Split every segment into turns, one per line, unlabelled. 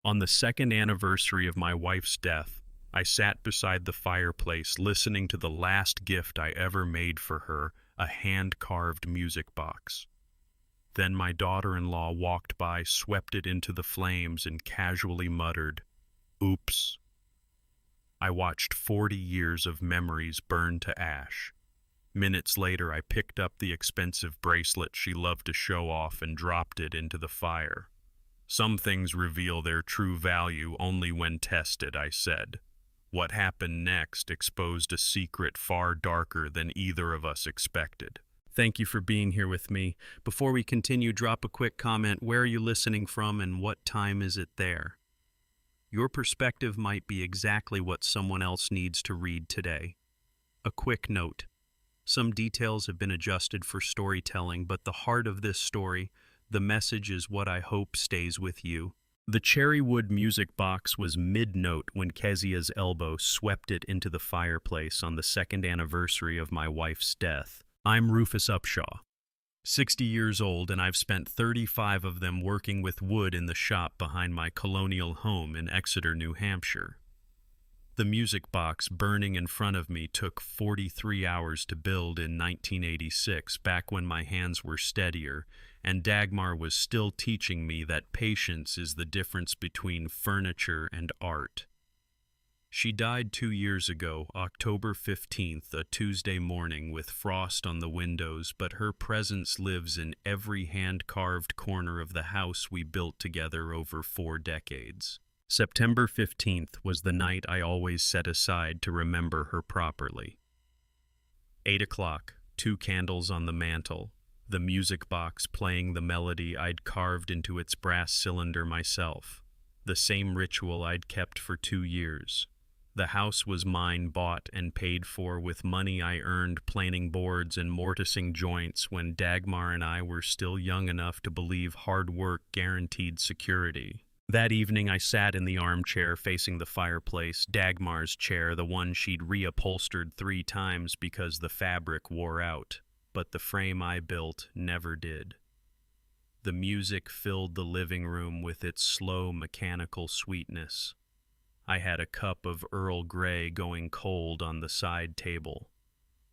On the second anniversary of my wife's death, I sat beside the fireplace listening to the last gift I ever made for her, a hand-carved music box. Then my daughter-in-law walked by, swept it into the flames, and casually muttered, "Oops." I watched 40 years of memories burn to ash. Minutes later, I picked up the expensive bracelet she loved to show off and dropped it into the fire. "Some things reveal their true value only when tested," I said. What happened next exposed a secret far darker than either of us expected. Thank you for being here with me. Before we continue, drop a quick comment. Where are you listening from and what time is it there? Your perspective might be exactly what someone else needs to read today. A quick note. Some details have been adjusted for storytelling, but the heart of this story, the message, is what I hope stays with you. The cherry wood music box was mid-note when Kezia's elbow swept it into the fireplace on the second anniversary of my wife's death. I'm Rufus Upshaw, 60 years old, and I've spent 35 of them working with wood in the shop behind my colonial home in Exeter, New Hampshire. The music box burning in front of me took 43 hours to build in 1986, back when my hands were steadier, and Dagmar was still teaching me that patience is the difference between furniture and art. She died 2 years ago, October 15th, a Tuesday morning with frost on the windows, but her presence lives in every hand-carved corner of the house we built together over 4 decades. September 15th was the night I always set aside to remember her properly. 8 o'clock, 2 candles on the mantel, the music box playing the melody I'd carved into its brass cylinder myself, the same ritual I'd kept for 2 years. The house was mine, bought and paid for with money I earned planing boards and mortising joints when Dagmar and I were still young enough to believe hard work guaranteed security. That evening I sat in the armchair facing the fireplace, Dagmar's chair, the one she'd reupholstered 3 times because the fabric wore out, but the frame I built never did. The music filled the living room with its slow mechanical sweetness. I had a cup of Earl Grey going cold on the side table.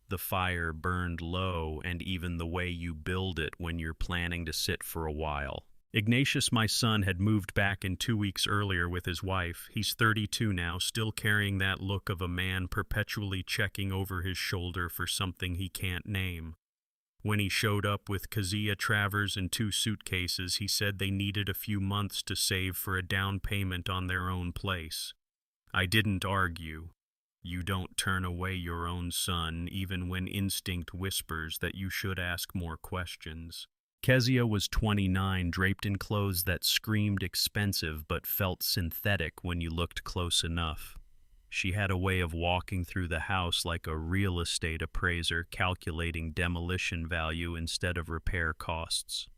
The fire burned low, and even the way you build it when you're planning to sit for a while. Ignatius, my son, had moved back in 2 weeks earlier with his wife. He's 32 now, still carrying that look of a man perpetually checking over his shoulder for something he can't name. When he showed up with Kezia Travers and 2 suitcases, he said they needed a few months to save for a down payment on their own place. I didn't argue. You don't turn away your own son, even when instinct whispers that you should ask more questions. Kezia was 29, draped in clothes that screamed expensive but felt synthetic when you looked close enough. She had a way of walking through the house like a real estate appraiser, calculating demolition value instead of repair costs.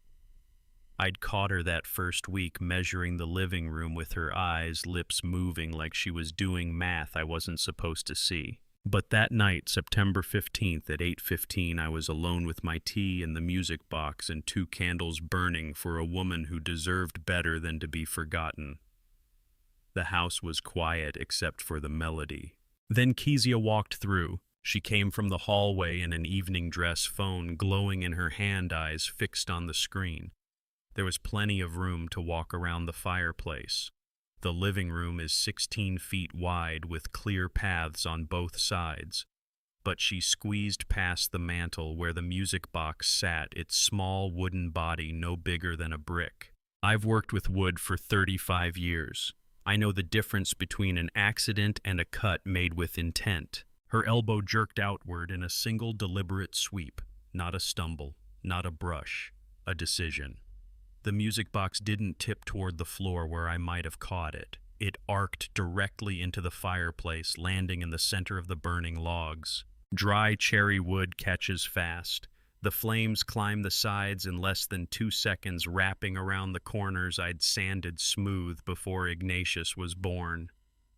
I'd caught her that first week measuring the living room with her eyes, lips moving like she was doing math I wasn't supposed to see. But that night, September 15th at 8:15, I was alone with my tea and the music box and 2 candles burning for a woman who deserved better than to be forgotten. The house was quiet except for the melody. Then Kezia walked through. She came from the hallway in an evening dress, phone glowing in her hand, eyes fixed on the screen. There was plenty of room to walk around the fireplace. The living room is 16 feet wide with clear paths on both sides, but she squeezed past the mantel where the music box sat, its small wooden body no bigger than a brick. I've worked with wood for 35 years. I know the difference between an accident and a cut made with intent. Her elbow jerked outward in a single deliberate sweep, not a stumble, not a brush, a decision. The music box didn't tip toward the floor where I might have caught it. It arced directly into the fireplace, landing in the center of the burning logs. Dry cherry wood catches fast. The flames climb the sides in less than 2 seconds, wrapping around the corners I'd sanded smooth before Ignatius was born.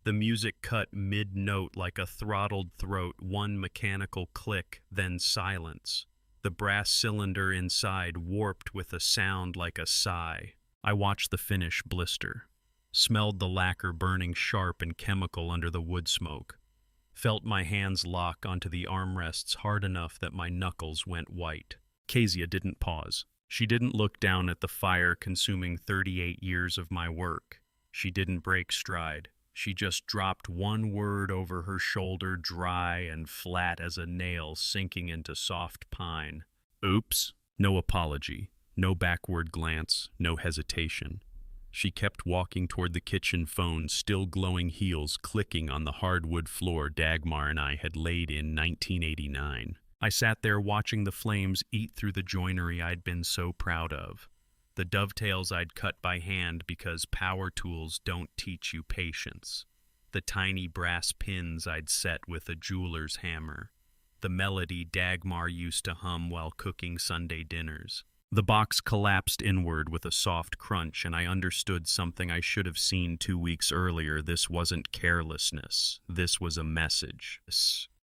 The music cut mid-note like a throttled throat, one mechanical click, then silence. The brass cylinder inside warped with a sound like a sigh. I watched the finish blister. smelled the lacquer burning sharp and chemical under the wood smoke, felt my hands lock onto the armrests hard enough that my knuckles went white. Kezia didn't pause. She didn't look down at the fire consuming 38 years of my work. She didn't break stride. She just dropped one word over her shoulder, dry and flat as a nail sinking into soft pine. Oops. No apology, no backward glance, no hesitation. She kept walking toward the kitchen phone, still glowing heels clicking on the hardwood floor Dagmar and I had laid in 1989. I sat there watching the flames eat through the joinery I'd been so proud of. The dovetails I'd cut by hand because power tools don't teach you patience. The tiny brass pins I'd set with a jeweler's hammer. The melody Dagmar used to hum while cooking Sunday dinners. The box collapsed inward with a soft crunch, and I understood something I should have seen 2 weeks earlier. This wasn't carelessness. This was a message.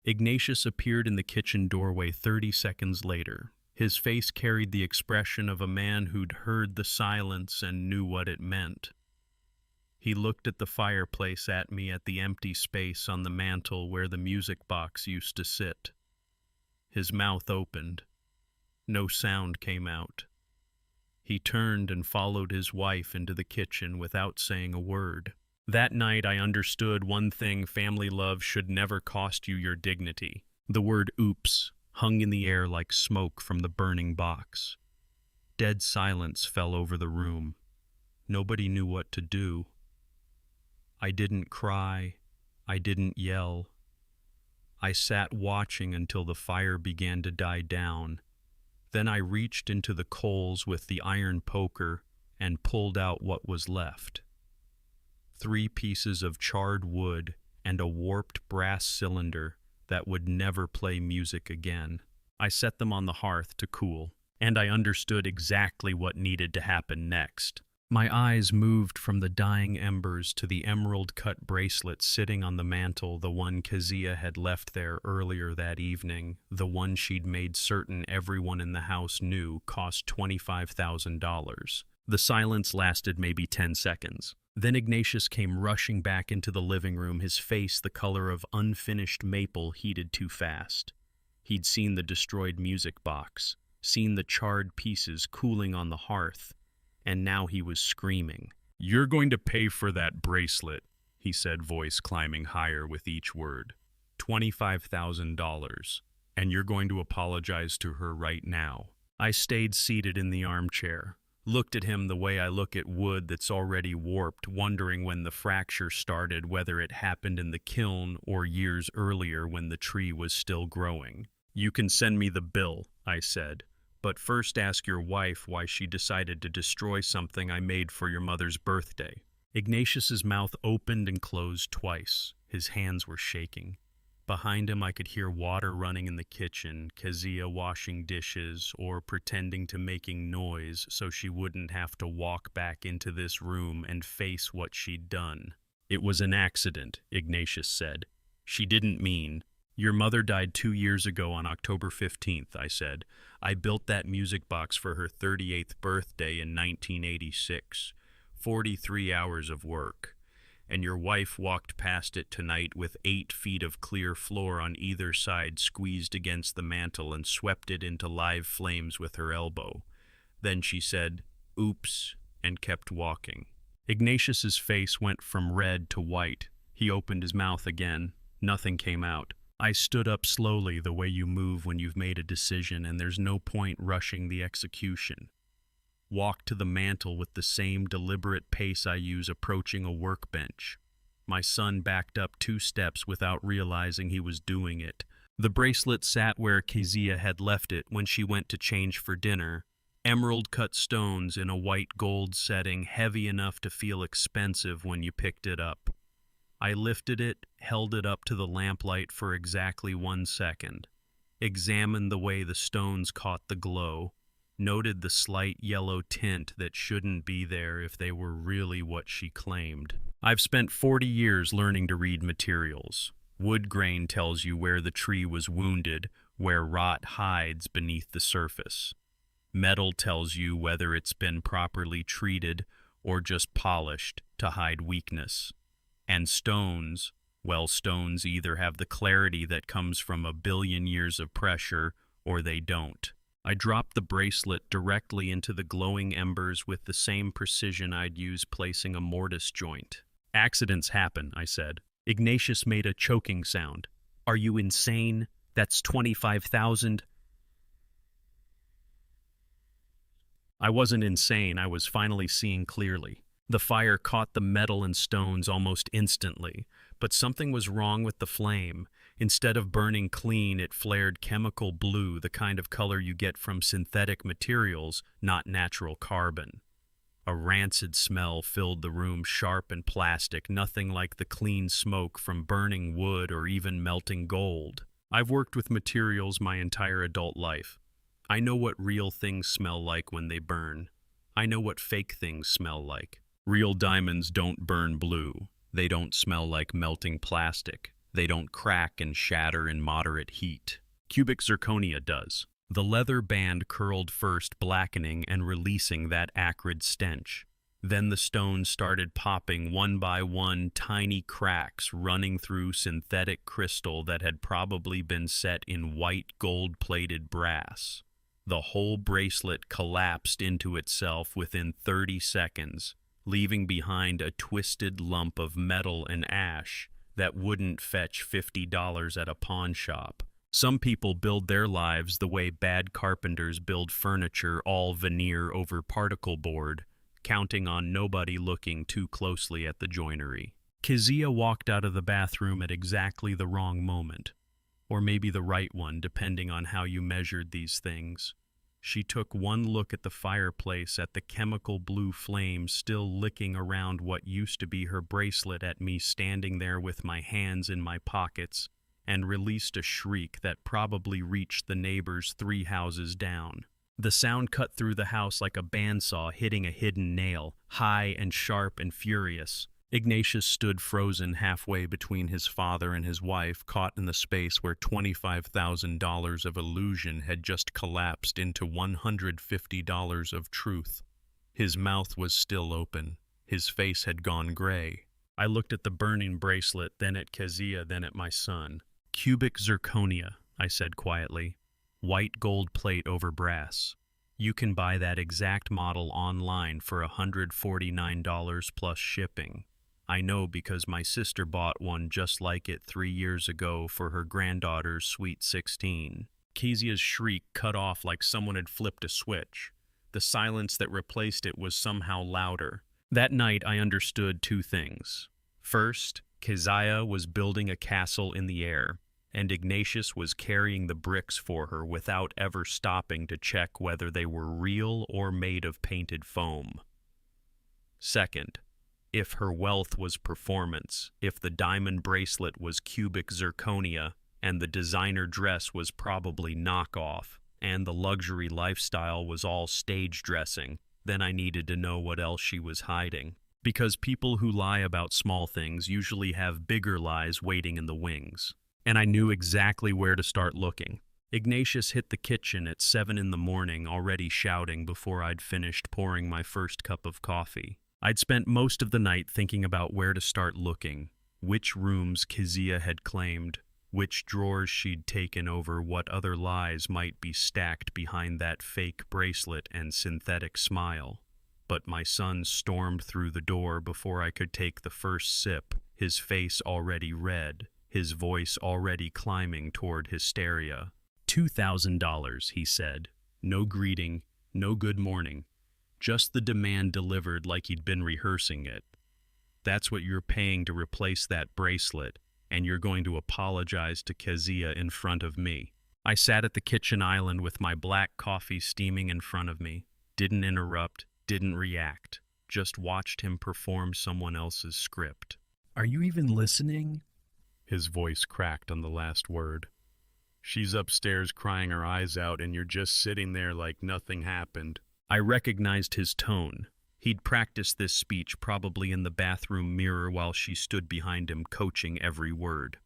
Ignatius appeared in the kitchen doorway 30 seconds later. His face carried the expression of a man who'd heard the silence and knew what it meant. He looked at the fireplace, at me, at the empty space on the mantel where the music box used to sit. His mouth opened. No sound came out. He turned and followed his wife into the kitchen without saying a word. That night I understood one thing: family love should never cost you your dignity. The word oops hung in the air like smoke from the burning box. Dead silence fell over the room. Nobody knew what to do. I didn't cry. I didn't yell. I sat watching until the fire began to die down. Then I reached into the coals with the iron poker and pulled out what was left. 3 pieces of charred wood and a warped brass cylinder that would never play music again. I set them on the hearth to cool, and I understood exactly what needed to happen next. My eyes moved from the dying embers to the emerald-cut bracelet sitting on the mantel, the one Kezia had left there earlier that evening, the one she'd made certain everyone in the house knew cost $25,000. The silence lasted maybe 10 seconds. Then Ignatius came rushing back into the living room, his face the color of unfinished maple heated too fast. He'd seen the destroyed music box, seen the charred pieces cooling on the hearth, and now he was screaming. "You're going to pay for that bracelet," he said, voice climbing higher with each word. $25,000, and you're going to apologize to her right now. I stayed seated in the armchair, looked at him the way I look at wood that's already warped, wondering when the fracture started, whether it happened in the kiln or years earlier when the tree was still growing. "You can send me the bill," I said, "but first ask your wife why she decided to destroy something I made for your mother's birthday." Ignatius's mouth opened and closed twice. His hands were shaking. Behind him I could hear water running in the kitchen, Kezia washing dishes or pretending to making noise so she wouldn't have to walk back into this room and face what she'd done. "It was an accident," Ignatius said. "She didn't mean." "Your mother died 2 years ago on October 15th, I said. "I built that music box for her 38th birthday in 1986. 43 hours of work. And your wife walked past it tonight with 8 feet of clear floor on either side squeezed against the mantel and swept it into live flames with her elbow. Then she said, 'Oops,' and kept walking." Ignatius's face went from red to white. He opened his mouth again. Nothing came out. I stood up slowly, the way you move when you've made a decision and there's no point rushing the execution. Walked to the mantel with the same deliberate pace I use approaching a workbench. My son backed up 2 steps without realizing he was doing it. The bracelet sat where Kezia had left it when she went to change for dinner. Emerald-cut stones in a white gold setting, heavy enough to feel expensive when you picked it up. I lifted it, held it up to the lamplight for exactly 1 second, examined the way the stones caught the glow, noted the slight yellow tint that shouldn't be there if they were really what she claimed. I've spent 40 years learning to read materials. Wood grain tells you where the tree was wounded, where rot hides beneath the surface. Metal tells you whether it's been properly treated or just polished to hide weakness. And stones, well, stones either have the clarity that comes from a billion years of pressure, or they don't. I dropped the bracelet directly into the glowing embers with the same precision I'd use placing a mortise joint. "Accidents happen," I said. Ignatius made a choking sound. "Are you insane? That's 25,000. I wasn't insane, I was finally seeing clearly. The fire caught the metal and stones almost instantly, but something was wrong with the flame. Instead of burning clean, it flared chemical blue, the kind of color you get from synthetic materials, not natural carbon. A rancid smell filled the room, sharp and plastic, nothing like the clean smoke from burning wood or even melting gold. I've worked with materials my entire adult life. I know what real things smell like when they burn. I know what fake things smell like. Real diamonds don't burn blue. They don't smell like melting plastic. They don't crack and shatter in moderate heat. Cubic zirconia does. The leather band curled first, blackening and releasing that acrid stench. Then the stones started popping one by one, tiny cracks running through synthetic crystal that had probably been set in white gold-plated brass. The whole bracelet collapsed into itself within 30 seconds, leaving behind a twisted lump of metal and ash that wouldn't fetch $50 at a pawn shop. Some people build their lives the way bad carpenters build furniture, all veneer over particle board, counting on nobody looking too closely at the joinery. Kezia walked out of the bathroom at exactly the wrong moment, or maybe the right one, depending on how you measured these things. She took one look at the fireplace, at the chemical blue flame still licking around what used to be her bracelet, at me standing there with my hands in my pockets, and released a shriek that probably reached the neighbors 3 houses down. The sound cut through the house like a bandsaw hitting a hidden nail, high and sharp and furious. Ignatius stood frozen halfway between his father and his wife, caught in the space where $25,000 of illusion had just collapsed into $150 of truth. His mouth was still open. His face had gone gray. I looked at the burning bracelet, then at Kezia, then at my son. "Cubic zirconia," I said quietly. "White gold plate over brass. You can buy that exact model online for $149 plus shipping. I know because my sister bought one just like it 3 years ago for her granddaughter's sweet 16. Kezia's shriek cut off like someone had flipped a switch. The silence that replaced it was somehow louder. That night I understood 2 things. First, Kezia was building a castle in the air, and Ignatius was carrying the bricks for her without ever stopping to check whether they were real or made of painted foam. Second, if her wealth was performance, if the diamond bracelet was cubic zirconia, and the designer dress was probably knockoff, and the luxury lifestyle was all stage dressing, then I needed to know what else she was hiding. Because people who lie about small things usually have bigger lies waiting in the wings. And I knew exactly where to start looking. Ignatius hit the kitchen at 7 in the morning, already shouting before I'd finished pouring my first cup of coffee. I'd spent most of the night thinking about where to start looking, which rooms Kezia had claimed, which drawers she'd taken over, what other lies might be stacked behind that fake bracelet and synthetic smile. But my son stormed through the door before I could take the first sip, his face already red, his voice already climbing toward hysteria. $2,000, he said. No greeting, no good morning. Just the demand delivered like he'd been rehearsing it. That's what you're paying to replace that bracelet, and you're going to apologize to Kezia in front of me. I sat at the kitchen island with my black coffee steaming in front of me. Didn't interrupt, didn't react. Just watched him perform someone else's script. "Are you even listening?" His voice cracked on the last word. "She's upstairs crying her eyes out, and you're just sitting there like nothing happened." I recognized his tone. He'd practiced this speech probably in the bathroom mirror while she stood behind him, coaching every word.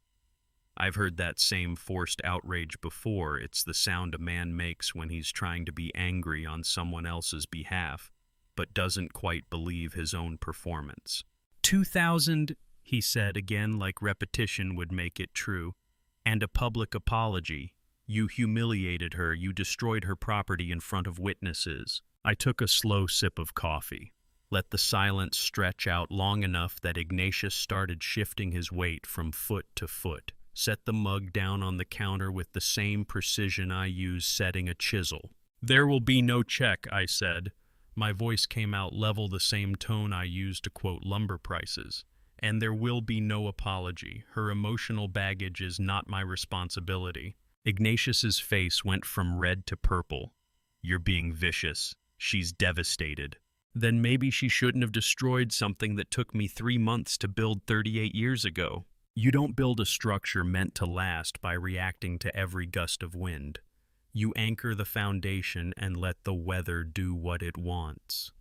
I've heard that same forced outrage before. It's the sound a man makes when he's trying to be angry on someone else's behalf. but doesn't quite believe his own performance. 2,000, he said again like repetition would make it true. And a public apology. You humiliated her, you destroyed her property in front of witnesses. I took a slow sip of coffee. Let the silence stretch out long enough that Ignatius started shifting his weight from foot to foot. Set the mug down on the counter with the same precision I use setting a chisel. There will be no check, I said. My voice came out level, the same tone I used to quote lumber prices. And there will be no apology. Her emotional baggage is not my responsibility. Ignatius's face went from red to purple. You're being vicious. She's devastated. Then maybe she shouldn't have destroyed something that took me 3 months to build 38 years ago. You don't build a structure meant to last by reacting to every gust of wind. You anchor the foundation and let the weather do what it wants.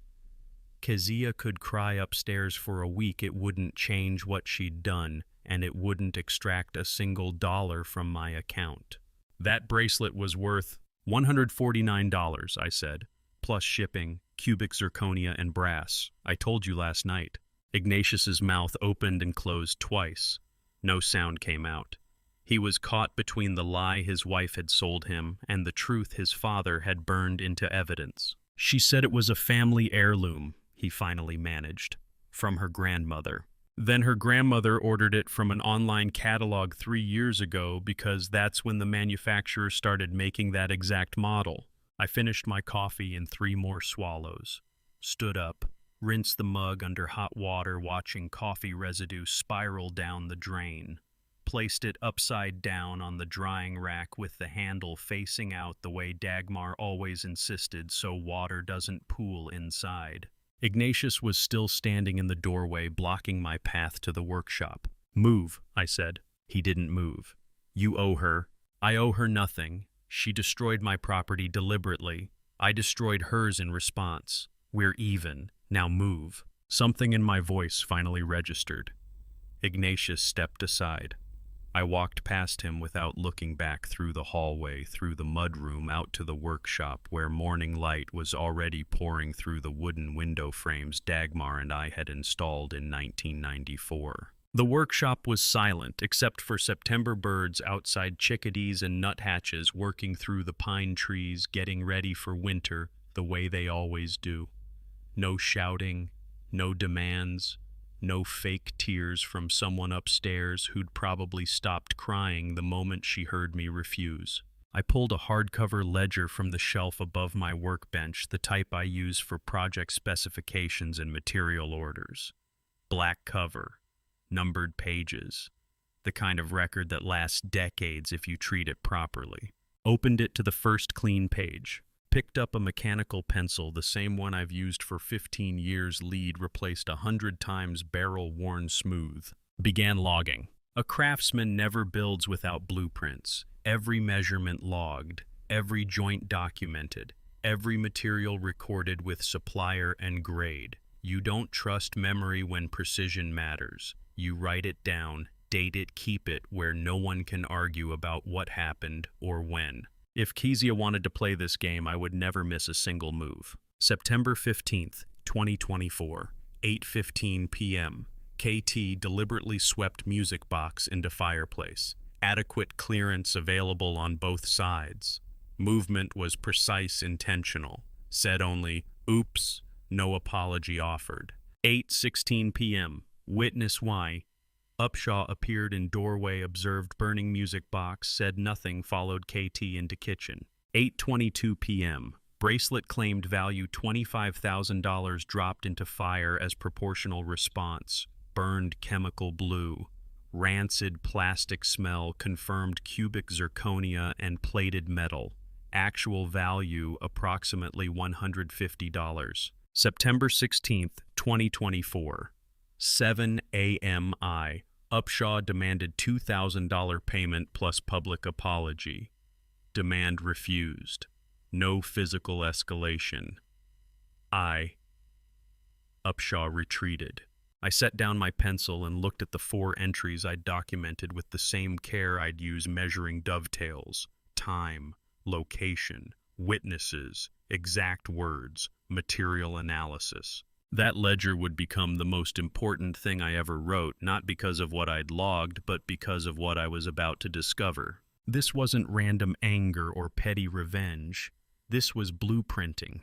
Kezia could cry upstairs for a week. It wouldn't change what she'd done, and it wouldn't extract a single dollar from my account. That bracelet was worth $149, I said, plus shipping, cubic zirconia, and brass. I told you last night. Ignatius's mouth opened and closed twice. No sound came out. He was caught between the lie his wife had sold him and the truth his father had burned into evidence. She said it was a family heirloom, he finally managed, from her grandmother. Then her grandmother ordered it from an online catalog 3 years ago because that's when the manufacturer started making that exact model. I finished my coffee in 3 more swallows, stood up, rinsed the mug under hot water, watching coffee residue spiral down the drain, placed it upside down on the drying rack with the handle facing out the way Dagmar always insisted so water doesn't pool inside. Ignatius was still standing in the doorway, blocking my path to the workshop. Move, I said. He didn't move. You owe her. I owe her nothing. She destroyed my property deliberately. I destroyed hers in response. We're even. Now move. Something in my voice finally registered. Ignatius stepped aside. I walked past him without looking back through the hallway, through the mudroom, out to the workshop where morning light was already pouring through the wooden window frames Dagmar and I had installed in 1994. The workshop was silent, except for September birds outside, chickadees and nuthatches working through the pine trees, getting ready for winter the way they always do. No shouting, no demands, no fake tears from someone upstairs who'd probably stopped crying the moment she heard me refuse. I pulled a hardcover ledger from the shelf above my workbench, the type I use for project specifications and material orders. Black cover, numbered pages, the kind of record that lasts decades if you treat it properly. Opened it to the first clean page. Picked up a mechanical pencil, the same one I've used for 15 years, lead replaced 100 times, barrel worn smooth. Began logging. A craftsman never builds without blueprints. Every measurement logged, every joint documented, every material recorded with supplier and grade. You don't trust memory when precision matters. You write it down, date it, keep it where no one can argue about what happened or when. If Kezia wanted to play this game, I would never miss a single move. September 15th, 2024, 8:15 p.m. KT deliberately swept music box into fireplace. Adequate clearance available on both sides. Movement was precise, intentional. Said only, oops, no apology offered. 8:16 p.m. Witness why. Upshaw appeared in doorway, observed burning music box, said nothing, followed KT into kitchen. 8:22 p.m. Bracelet claimed value $25,000 dropped into fire as proportional response. Burned chemical blue. Rancid plastic smell confirmed cubic zirconia and plated metal. Actual value approximately $150. September 16th, 2024. 7 a.m. Upshaw demanded $2,000 payment plus public apology. Demand refused. No physical escalation. Upshaw retreated. I set down my pencil and looked at the 4 entries I'd documented with the same care I'd use measuring dovetails, time, location, witnesses, exact words, material analysis. That ledger would become the most important thing I ever wrote, not because of what I'd logged, but because of what I was about to discover. This wasn't random anger or petty revenge. This was blueprinting.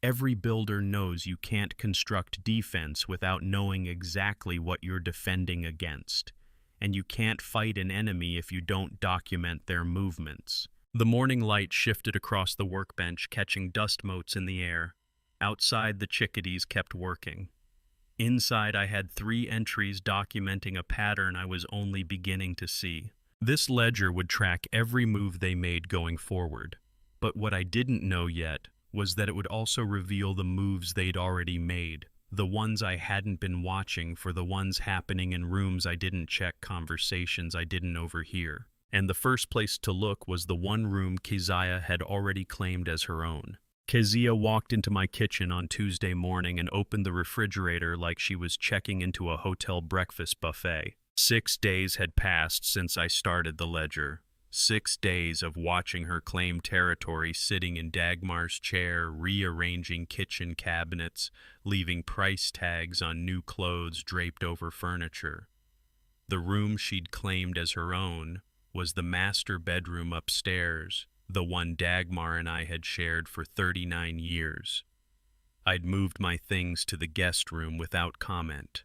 Every builder knows you can't construct defense without knowing exactly what you're defending against. And you can't fight an enemy if you don't document their movements. The morning light shifted across the workbench, catching dust motes in the air. Outside, the chickadees kept working. Inside, I had 3 entries documenting a pattern I was only beginning to see. This ledger would track every move they made going forward. But what I didn't know yet was that it would also reveal the moves they'd already made, the ones I hadn't been watching for the ones happening in rooms I didn't check, conversations I didn't overhear. And the first place to look was the one room Keziah had already claimed as her own. Keziah walked into my kitchen on Tuesday morning and opened the refrigerator like she was checking into a hotel breakfast buffet. 6 days had passed since I started the ledger. 6 days of watching her claim territory, sitting in Dagmar's chair, rearranging kitchen cabinets, leaving price tags on new clothes draped over furniture. The room she'd claimed as her own was the master bedroom upstairs, the one Dagmar and I had shared for 39 years. I'd moved my things to the guest room without comment.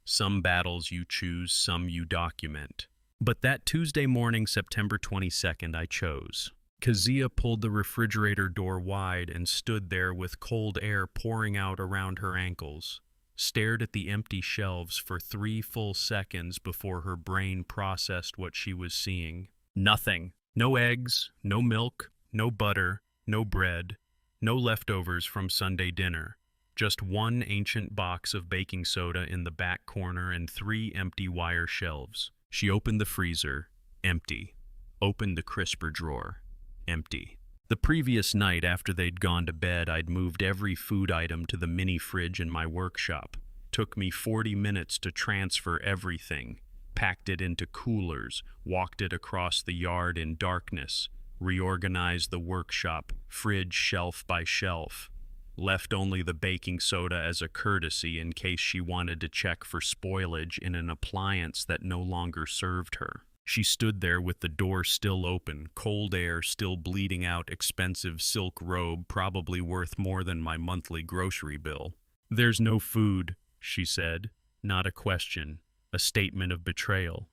Some battles you choose, some you document. But that Tuesday morning, September 22nd, I chose. Keziah pulled the refrigerator door wide and stood there with cold air pouring out around her ankles, stared at the empty shelves for 3 full seconds before her brain processed what she was seeing. Nothing. No eggs, no milk, no butter, no bread, no leftovers from Sunday dinner. Just one ancient box of baking soda in the back corner and 3 empty wire shelves. She opened the freezer, empty. Opened the crisper drawer, empty. The previous night, after they'd gone to bed, I'd moved every food item to the mini fridge in my workshop. Took me 40 minutes to transfer everything. Packed it into coolers, walked it across the yard in darkness, reorganized the workshop, fridge shelf by shelf. Left only the baking soda as a courtesy in case she wanted to check for spoilage in an appliance that no longer served her. She stood there with the door still open, cold air still bleeding out, expensive silk robe probably worth more than my monthly grocery bill. "There's no food," she said. Not a question. A statement of betrayal.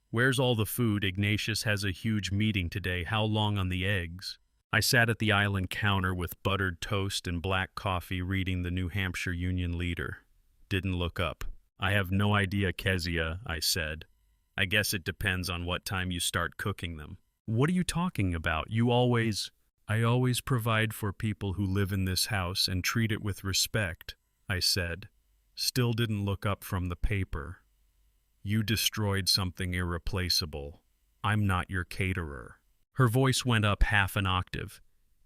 "Where's all the food? Ignatius has a huge meeting today. How long on the eggs?" I sat at the island counter with buttered toast and black coffee reading the New Hampshire Union Leader. Didn't look up. "I have no idea, Keziah," I said. "I guess it depends on what time you start cooking them." "What are you talking about? I always provide for people who live in this house and treat it with respect," I said. Still didn't look up from the paper. "You destroyed something irreplaceable. I'm not your caterer." Her voice went up half an octave.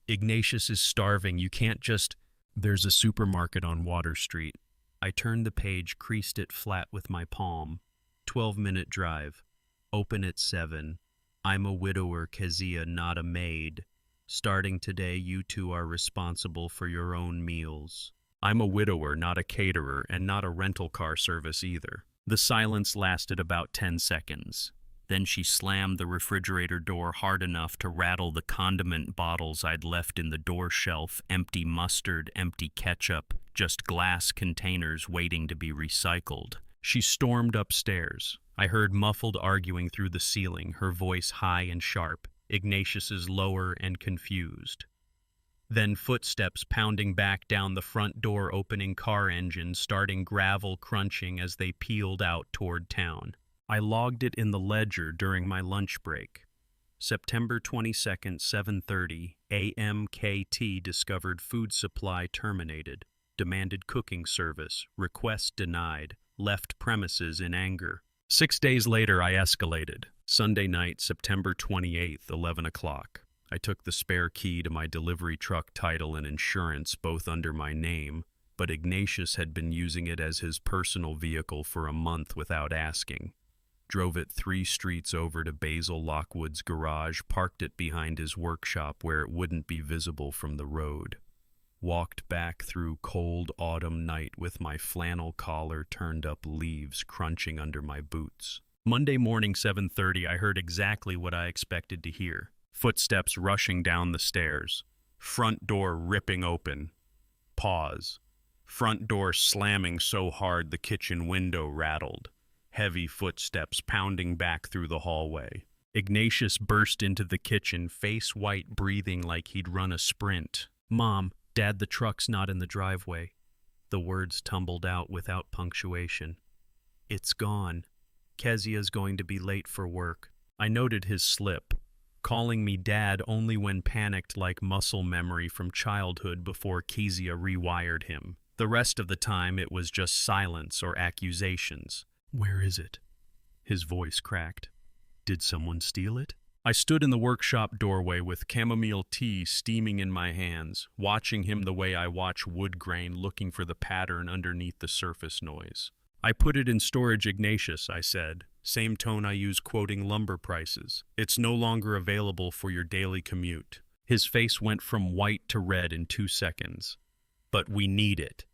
"Ignatius is starving. You can't just—" "There's a supermarket on Water Street." I turned the page, creased it flat with my palm. 12-minute drive. Open at 7. I'm a widower, Keziah, not a maid. Starting today, you two are responsible for your own meals. I'm a widower, not a caterer, and not a rental car service either. The silence lasted about 10 seconds. Then she slammed the refrigerator door hard enough to rattle the condiment bottles I'd left in the door shelf, empty mustard, empty ketchup, just glass containers waiting to be recycled. She stormed upstairs. I heard muffled arguing through the ceiling, her voice high and sharp, Ignatius's lower and confused. Then footsteps pounding back down the front door, opening car engines, starting gravel crunching as they peeled out toward town. I logged it in the ledger during my lunch break. September 22nd, 7:30 a.m. KT discovered food supply terminated. Demanded cooking service. Request denied. Left premises in anger. 6 days later, I escalated. Sunday night, September 28th, 11 o'clock. I took the spare key to my delivery truck title and insurance, both under my name, but Ignatius had been using it as his personal vehicle for a month without asking. drove it 3 streets over to Basil Lockwood's garage, parked it behind his workshop where it wouldn't be visible from the road. Walked back through cold autumn night with my flannel collar turned up, leaves crunching under my boots. Monday morning, 7:30, I heard exactly what I expected to hear. Footsteps rushing down the stairs. Front door ripping open. Pause. Front door slamming so hard the kitchen window rattled. Heavy footsteps pounding back through the hallway. Ignatius burst into the kitchen, face white, breathing like he'd run a sprint. "Mom, Dad, the truck's not in the driveway." The words tumbled out without punctuation. "It's gone. Kezia's going to be late for work." I noted his slip, calling me Dad only when panicked, like muscle memory from childhood before Kezia rewired him. The rest of the time it was just silence or accusations. "Where is it?" His voice cracked. "Did someone steal it?" I stood in the workshop doorway with chamomile tea steaming in my hands, watching him the way I watch wood grain, looking for the pattern underneath the surface noise. "I put it in storage, Ignatius," I said, same tone I use quoting lumber prices. "It's no longer available for your daily commute." His face went from white to red in 2 seconds. "But we need it.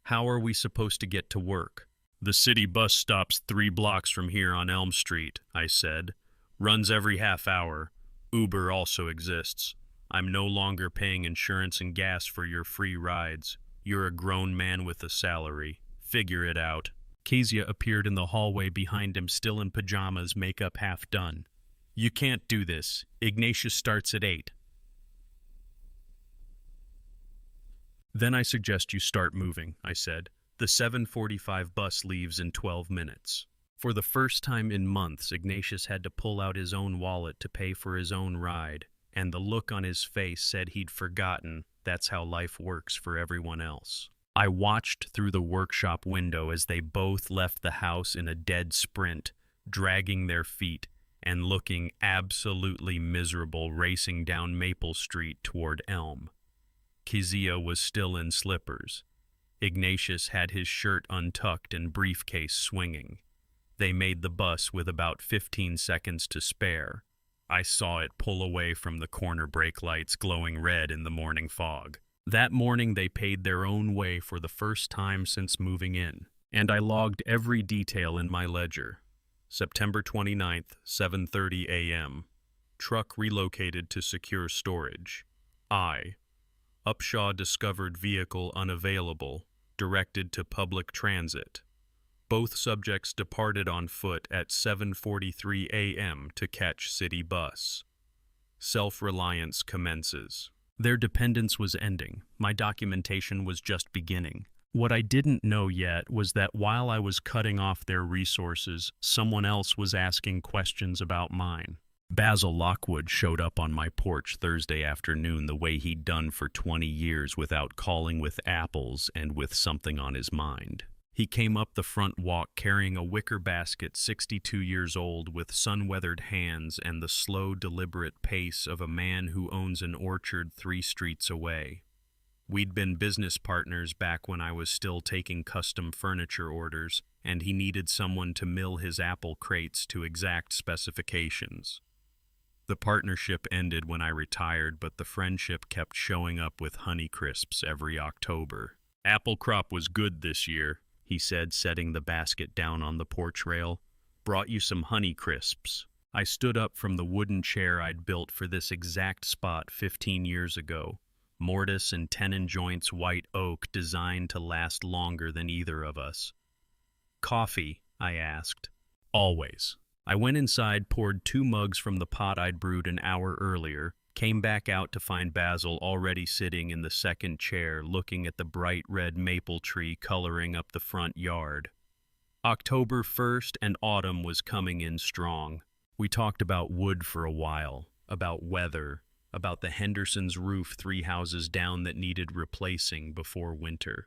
How are we supposed to get to work?" "The city bus stops 3 blocks from here on Elm Street," I said. "Runs every half hour. Uber also exists. I'm no longer paying insurance and gas for your free rides. You're a grown man with a salary. Figure it out." Kezia appeared in the hallway behind him, still in pajamas, makeup half done. "You can't do this. Ignatius starts at 8. "Then I suggest you start moving," I said. "The 7:45 bus leaves in 12 minutes. For the first time in months, Ignatius had to pull out his own wallet to pay for his own ride, and the look on his face said he'd forgotten that's how life works for everyone else. I watched through the workshop window as they both left the house in a dead sprint, dragging their feet and looking absolutely miserable, racing down Maple Street toward Elm. Kezia was still in slippers. Ignatius had his shirt untucked and briefcase swinging. They made the bus with about 15 seconds to spare. I saw it pull away from the corner brake lights glowing red in the morning fog. That morning they paid their own way for the first time since moving in, and I logged every detail in my ledger. September 29th, 7:30 a.m. Truck relocated to secure storage. Upshaw discovered vehicle unavailable, directed to public transit. Both subjects departed on foot at 7:43 a.m. to catch city bus. Self-reliance commences. Their dependence was ending. My documentation was just beginning. What I didn't know yet was that while I was cutting off their resources, someone else was asking questions about mine. Basil Lockwood showed up on my porch Thursday afternoon the way he'd done for 20 years, without calling, with apples and with something on his mind. He came up the front walk carrying a wicker basket, 62 years old, with sun-weathered hands and the slow, deliberate pace of a man who owns an orchard 3 streets away. We'd been business partners back when I was still taking custom furniture orders, and he needed someone to mill his apple crates to exact specifications. The partnership ended when I retired, but the friendship kept showing up with Honeycrisps every October. "Apple crop was good this year," he said, setting the basket down on the porch rail. "Brought you some Honeycrisps." I stood up from the wooden chair I'd built for this exact spot 15 years ago. Mortise and tenon joints, white oak, designed to last longer than either of us. "Coffee?" I asked. "Always." I went inside, poured 2 mugs from the pot I'd brewed an hour earlier, came back out to find Basil already sitting in the second chair, looking at the bright red maple tree coloring up the front yard. October 1st and autumn was coming in strong. We talked about wood for a while, about weather, about the Hendersons' roof 3 houses down that needed replacing before winter.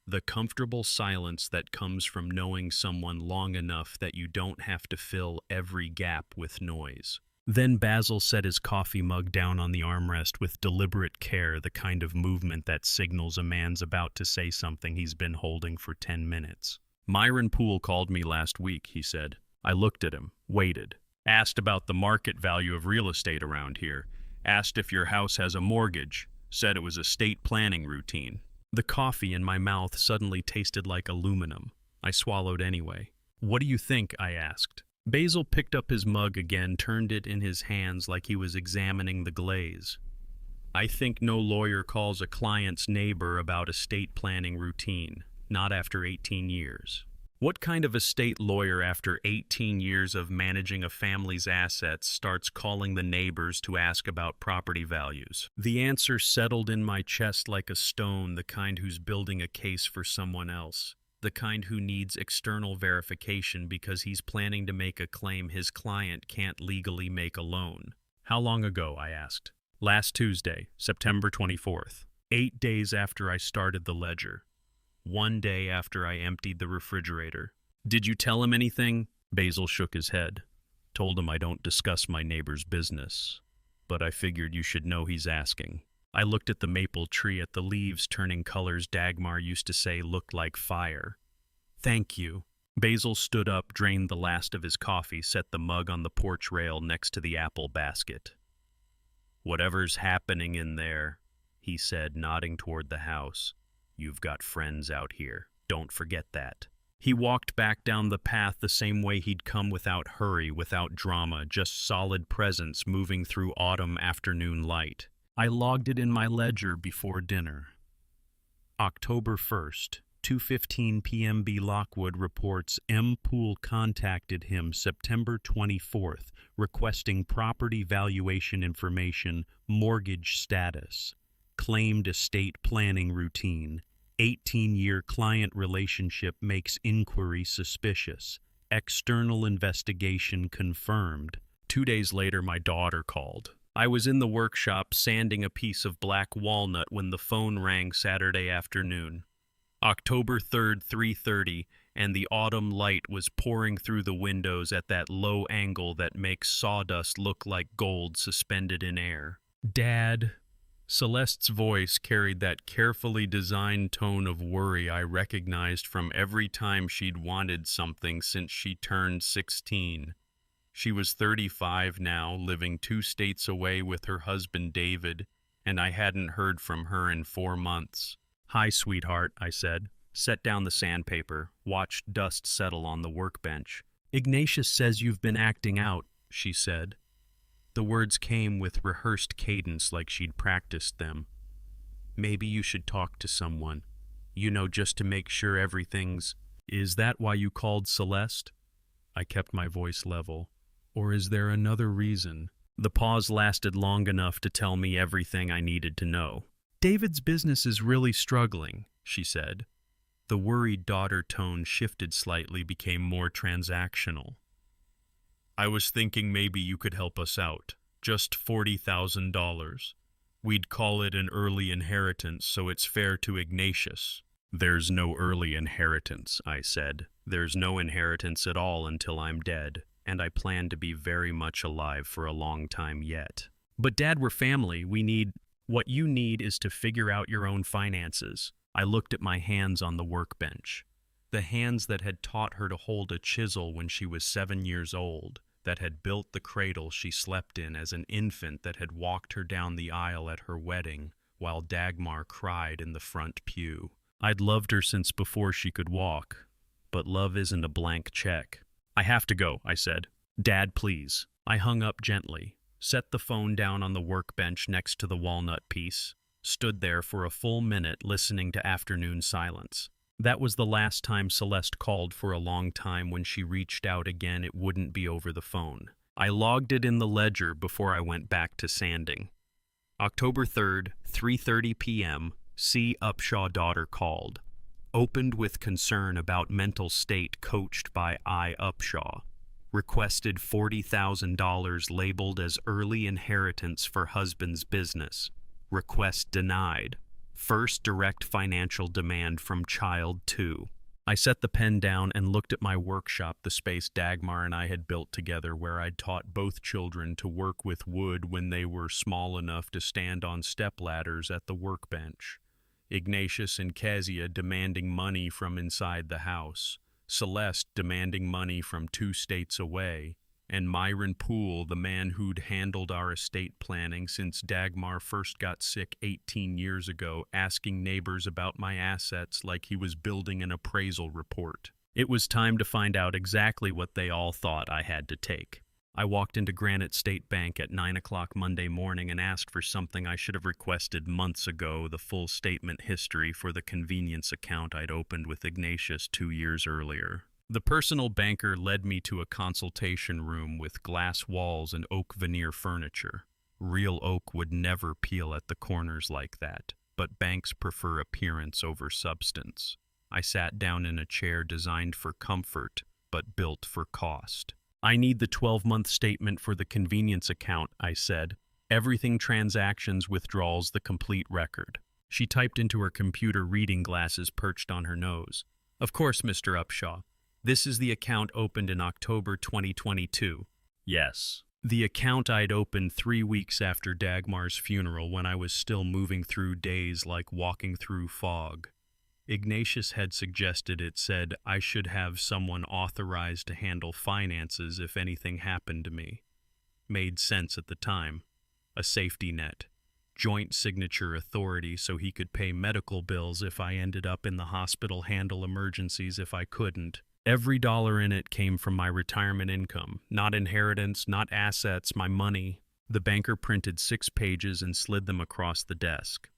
The comfortable silence that comes from knowing someone long enough that you don't have to fill every gap with noise. Then Basil set his coffee mug down on the armrest with deliberate care, the kind of movement that signals a man's about to say something he's been holding for 10 minutes. "Myron Poole called me last week," he said. I looked at him, waited, asked about the market value of real estate around here, asked if your house has a mortgage, said it was estate planning routine. The coffee in my mouth suddenly tasted like aluminum. I swallowed anyway. What do you think? I asked. Basil picked up his mug again, turned it in his hands like he was examining the glaze. I think no lawyer calls a client's neighbor about estate planning routine, not after 18 years. What kind of estate lawyer after 18 years of managing a family's assets starts calling the neighbors to ask about property values? The answer settled in my chest like a stone, the kind who's building a case for someone else. The kind who needs external verification because he's planning to make a claim his client can't legally make alone. How long ago? I asked. Last Tuesday, September 24th. 8 days after I started the ledger. 1 day after I emptied the refrigerator. Did you tell him anything? Basil shook his head. Told him I don't discuss my neighbor's business. But I figured you should know he's asking. I looked at the maple tree, at the leaves turning colors Dagmar used to say looked like fire. Thank you. Basil stood up, drained the last of his coffee, set the mug on the porch rail next to the apple basket. Whatever's happening in there, he said, nodding toward the house. You've got friends out here. Don't forget that. He walked back down the path the same way he'd come, without hurry, without drama, just solid presence moving through autumn afternoon light. I logged it in my ledger before dinner. October 1st, 2:15 p.m. B. Lockwood reports M. Poole contacted him September 24th, requesting property valuation information, mortgage status, claimed estate planning routine, 18-year client relationship makes inquiry suspicious, external investigation confirmed. 2 days later, my daughter called. I was in the workshop sanding a piece of black walnut when the phone rang Saturday afternoon. October 3rd, 3:30, and the autumn light was pouring through the windows at that low angle that makes sawdust look like gold suspended in air. Dad. Celeste's voice carried that carefully designed tone of worry I recognized from every time she'd wanted something since she turned 16. She was 35 now, living 2 states away with her husband David, and I hadn't heard from her in 4 months. Hi, sweetheart, I said. Set down the sandpaper, watched dust settle on the workbench. Ignatius says you've been acting out, she said. The words came with rehearsed cadence like she'd practiced them. Maybe you should talk to someone. Just to make sure everything's... Is that why you called Celeste? I kept my voice level. Or is there another reason? The pause lasted long enough to tell me everything I needed to know. David's business is really struggling, she said. The worried daughter tone shifted slightly, became more transactional. I was thinking maybe you could help us out. Just $40,000. We'd call it an early inheritance, so it's fair to Ignatius. There's no early inheritance, I said. There's no inheritance at all until I'm dead, and I plan to be very much alive for a long time yet. But Dad, we're family. What you need is to figure out your own finances. I looked at my hands on the workbench. The hands that had taught her to hold a chisel when she was 7 years old, that had built the cradle she slept in as an infant, that had walked her down the aisle at her wedding while Dagmar cried in the front pew. I'd loved her since before she could walk, but love isn't a blank check. I have to go, I said. Dad, please. I hung up gently, set the phone down on the workbench next to the walnut piece, stood there for a full minute listening to afternoon silence. That was the last time Celeste called for a long time. When she reached out again, it wouldn't be over the phone. I logged it in the ledger before I went back to sanding. October 3rd, 3:30 p.m., C. Upshaw daughter called. Opened with concern about mental state coached by I. Upshaw. Requested $40,000 labeled as early inheritance for husband's business. Request denied. First direct financial demand from child 2. I set the pen down and looked at my workshop, the space Dagmar and I had built together, where I'd taught both children to work with wood when they were small enough to stand on stepladders at the workbench. Ignatius and Kezia demanding money from inside the house. Celeste demanding money from 2 states away, and Myron Poole, the man who'd handled our estate planning since Dagmar first got sick 18 years ago, asking neighbors about my assets like he was building an appraisal report. It was time to find out exactly what they all thought I had to take. I walked into Granite State Bank at 9 o'clock Monday morning and asked for something I should have requested months ago, the full statement history for the convenience account I'd opened with Ignatius 2 years earlier. The personal banker led me to a consultation room with glass walls and oak veneer furniture. Real oak would never peel at the corners like that, but banks prefer appearance over substance. I sat down in a chair designed for comfort, but built for cost. "I need the 12-month statement for the convenience account," I said. "Everything transactions, withdrawals, the complete record." She typed into her computer, reading glasses perched on her nose. "Of course, Mr. Upshaw. This is the account opened in October 2022. Yes. The account I'd opened 3 weeks after Dagmar's funeral, when I was still moving through days like walking through fog. Ignatius had suggested it said I should have someone authorized to handle finances if anything happened to me. Made sense at the time. A safety net. Joint signature authority so he could pay medical bills if I ended up in the hospital, handle emergencies if I couldn't. Every dollar in it came from my retirement income, not inheritance, not assets, my money. The banker printed 6 pages and slid them across the desk.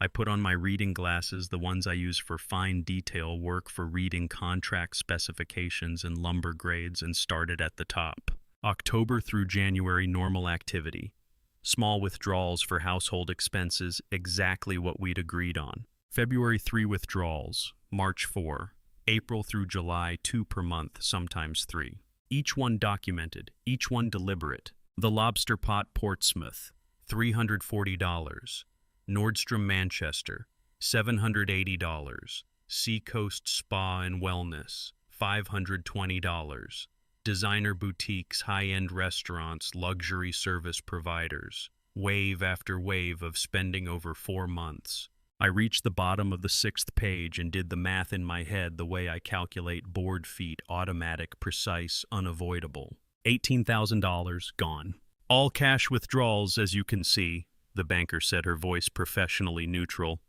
I put on my reading glasses, the ones I use for fine detail work for reading contract specifications and lumber grades, and started at the top. October through January, normal activity. Small withdrawals for household expenses, exactly what we'd agreed on. February 3 withdrawals, March 4. April through July 2 per month, sometimes 3. Each one documented, each one deliberate. The Lobster Pot, Portsmouth, $340. Nordstrom, Manchester, $780. Seacoast Spa and Wellness, $520. Designer boutiques, high-end restaurants, luxury service providers. Wave after wave of spending over 4 months. I reached the bottom of the 6th page and did the math in my head the way I calculate board feet, automatic, precise, unavoidable. $18,000 gone. All cash withdrawals, as you can see, the banker said, her voice professionally neutral.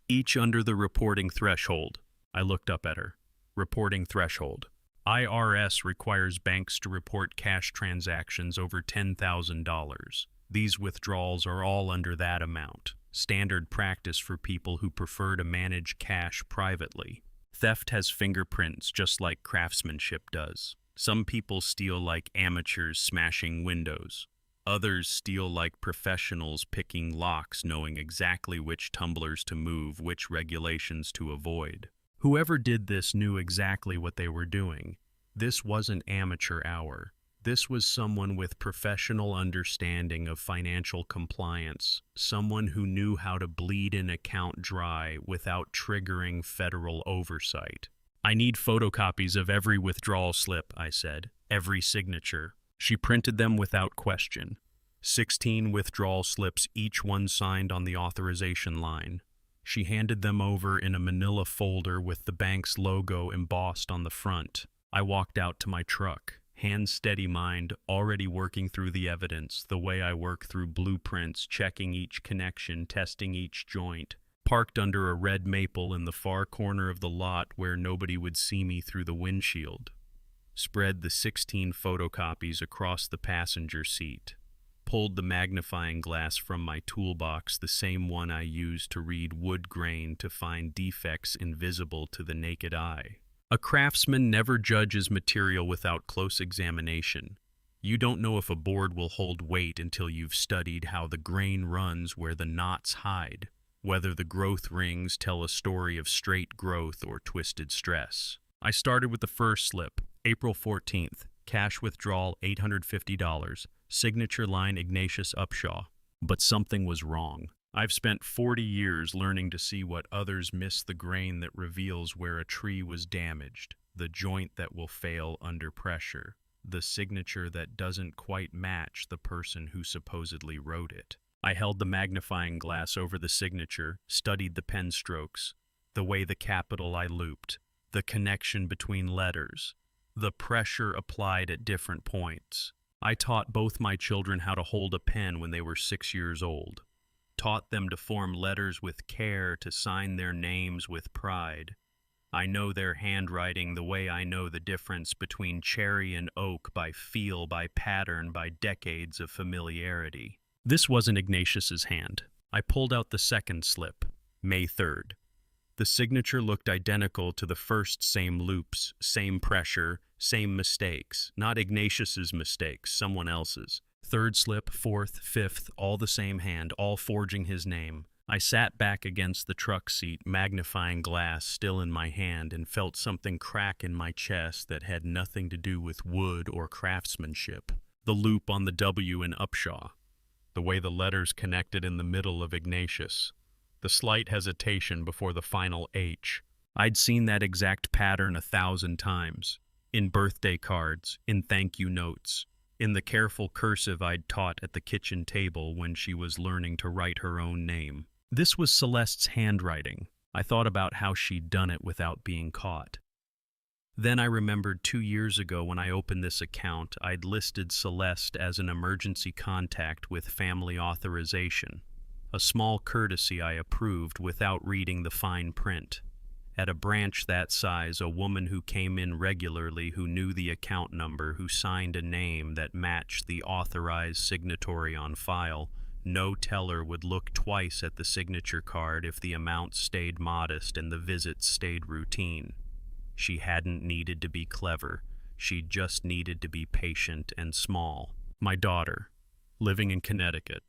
Each under the reporting threshold. I looked up at her. Reporting threshold. IRS requires banks to report cash transactions over $10,000. These withdrawals are all under that amount. Standard practice for people who prefer to manage cash privately. Theft has fingerprints just like craftsmanship does. Some people steal like amateurs smashing windows. Others steal like professionals picking locks, knowing exactly which tumblers to move, which regulations to avoid. Whoever did this knew exactly what they were doing. This wasn't amateur hour. This was someone with professional understanding of financial compliance, someone who knew how to bleed an account dry without triggering federal oversight. "I need photocopies of every withdrawal slip," I said, "every signature." She printed them without question. 16 withdrawal slips, each one signed on the authorization line. She handed them over in a manila folder with the bank's logo embossed on the front. I walked out to my truck. Hand steady mind, already working through the evidence, the way I work through blueprints, checking each connection, testing each joint. Parked under a red maple in the far corner of the lot where nobody would see me through the windshield. Spread the 16 photocopies across the passenger seat. Pulled the magnifying glass from my toolbox, the same one I used to read wood grain to find defects invisible to the naked eye. A craftsman never judges material without close examination. You don't know if a board will hold weight until you've studied how the grain runs where the knots hide, whether the growth rings tell a story of straight growth or twisted stress. I started with the first slip, April 14th, cash withdrawal $850, signature line Ignatius Upshaw. But something was wrong. I've spent 40 years learning to see what others miss, the grain that reveals where a tree was damaged, the joint that will fail under pressure, the signature that doesn't quite match the person who supposedly wrote it. I held the magnifying glass over the signature, studied the pen strokes, the way the capital I looped, the connection between letters, the pressure applied at different points. I taught both my children how to hold a pen when they were 6 years old, taught them to form letters with care, to sign their names with pride. I know their handwriting the way I know the difference between cherry and oak by feel, by pattern, by decades of familiarity. This wasn't Ignatius's hand. I pulled out the second slip, May 3rd. The signature looked identical to the first, same loops, same pressure, same mistakes. Not Ignatius's mistakes, someone else's. Third slip, fourth, fifth, all the same hand, all forging his name. I sat back against the truck seat, magnifying glass still in my hand, and felt something crack in my chest that had nothing to do with wood or craftsmanship. The loop on the W in Upshaw, the way the letters connected in the middle of Ignatius, the slight hesitation before the final H. I'd seen that exact pattern 1,000 times, in birthday cards, in thank you notes, in the careful cursive I'd taught at the kitchen table when she was learning to write her own name. This was Celeste's handwriting. I thought about how she'd done it without being caught. Then I remembered 2 years ago when I opened this account, I'd listed Celeste as an emergency contact with family authorization, a small courtesy I approved without reading the fine print. At a branch that size, a woman who came in regularly, who knew the account number, who signed a name that matched the authorized signatory on file, no teller would look twice at the signature card if the amount stayed modest and the visits stayed routine. She hadn't needed to be clever. She just needed to be patient and small. My daughter, living in Connecticut,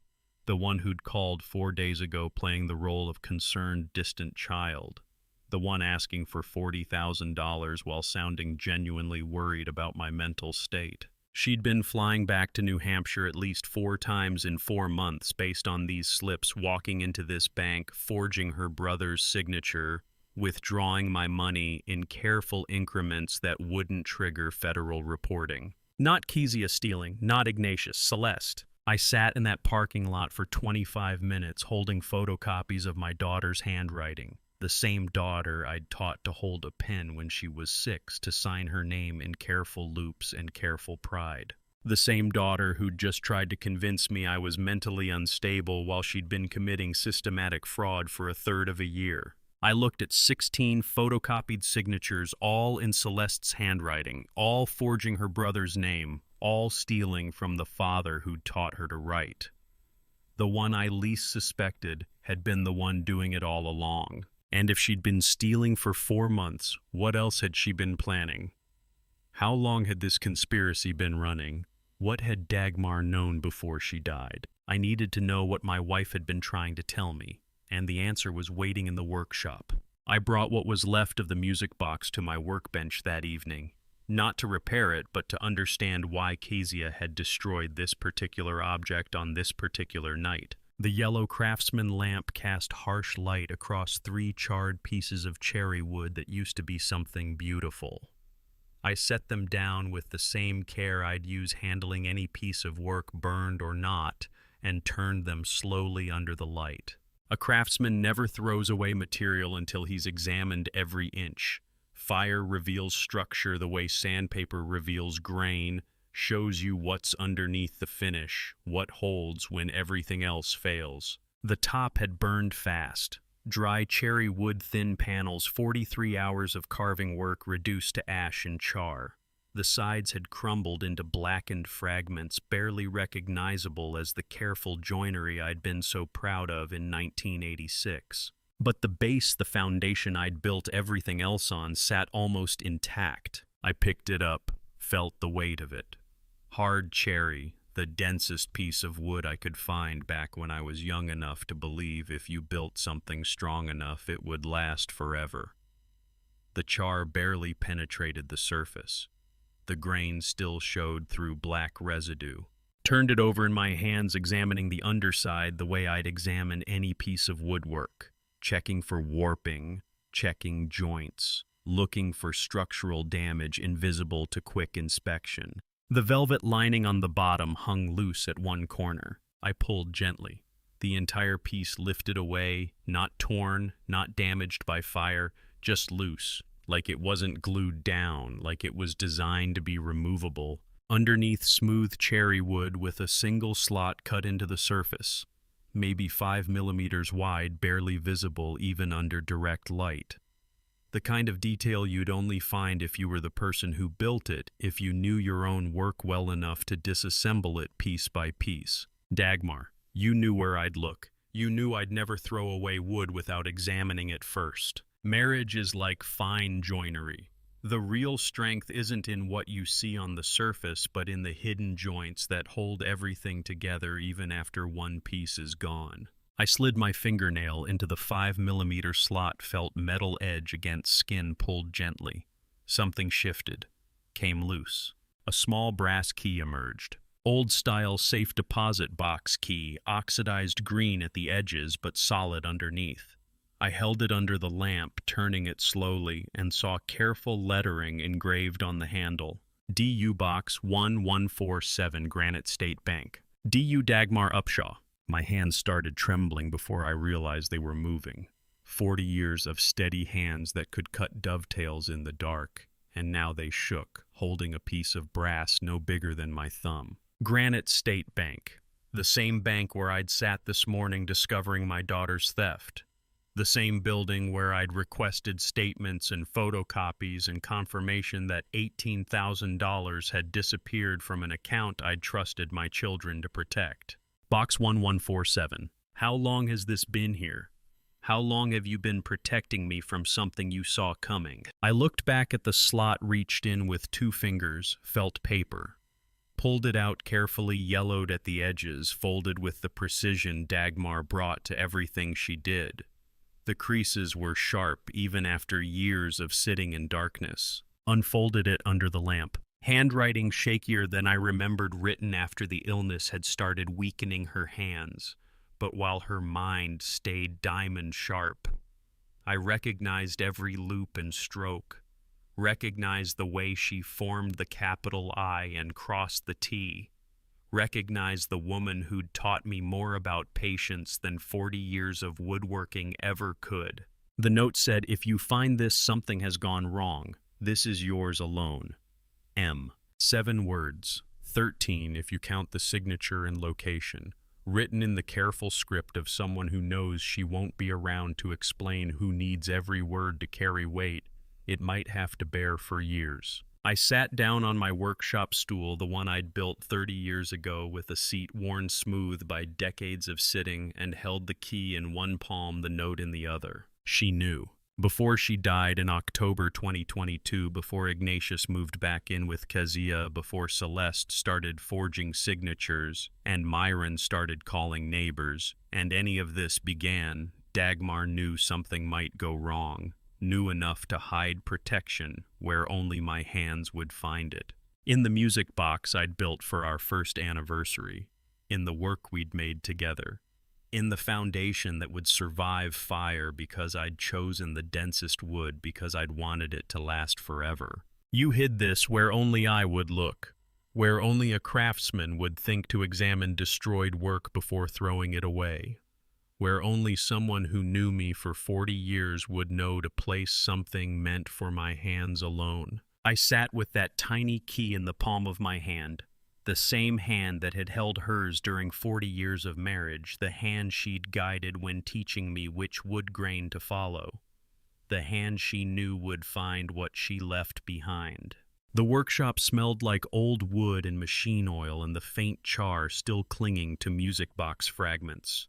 the one who'd called 4 days ago playing the role of concerned, distant child, the one asking for $40,000 while sounding genuinely worried about my mental state. She'd been flying back to New Hampshire at least 4 times in 4 months based on these slips, walking into this bank, forging her brother's signature, withdrawing my money in careful increments that wouldn't trigger federal reporting. Not Kezia stealing, not Ignatius, Celeste. I sat in that parking lot for 25 minutes holding photocopies of my daughter's handwriting. The same daughter I'd taught to hold a pen when she was 6 to sign her name in careful loops and careful pride. The same daughter who'd just tried to convince me I was mentally unstable while she'd been committing systematic fraud for 1/3 of a year. I looked at 16 photocopied signatures, all in Celeste's handwriting, all forging her brother's name, all stealing from the father who'd taught her to write. The one I least suspected had been the one doing it all along. And if she'd been stealing for 4 months, what else had she been planning? How long had this conspiracy been running? What had Dagmar known before she died? I needed to know what my wife had been trying to tell me, and the answer was waiting in the workshop. I brought what was left of the music box to my workbench that evening, not to repair it, but to understand why Kezia had destroyed this particular object on this particular night. The yellow craftsman lamp cast harsh light across 3 charred pieces of cherry wood that used to be something beautiful. I set them down with the same care I'd use handling any piece of work, burned or not, and turned them slowly under the light. A craftsman never throws away material until he's examined every inch. Fire reveals structure the way sandpaper reveals grain, shows you what's underneath the finish, what holds when everything else fails. The top had burned fast. Dry cherry wood thin panels, 43 hours of carving work reduced to ash and char. The sides had crumbled into blackened fragments, barely recognizable as the careful joinery I'd been so proud of in 1986. But the base, the foundation I'd built everything else on, sat almost intact. I picked it up, felt the weight of it. Hard cherry, the densest piece of wood I could find back when I was young enough to believe if you built something strong enough it would last forever. The char barely penetrated the surface. The grain still showed through black residue. Turned it over in my hands, examining the underside the way I'd examine any piece of woodwork, checking for warping, checking joints, looking for structural damage invisible to quick inspection. The velvet lining on the bottom hung loose at one corner. I pulled gently. The entire piece lifted away, not torn, not damaged by fire, just loose, like it wasn't glued down, like it was designed to be removable. Underneath, smooth cherry wood with a single slot cut into the surface, maybe 5 millimeters wide, barely visible even under direct light. The kind of detail you'd only find if you were the person who built it, if you knew your own work well enough to disassemble it piece by piece. Dagmar, you knew where I'd look. You knew I'd never throw away wood without examining it first. Marriage is like fine joinery. The real strength isn't in what you see on the surface, but in the hidden joints that hold everything together even after one piece is gone. I slid my fingernail into the 5 millimeter slot, felt metal edge against skin pulled gently. Something shifted, came loose. A small brass key emerged. Old-style safe deposit box key, oxidized green at the edges but solid underneath. I held it under the lamp, turning it slowly, and saw careful lettering engraved on the handle. DU Box 1147, Granite State Bank. DU Dagmar Upshaw. My hands started trembling before I realized they were moving. 40 years of steady hands that could cut dovetails in the dark, and now they shook, holding a piece of brass no bigger than my thumb. Granite State Bank. The same bank where I'd sat this morning discovering my daughter's theft. The same building where I'd requested statements and photocopies and confirmation that $18,000 had disappeared from an account I'd trusted my children to protect. Box 1147. How long has this been here? How long have you been protecting me from something you saw coming? I looked back at the slot, reached in with 2 fingers, felt paper. Pulled it out carefully, yellowed at the edges, folded with the precision Dagmar brought to everything she did. The creases were sharp even after years of sitting in darkness. Unfolded it under the lamp. Handwriting shakier than I remembered, written after the illness had started weakening her hands, but while her mind stayed diamond sharp. I recognized every loop and stroke, recognized the way she formed the capital I and crossed the T, recognized the woman who'd taught me more about patience than 40 years of woodworking ever could. The note said, "If you find this, something has gone wrong. This is yours alone. M." 7 words, 13 if you count the signature and location, written in the careful script of someone who knows she won't be around to explain, who needs every word to carry weight it might have to bear for years. I sat down on my workshop stool, the one I'd built 30 years ago, with a seat worn smooth by decades of sitting, and held the key in one palm, the note in the other. She knew. Before she died in October 2022, before Ignatius moved back in with Kezia, before Celeste started forging signatures, and Myron started calling neighbors, and any of this began, Dagmar knew something might go wrong, knew enough to hide protection where only my hands would find it. In the music box I'd built for our first anniversary, in the work we'd made together, in the foundation that would survive fire because I'd chosen the densest wood, because I'd wanted it to last forever. You hid this where only I would look, where only a craftsman would think to examine destroyed work before throwing it away, where only someone who knew me for 40 years would know to place something meant for my hands alone. I sat with that tiny key in the palm of my hand, the same hand that had held hers during 40 years of marriage, the hand she'd guided when teaching me which wood grain to follow, the hand she knew would find what she left behind. The workshop smelled like old wood and machine oil and the faint char still clinging to music box fragments.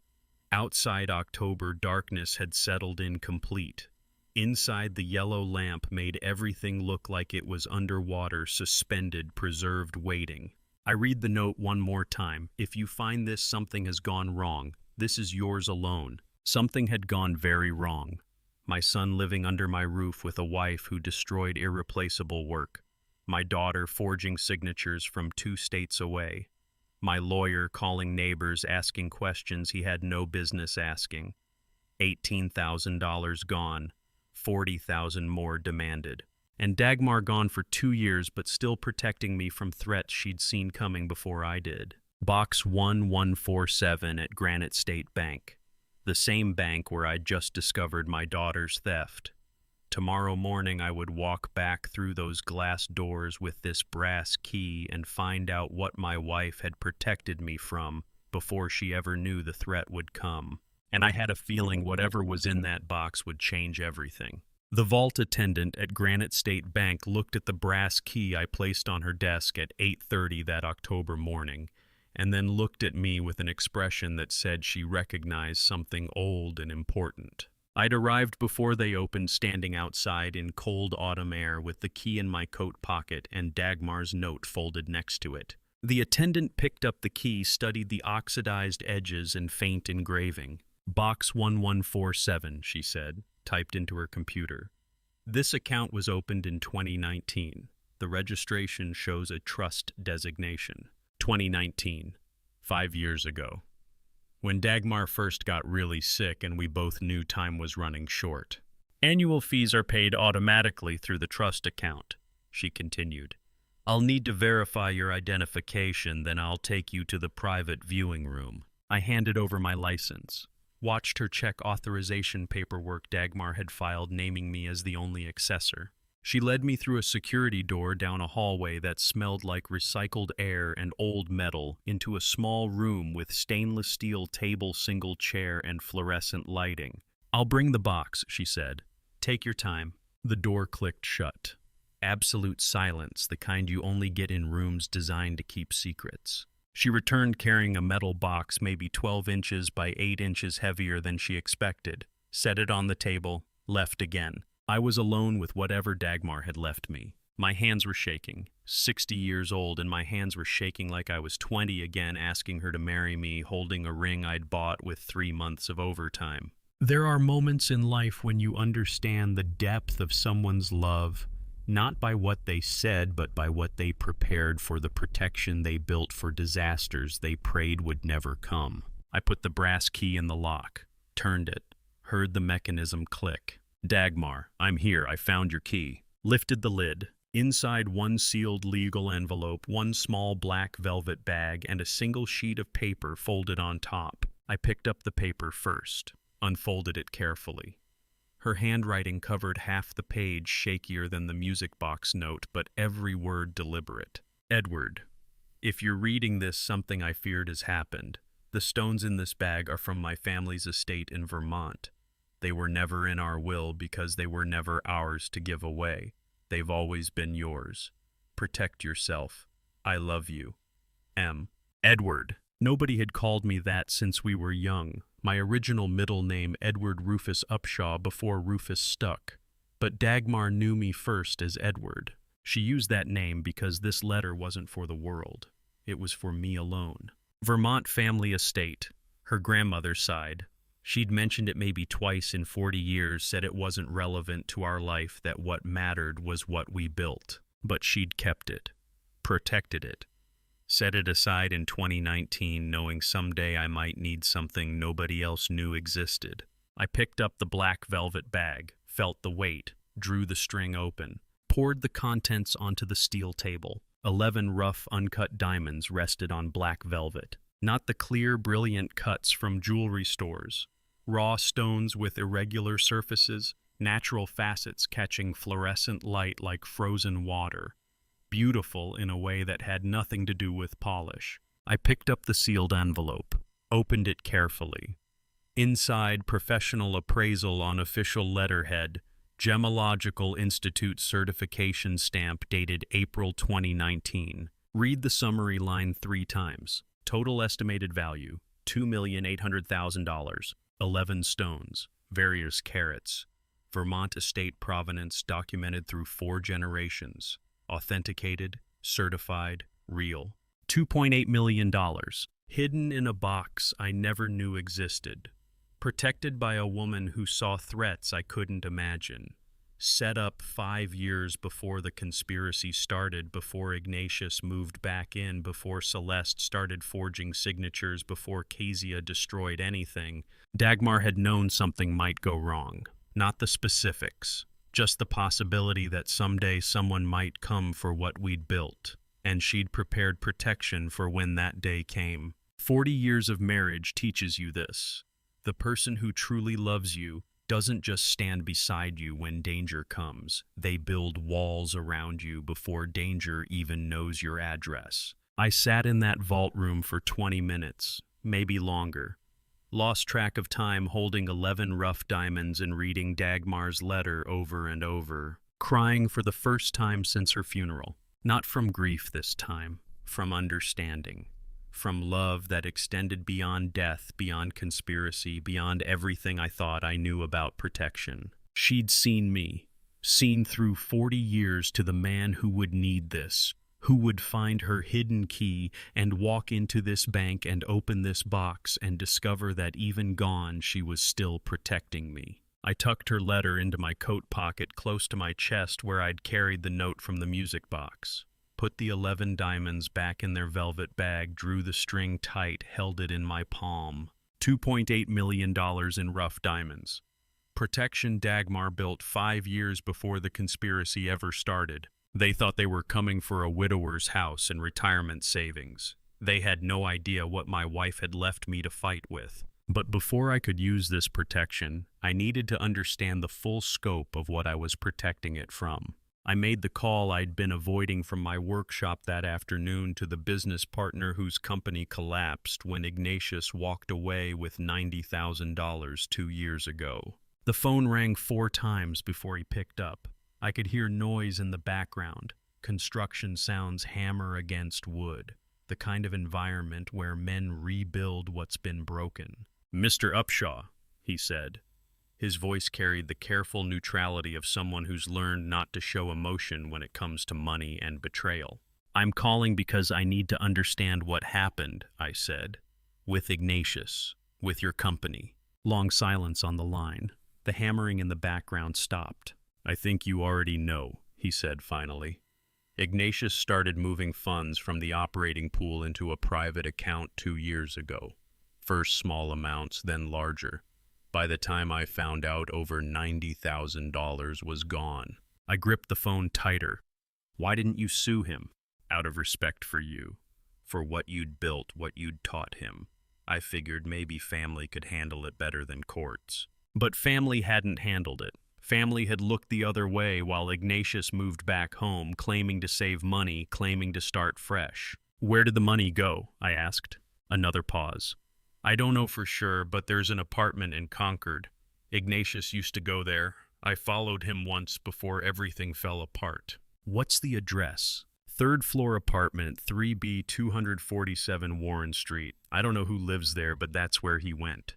Outside, October darkness had settled in complete. Inside, the yellow lamp made everything look like it was underwater, suspended, preserved, waiting. I read the note one more time. If you find this, something has gone wrong. This is yours alone. Something had gone very wrong. My son living under my roof with a wife who destroyed irreplaceable work. My daughter forging signatures from 2 states away. My lawyer calling neighbors, asking questions he had no business asking. $18,000 gone. $40,000 more demanded. And Dagmar gone for 2 years, but still protecting me from threats she'd seen coming before I did. Box 1147 at Granite State Bank. The same bank where I'd just discovered my daughter's theft. Tomorrow morning I would walk back through those glass doors with this brass key and find out what my wife had protected me from before she ever knew the threat would come. And I had a feeling whatever was in that box would change everything. The vault attendant at Granite State Bank looked at the brass key I placed on her desk at 8:30 that October morning, and then looked at me with an expression that said she recognized something old and important. I'd arrived before they opened, standing outside in cold autumn air with the key in my coat pocket and Dagmar's note folded next to it. The attendant picked up the key, studied the oxidized edges and faint engraving. "Box 1147, she said, typed into her computer. "This account was opened in 2019. The registration shows a trust designation. 2019, 5 years ago. When Dagmar first got really sick and we both knew time was running short. Annual fees are paid automatically through the trust account," she continued. "I'll need to verify your identification, then I'll take you to the private viewing room." I handed over my license. Watched her check authorization paperwork Dagmar had filed naming me as the only accessor. She led me through a security door down a hallway that smelled like recycled air and old metal into a small room with stainless steel table, single chair, and fluorescent lighting. "I'll bring the box," she said. "Take your time." The door clicked shut. Absolute silence, the kind you only get in rooms designed to keep secrets. She returned carrying a metal box maybe 12 inches by 8 inches heavier than she expected, set it on the table, left again. I was alone with whatever Dagmar had left me. My hands were shaking. 60 years old, and my hands were shaking like I was 20 again, asking her to marry me, holding a ring I'd bought with 3 months of overtime. There are moments in life when you understand the depth of someone's love, not by what they said, but by what they prepared for, the protection they built for disasters they prayed would never come. I put the brass key in the lock, turned it, heard the mechanism click. "Dagmar, I'm here, I found your key." Lifted the lid. Inside, one sealed legal envelope, one small black velvet bag, and a single sheet of paper folded on top. I picked up the paper first, unfolded it carefully. Her handwriting covered half the page, shakier than the music box note, but every word deliberate. "Edward, if you're reading this, something I feared has happened. The stones in this bag are from my family's estate in Vermont. They were never in our will because they were never ours to give away. They've always been yours. Protect yourself. I love you. M." Edward. Nobody had called me that since we were young. My original middle name, Edward Rufus Upshaw, before Rufus stuck. But Dagmar knew me first as Edward. She used that name because this letter wasn't for the world. It was for me alone. Vermont family estate. Her grandmother's side. She'd mentioned it maybe twice in 40 years, said it wasn't relevant to our life, that what mattered was what we built. But she'd kept it, protected it, set it aside in 2019, knowing someday I might need something nobody else knew existed. I picked up the black velvet bag, felt the weight, drew the string open, poured the contents onto the steel table. 11 rough, uncut diamonds rested on black velvet. Not the clear, brilliant cuts from jewelry stores. Raw stones with irregular surfaces, natural facets catching fluorescent light like frozen water. Beautiful in a way that had nothing to do with polish. I picked up the sealed envelope, opened it carefully. Inside, professional appraisal on official letterhead, Gemological Institute certification stamp dated April 2019. Read the summary line 3 times. Total estimated value, $2,800,000. 11 stones, various carats. Vermont estate provenance documented through 4 generations. Authenticated, certified, real. $2.8 million. Hidden in a box I never knew existed. Protected by a woman who saw threats I couldn't imagine. Set up 5 years before the conspiracy started, before Ignatius moved back in, before Celeste started forging signatures, before Kezia destroyed anything. Dagmar had known something might go wrong. Not the specifics, just the possibility that someday someone might come for what we'd built, and she'd prepared protection for when that day came. 40 years of marriage teaches you this. The person who truly loves you doesn't just stand beside you when danger comes. They build walls around you before danger even knows your address. I sat in that vault room for 20 minutes, maybe longer. Lost track of time holding 11 rough diamonds and reading Dagmar's letter over and over, crying for the first time since her funeral. Not from grief this time, from understanding. From love that extended beyond death, beyond conspiracy, beyond everything I thought I knew about protection. She'd seen me, seen through 40 years to the man who would need this, who would find her hidden key and walk into this bank and open this box and discover that even gone she was still protecting me. I tucked her letter into my coat pocket close to my chest where I'd carried the note from the music box. Put the 11 diamonds back in their velvet bag, drew the string tight, held it in my palm. $2.8 million in rough diamonds. Protection Dagmar built 5 years before the conspiracy ever started. They thought they were coming for a widower's house and retirement savings. They had no idea what my wife had left me to fight with. But before I could use this protection, I needed to understand the full scope of what I was protecting it from. I made the call I'd been avoiding from my workshop that afternoon to the business partner whose company collapsed when Ignatius walked away with $90,000 2 years ago. The phone rang 4 times before he picked up. I could hear noise in the background, construction sounds hammer against wood, the kind of environment where men rebuild what's been broken. "Mr. Upshaw," he said. His voice carried the careful neutrality of someone who's learned not to show emotion when it comes to money and betrayal. "I'm calling because I need to understand what happened," I said. "With Ignatius, with your company." Long silence on the line. The hammering in the background stopped. "I think you already know," he said finally. "Ignatius started moving funds from the operating pool into a private account 2 years ago. First small amounts, then larger. By the time I found out, over $90,000 was gone." I gripped the phone tighter. "Why didn't you sue him?" "Out of respect for you, for what you'd built, what you'd taught him. I figured maybe family could handle it better than courts." But family hadn't handled it. Family had looked the other way while Ignatius moved back home, claiming to save money, claiming to start fresh. "Where did the money go?" I asked. Another pause. "I don't know for sure, but there's an apartment in Concord. Ignatius used to go there. I followed him once before everything fell apart." "What's the address?" "Third floor apartment, 3B 247 Warren Street. I don't know who lives there, but that's where he went.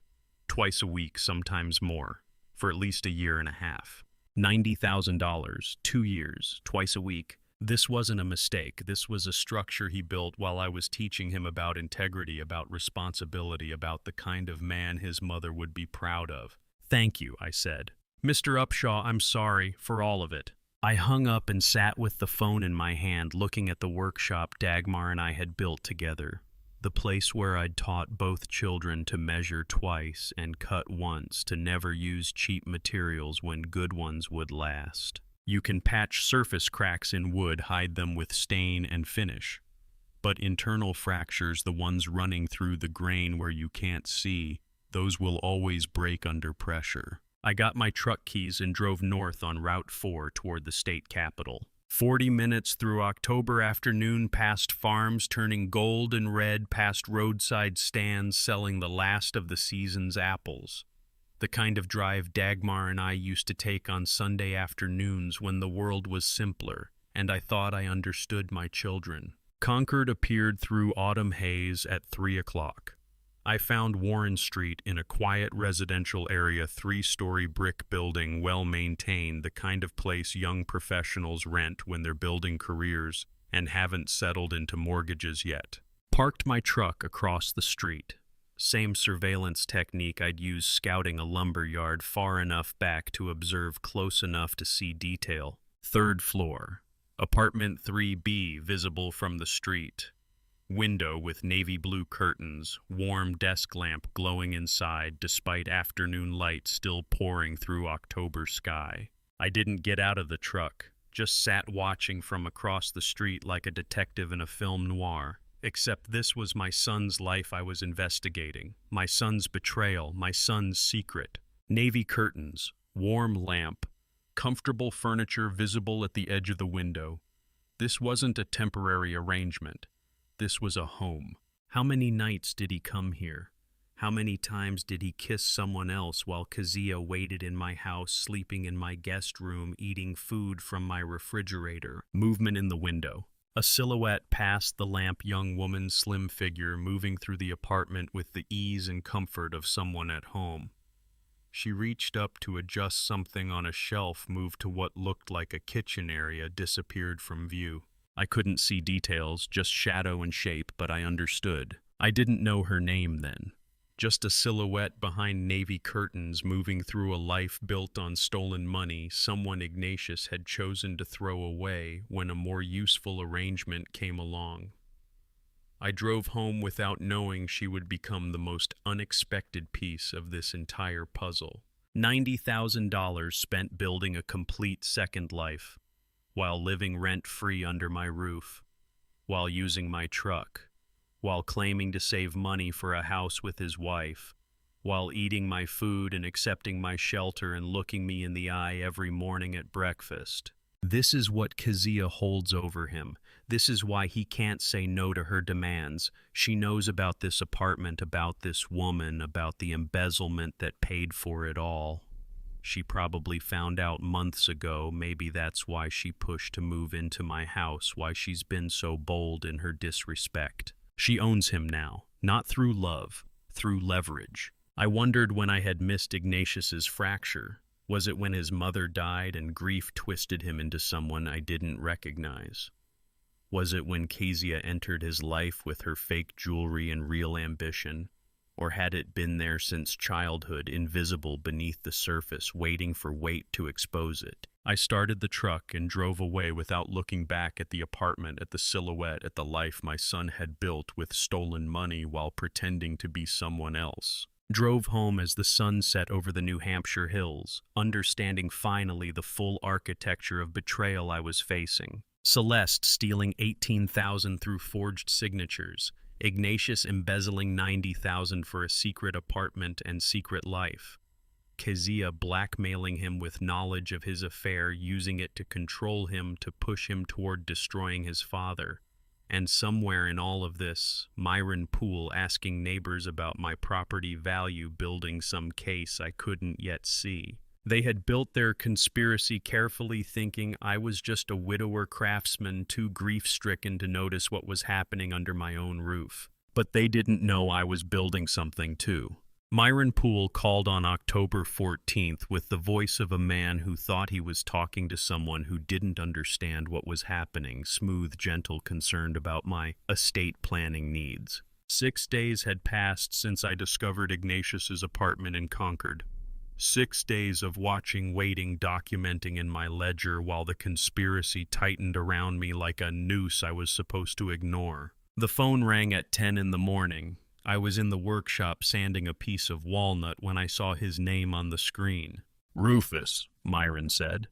Twice a week, sometimes more. For at least a year and a half. $90,000, 2 years, twice a week. This wasn't a mistake. This was a structure he built while I was teaching him about integrity, about responsibility, about the kind of man his mother would be proud of." "Thank you," I said. "Mr. Upshaw, I'm sorry for all of it." I hung up and sat with the phone in my hand, looking at the workshop Dagmar and I had built together. The place where I'd taught both children to measure twice and cut once, to never use cheap materials when good ones would last. You can patch surface cracks in wood, hide them with stain and finish. But internal fractures, the ones running through the grain where you can't see, those will always break under pressure. I got my truck keys and drove north on Route 4 toward the state capitol. 40 minutes through October afternoon, past farms turning gold and red, past roadside stands selling the last of the season's apples. The kind of drive Dagmar and I used to take on Sunday afternoons when the world was simpler, and I thought I understood my children. Concord appeared through autumn haze at 3 o'clock. I found Warren Street in a quiet residential area, 3-story brick building, well-maintained, the kind of place young professionals rent when they're building careers and haven't settled into mortgages yet. Parked my truck across the street. Same surveillance technique I'd used scouting a lumber yard, far enough back to observe close enough to see detail. 3rd floor. Apartment 3B, visible from the street. Window with navy blue curtains, warm desk lamp glowing inside despite afternoon light still pouring through October sky. I didn't get out of the truck, just sat watching from across the street like a detective in a film noir. Except this was my son's life I was investigating, my son's betrayal, my son's secret. Navy curtains, warm lamp, comfortable furniture visible at the edge of the window. This wasn't a temporary arrangement. This was a home. How many nights did he come here? How many times did he kiss someone else while Kezia waited in my house, sleeping in my guest room, eating food from my refrigerator? Movement in the window. A silhouette past the lamp, young woman's slim figure moving through the apartment with the ease and comfort of someone at home. She reached up to adjust something on a shelf, moved to what looked like a kitchen area, disappeared from view. I couldn't see details, just shadow and shape, but I understood. I didn't know her name then. Just a silhouette behind navy curtains moving through a life built on stolen money, someone Ignatius had chosen to throw away when a more useful arrangement came along. I drove home without knowing she would become the most unexpected piece of this entire puzzle. $90,000 spent building a complete second life, while living rent-free under my roof, while using my truck, while claiming to save money for a house with his wife, while eating my food and accepting my shelter and looking me in the eye every morning at breakfast. This is what Kezia holds over him. This is why he can't say no to her demands. She knows about this apartment, about this woman, about the embezzlement that paid for it all. She probably found out months ago. Maybe that's why she pushed to move into my house, why she's been so bold in her disrespect. She owns him now, not through love, through leverage. I wondered when I had missed Ignatius's fracture. Was it when his mother died and grief twisted him into someone I didn't recognize? Was it when Kezia entered his life with her fake jewelry and real ambition? Or had it been there since childhood, invisible beneath the surface, waiting for weight to expose it? I started the truck and drove away without looking back at the apartment, at the silhouette, at the life my son had built with stolen money while pretending to be someone else. Drove home as the sun set over the New Hampshire hills, understanding finally the full architecture of betrayal I was facing. Celeste stealing $18,000 through forged signatures, Ignatius embezzling $90,000 for a secret apartment and secret life, Kezia blackmailing him with knowledge of his affair, using it to control him, to push him toward destroying his father. And somewhere in all of this, Myron Poole asking neighbors about my property value, building some case I couldn't yet see. They had built their conspiracy carefully, thinking I was just a widower craftsman too grief-stricken to notice what was happening under my own roof. But they didn't know I was building something too. Myron Poole called on October 14th with the voice of a man who thought he was talking to someone who didn't understand what was happening, smooth, gentle, concerned about my estate planning needs. 6 days had passed since I discovered Ignatius's apartment in Concord. 6 days of watching, waiting, documenting in my ledger while the conspiracy tightened around me like a noose I was supposed to ignore. The phone rang at 10 in the morning. I was in the workshop sanding a piece of walnut when I saw his name on the screen. "Rufus," Myron said.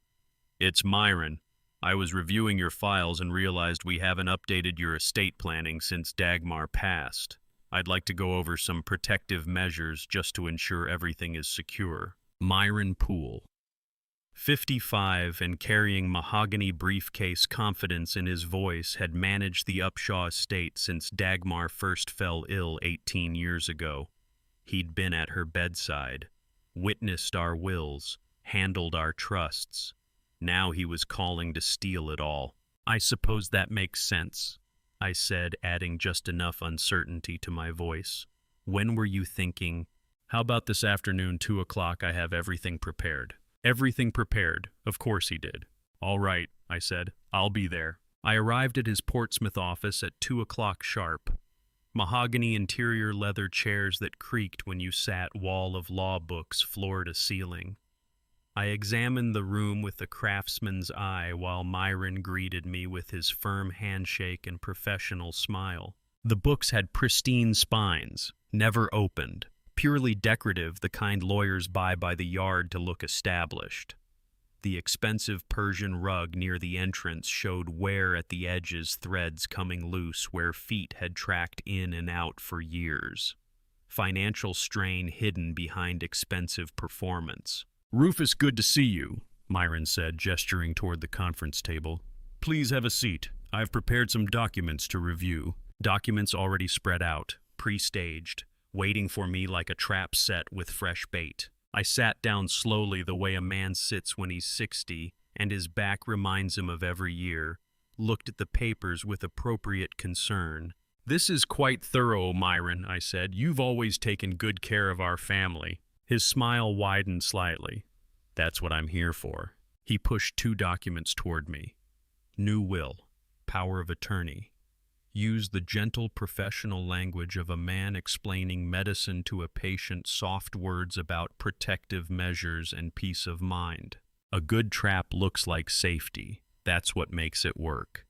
"It's Myron. I was reviewing your files and realized we haven't updated your estate planning since Dagmar passed. I'd like to go over some protective measures just to ensure everything is secure." Myron Poole, 55 and carrying mahogany briefcase confidence in his voice, had managed the Upshaw estate since Dagmar first fell ill 18 years ago. He'd been at her bedside, witnessed our wills, handled our trusts. Now he was calling to steal it all. "I suppose that makes sense," I said, adding just enough uncertainty to my voice. "When were you thinking?" "How about this afternoon, 2 o'clock? I have everything prepared." Everything prepared. Of course he did. "All right," I said. "I'll be there." I arrived at his Portsmouth office at 2 o'clock sharp. Mahogany interior leather chairs that creaked when you sat, wall of law books, floor to ceiling. I examined the room with a craftsman's eye while Myron greeted me with his firm handshake and professional smile. The books had pristine spines, never opened. Purely decorative, the kind lawyers buy by the yard to look established. The expensive Persian rug near the entrance showed wear at the edges, threads coming loose where feet had tracked in and out for years. financial strain hidden behind expensive performance. "Rufus, good to see you," Myron said, gesturing toward the conference table. "Please have a seat. I've prepared some documents to review." Documents already spread out, pre-staged, waiting for me like a trap set with fresh bait. I sat down slowly the way a man sits when he's 60 and his back reminds him of every year, looked at the papers with appropriate concern. "This is quite thorough, Myron," I said. "You've always taken good care of our family." His smile widened slightly. "That's what I'm here for." He pushed 2 documents toward me. New will, power of attorney. Use the gentle professional language of a man explaining medicine to a patient, soft words about protective measures and peace of mind. A good trap looks like safety. That's what makes it work.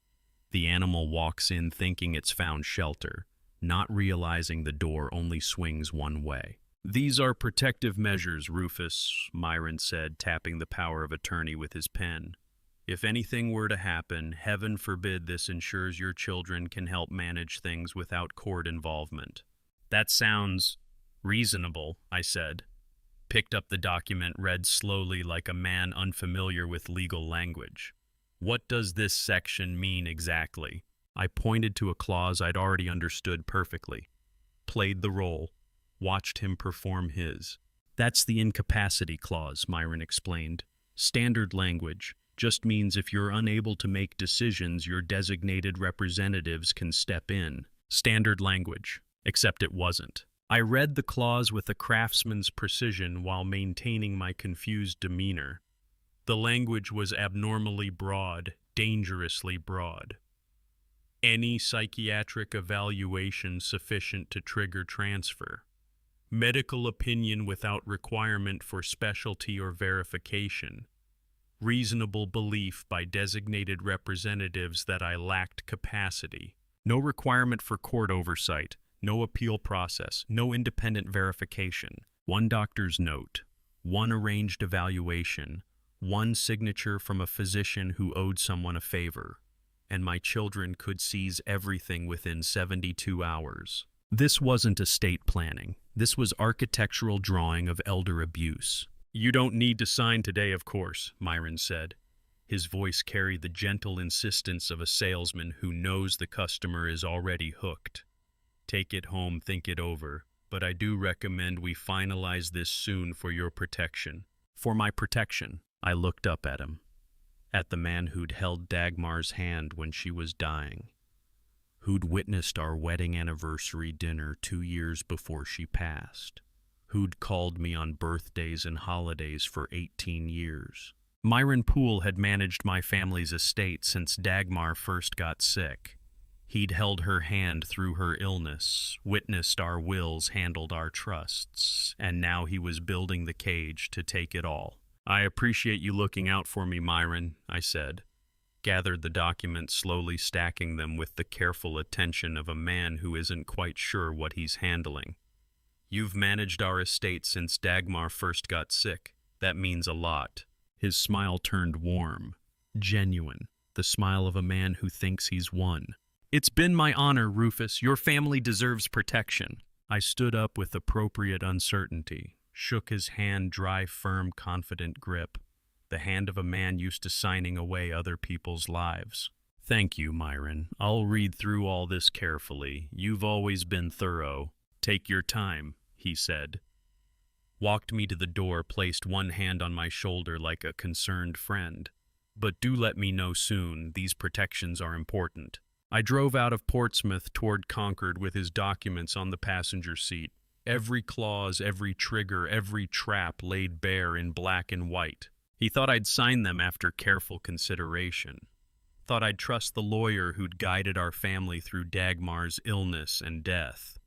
The animal walks in thinking it's found shelter, not realizing the door only swings one way. "These are protective measures, Rufus," Myron said, tapping the power of attorney with his pen. "If anything were to happen, heaven forbid, this ensures your children can help manage things without court involvement." "That sounds reasonable," I said. Picked up the document, read slowly like a man unfamiliar with legal language. "What does this section mean exactly?" I pointed to a clause I'd already understood perfectly. Played the role, watched him perform his. "That's the incapacity clause," Myron explained. "Standard language. Just means if you're unable to make decisions, your designated representatives can step in." Standard language, except it wasn't. I read the clause with a craftsman's precision while maintaining my confused demeanor. The language was abnormally broad, dangerously broad. Any psychiatric evaluation sufficient to trigger transfer. Medical opinion without requirement for specialty or verification. Reasonable belief by designated representatives that I lacked capacity. No requirement for court oversight, no appeal process, no independent verification. 1 doctor's note, 1 arranged evaluation, 1 signature from a physician who owed someone a favor, and my children could seize everything within 72 hours. This wasn't estate planning. This was architectural drawing of elder abuse. "You don't need to sign today, of course," Myron said. His voice carried the gentle insistence of a salesman who knows the customer is already hooked. "Take it home, think it over, but I do recommend we finalize this soon for your protection." "For my protection?" I looked up at him, at the man who'd held Dagmar's hand when she was dying, who'd witnessed our wedding anniversary dinner 2 years before she passed, who'd called me on birthdays and holidays for 18 years. Myron Poole had managed my family's estate since Dagmar first got sick. He'd held her hand through her illness, witnessed our wills, handled our trusts, and now he was building the cage to take it all. "I appreciate you looking out for me, Myron," I said. Gathered the documents, slowly stacking them with the careful attention of a man who isn't quite sure what he's handling. "You've managed our estate since Dagmar first got sick. That means a lot." His smile turned warm, genuine, the smile of a man who thinks he's won. "It's been my honor, Rufus. Your family deserves protection." I stood up with appropriate uncertainty, shook his hand, dry, firm, confident grip, the hand of a man used to signing away other people's lives. "Thank you, Myron. I'll read through all this carefully. You've always been thorough. Take your time," he said. Walked me to the door, placed one hand on my shoulder like a concerned friend. "But do let me know soon. These protections are important." I drove out of Portsmouth toward Concord with his documents on the passenger seat. Every clause, every trigger, every trap laid bare in black and white. He thought I'd sign them after careful consideration. Thought I'd trust the lawyer who'd guided our family through Dagmar's illness and death.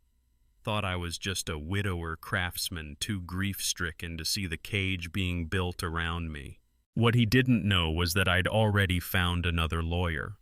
Thought I was just a widower craftsman too grief-stricken to see the cage being built around me. What he didn't know was that I'd already found another lawyer,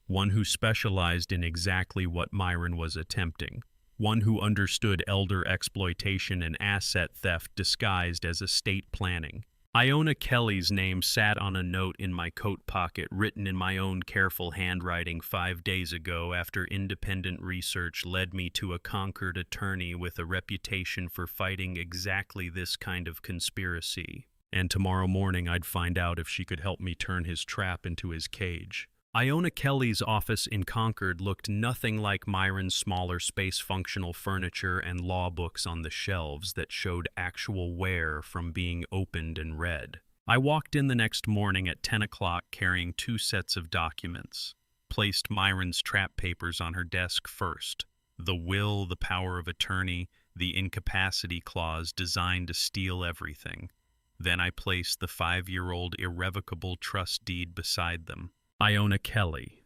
one who specialized in exactly what Myron was attempting, one who understood elder exploitation and asset theft disguised as estate planning. Iona Kelly's name sat on a note in my coat pocket, written in my own careful handwriting 5 days ago after independent research led me to a Concord attorney with a reputation for fighting exactly this kind of conspiracy. And tomorrow morning I'd find out if she could help me turn his trap into his cage. Iona Kelly's office in Concord looked nothing like Myron's smaller space-functional furniture and law books on the shelves that showed actual wear from being opened and read. I walked in the next morning at 10 o'clock carrying 2 sets of documents, placed Myron's trap papers on her desk first, the will, the power of attorney, the incapacity clause designed to steal everything. Then I placed the 5-year-old irrevocable trust deed beside them. Iona Kelly,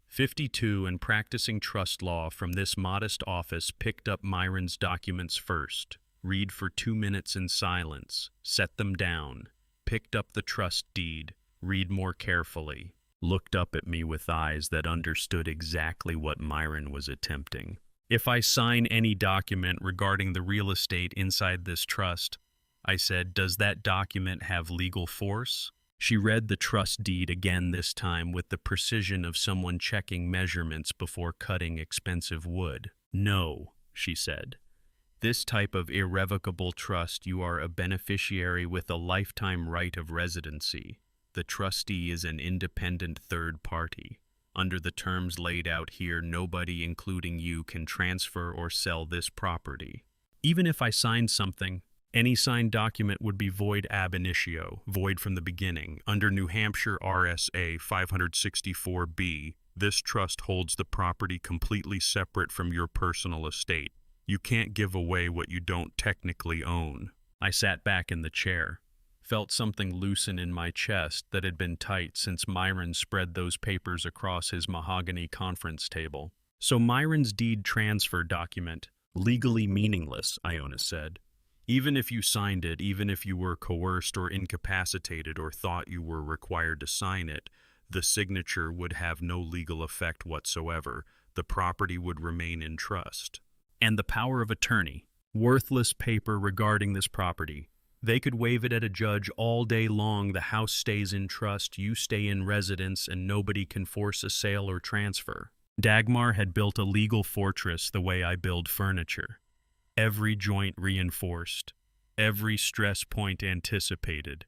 52 and practicing trust law from this modest office, picked up Myron's documents first, read for 2 minutes in silence, set them down, picked up the trust deed, read more carefully, looked up at me with eyes that understood exactly what Myron was attempting. If I sign any document regarding the real estate inside this trust, I said, does that document have legal force? She read the trust deed again, this time with the precision of someone checking measurements before cutting expensive wood. No, she said. This type of irrevocable trust, you are a beneficiary with a lifetime right of residency. The trustee is an independent third party. Under the terms laid out here, nobody, including you, can transfer or sell this property. Even if I signed something, any signed document would be void ab initio, void from the beginning. Under New Hampshire RSA 564B, this trust holds the property completely separate from your personal estate. You can't give away what you don't technically own. I sat back in the chair, felt something loosen in my chest that had been tight since Myron spread those papers across his mahogany conference table. So Myron's deed transfer document, legally meaningless, Iona said. Even if you signed it, even if you were coerced or incapacitated or thought you were required to sign it, the signature would have no legal effect whatsoever. The property would remain in trust. And the power of attorney, worthless paper regarding this property. They could waive it at a judge all day long. The house stays in trust, you stay in residence, and nobody can force a sale or transfer. Dagmar had built a legal fortress the way I build furniture. Every joint reinforced, every stress point anticipated,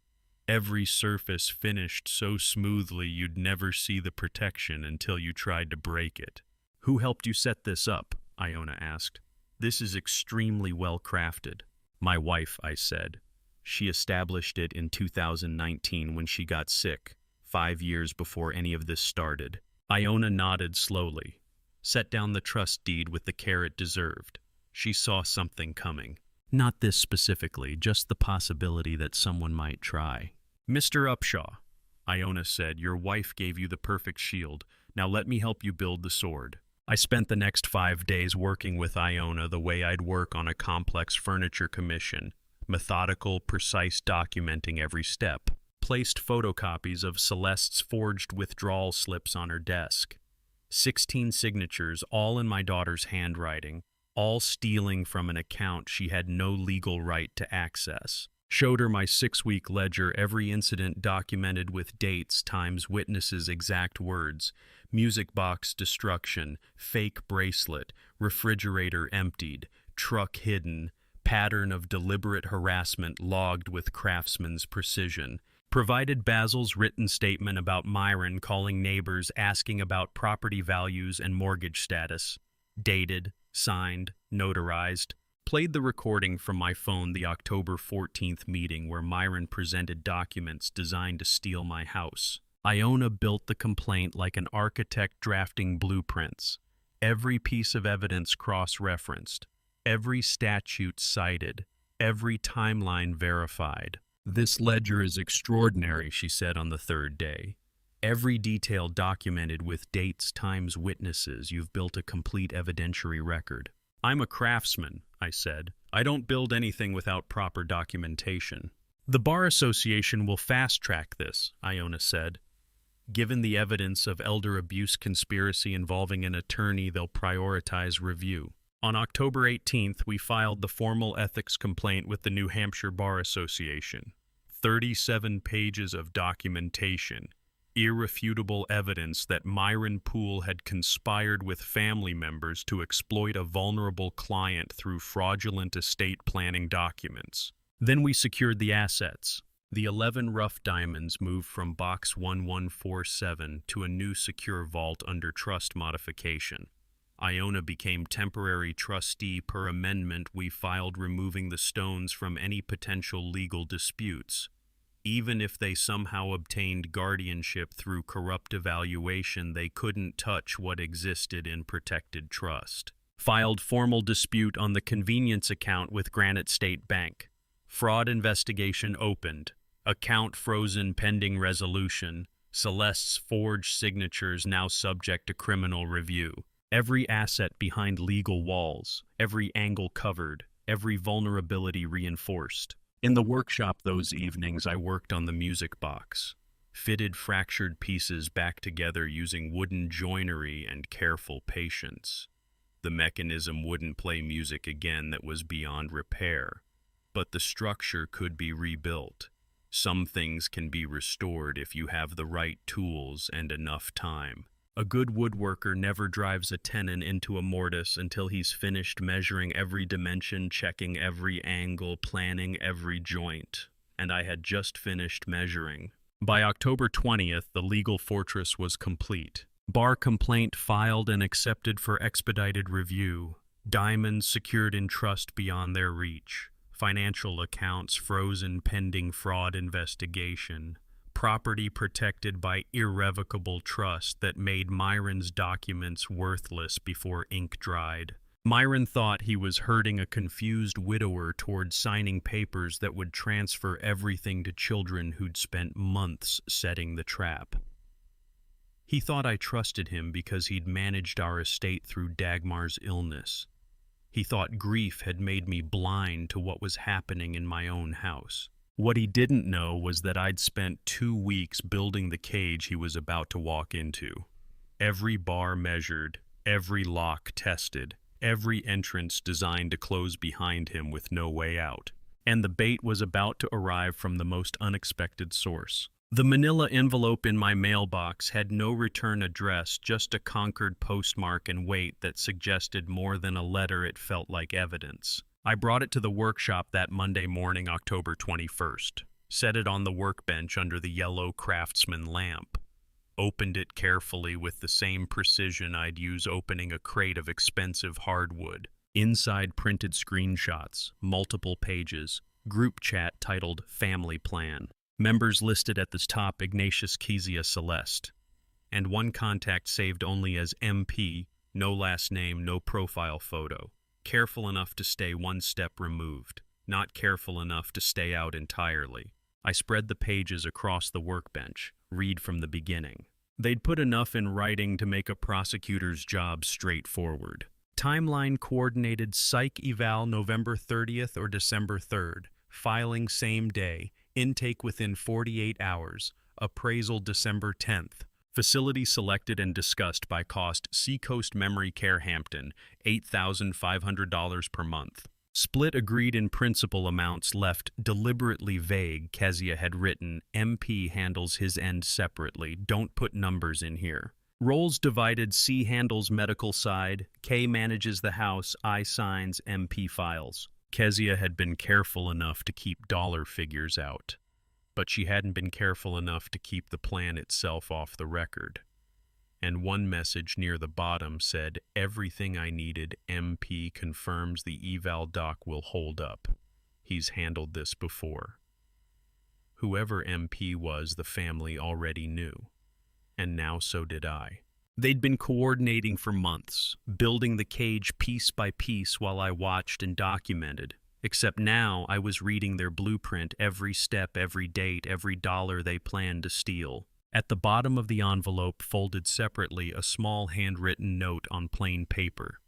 every surface finished so smoothly you'd never see the protection until you tried to break it. Who helped you set this up? Iona asked. This is extremely well crafted. My wife, I said. She established it in 2019 when she got sick, 5 years before any of this started. Iona nodded slowly, set down the trust deed with the care it deserved. She saw something coming. Not this specifically, just the possibility that someone might try. Mr. Upshaw, Iona said, your wife gave you the perfect shield. Now let me help you build the sword. I spent the next 5 days working with Iona the way I'd work on a complex furniture commission, methodical, precise, documenting every step. Placed photocopies of Celeste's forged withdrawal slips on her desk. 16 signatures, all in my daughter's handwriting. All stealing from an account she had no legal right to access. Showed her my 6-week ledger, every incident documented with dates, times, witnesses, exact words. Music box destruction, fake bracelet, refrigerator emptied, truck hidden, pattern of deliberate harassment logged with craftsman's precision. Provided Basil's written statement about Myron calling neighbors asking about property values and mortgage status. Dated, signed, notarized. Played the recording from my phone, the October 14th meeting where Myron presented documents designed to steal my house. Iona built the complaint like an architect drafting blueprints. Every piece of evidence cross-referenced. Every statute cited. Every timeline verified. This ledger is extraordinary, she said on the 3rd day. Every detail documented with dates, times, witnesses. You've built a complete evidentiary record. I'm a craftsman, I said. I don't build anything without proper documentation. The Bar Association will fast-track this, Iona said. Given the evidence of elder abuse conspiracy involving an attorney, they'll prioritize review. On October 18th, we filed the formal ethics complaint with the New Hampshire Bar Association. 37 pages of documentation, irrefutable evidence that Myron Poole had conspired with family members to exploit a vulnerable client through fraudulent estate planning documents. Then we secured the assets. The 11 rough diamonds moved from Box 1147 to a new secure vault under trust modification. Iona became temporary trustee per amendment we filed, removing the stones from any potential legal disputes. Even if they somehow obtained guardianship through corrupt evaluation, they couldn't touch what existed in protected trust. Filed formal dispute on the convenience account with Granite State Bank. Fraud investigation opened. Account frozen pending resolution. Celeste's forged signatures now subject to criminal review. Every asset behind legal walls, every angle covered, every vulnerability reinforced. In the workshop those evenings, I worked on the music box, fitted fractured pieces back together using wooden joinery and careful patience. The mechanism wouldn't play music again that was beyond repair, but the structure could be rebuilt. Some things can be restored if you have the right tools and enough time. A good woodworker never drives a tenon into a mortise until he's finished measuring every dimension, checking every angle, planning every joint. And I had just finished measuring. By October 20th, the legal fortress was complete. Bar complaint filed and accepted for expedited review. Diamonds secured in trust beyond their reach. Financial accounts frozen pending fraud investigation. Property protected by irrevocable trust that made Myron's documents worthless before ink dried. Myron thought he was herding a confused widower toward signing papers that would transfer everything to children who'd spent months setting the trap. He thought I trusted him because he'd managed our estate through Dagmar's illness. He thought grief had made me blind to what was happening in my own house. What he didn't know was that I'd spent 2 weeks building the cage he was about to walk into. Every bar measured, every lock tested, every entrance designed to close behind him with no way out. And the bait was about to arrive from the most unexpected source. The manila envelope in my mailbox had no return address, just a Concord postmark and weight that suggested more than a letter. It felt like evidence. I brought it to the workshop that Monday morning, October 21st, set it on the workbench under the yellow craftsman lamp, opened it carefully with the same precision I'd use opening a crate of expensive hardwood. Inside, printed screenshots, multiple pages, group chat titled Family Plan. Members listed at the top: Ignatius, Kezia, Celeste. And one contact saved only as MP, no last name, no profile photo. Careful enough to stay one step removed, not careful enough to stay out entirely. I spread the pages across the workbench, read from the beginning. They'd put enough in writing to make a prosecutor's job straightforward. Timeline coordinated: psych eval November 30th or December 3rd, filing same day, intake within 48 hours, appraisal December 10th. Facility selected and discussed by cost: Seacoast Memory Care Hampton, $8,500 per month. Split agreed in principal amounts left deliberately vague. Kezia had written, MP handles his end separately, don't put numbers in here. Roles divided: C handles medical side, K manages the house, I signs, MP files. Kezia had been careful enough to keep dollar figures out, but she hadn't been careful enough to keep the plan itself off the record. And one message near the bottom said, everything I needed. MP confirms the eval doc will hold up. He's handled this before. Whoever MP was, the family already knew. And now so did I. They'd been coordinating for months, building the cage piece by piece while I watched and documented. Except now I was reading their blueprint, every step, every date, every dollar they planned to steal. At the bottom of the envelope, folded separately, a small handwritten note on plain paper.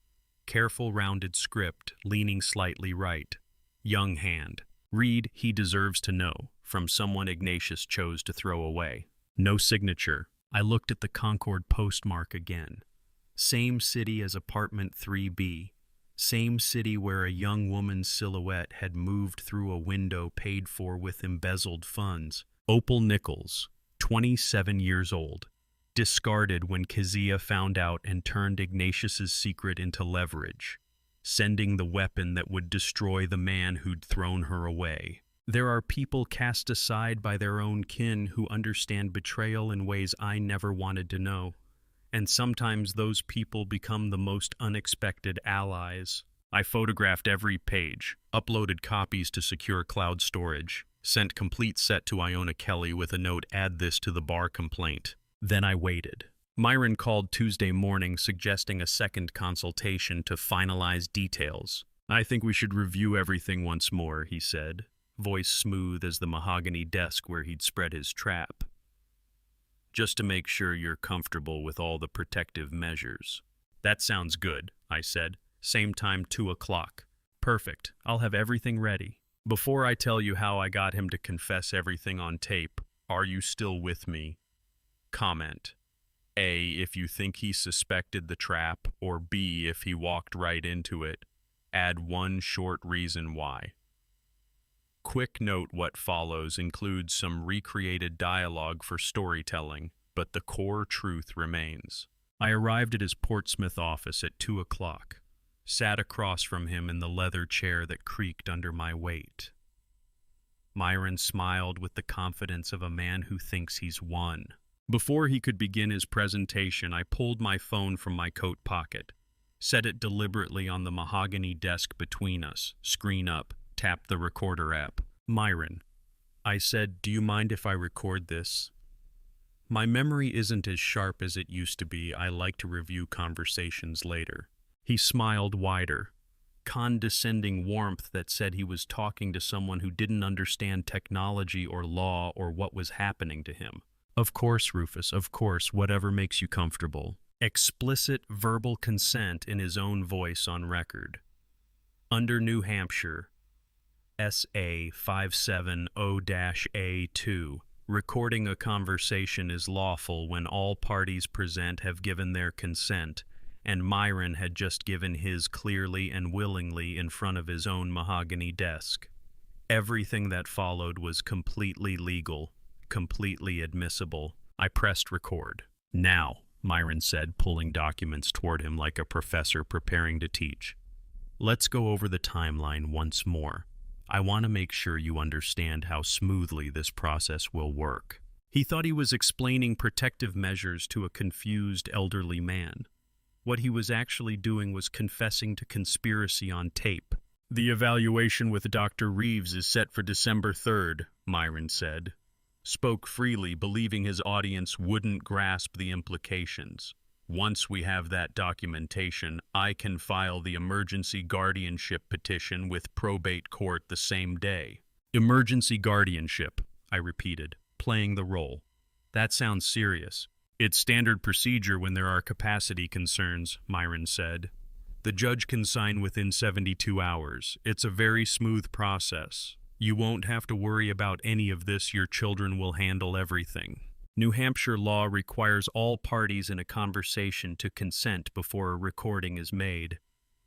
Careful rounded script, leaning slightly right. Young hand. Read, he deserves to know, from someone Ignatius chose to throw away. No signature. I looked at the Concord postmark again. Same city as apartment 3B. Same city where a young woman's silhouette had moved through a window paid for with embezzled funds. Opal Nichols, 27 years old, discarded when Kezia found out and turned Ignatius's secret into leverage, sending the weapon that would destroy the man who'd thrown her away. There are people cast aside by their own kin who understand betrayal in ways I never wanted to know. And sometimes those people become the most unexpected allies. I photographed every page, uploaded copies to secure cloud storage, sent complete set to Iona Kelly with a note, "Add this to the bar complaint." Then I waited. Myron called Tuesday morning suggesting a second consultation to finalize details. "I think we should review everything once more," he said, voice smooth as the mahogany desk where he'd spread his trap. "Just to make sure you're comfortable with all the protective measures." "That sounds good," I said. "Same time, 2 o'clock. Perfect. I'll have everything ready." Before I tell you how I got him to confess everything on tape, are you still with me? Comment. A, if you think he suspected the trap, or B, if he walked right into it. Add one short reason why. Quick note: what follows includes some recreated dialogue for storytelling, but the core truth remains. I arrived at his Portsmouth office at 2 o'clock, sat across from him in the leather chair that creaked under my weight. Myron smiled with the confidence of a man who thinks he's won. Before he could begin his presentation, I pulled my phone from my coat pocket, set it deliberately on the mahogany desk between us, screen up, tapped the recorder app. "Myron," I said, "do you mind if I record this? My memory isn't as sharp as it used to be. I like to review conversations later." He smiled wider, condescending warmth that said he was talking to someone who didn't understand technology or law or what was happening to him. "Of course, Rufus, of course, whatever makes you comfortable." Explicit verbal consent in his own voice on record. Under New Hampshire, SA 570-A2, recording a conversation is lawful when all parties present have given their consent, and Myron had just given his clearly and willingly in front of his own mahogany desk. Everything that followed was completely legal, completely admissible. I pressed record. "Now," Myron said, pulling documents toward him like a professor preparing to teach. "Let's go over the timeline once more. I want to make sure you understand how smoothly this process will work." He thought he was explaining protective measures to a confused elderly man. What he was actually doing was confessing to conspiracy on tape. "The evaluation with Dr. Reeves is set for December 3rd, Myron said. Spoke freely, believing his audience wouldn't grasp the implications. "Once we have that documentation, I can file the emergency guardianship petition with probate court the same day." "Emergency guardianship," I repeated, playing the role. "That sounds serious." "It's standard procedure when there are capacity concerns," Myron said. "The judge can sign within 72 hours. It's a very smooth process. You won't have to worry about any of this. Your children will handle everything." New Hampshire law requires all parties in a conversation to consent before a recording is made.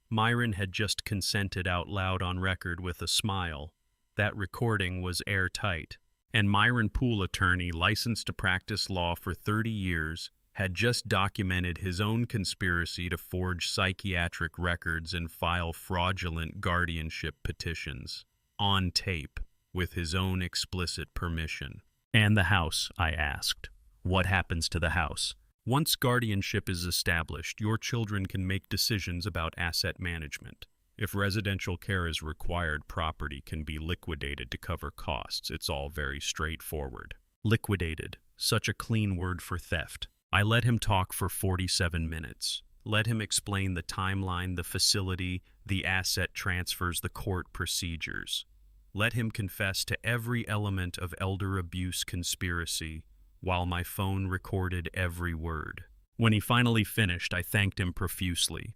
Myron had just consented out loud on record with a smile. That recording was airtight. And Myron, pool attorney, licensed to practice law for 30 years, had just documented his own conspiracy to forge psychiatric records and file fraudulent guardianship petitions. On tape, with his own explicit permission. "And the house?" I asked. "What happens to the house?" "Once guardianship is established, your children can make decisions about asset management. If residential care is required, property can be liquidated to cover costs. It's all very straightforward." Liquidated. Such a clean word for theft. I let him talk for 47 minutes. Let him explain the timeline, the facility, the asset transfers, the court procedures. Let him confess to every element of elder abuse conspiracy, while my phone recorded every word. When he finally finished, I thanked him profusely,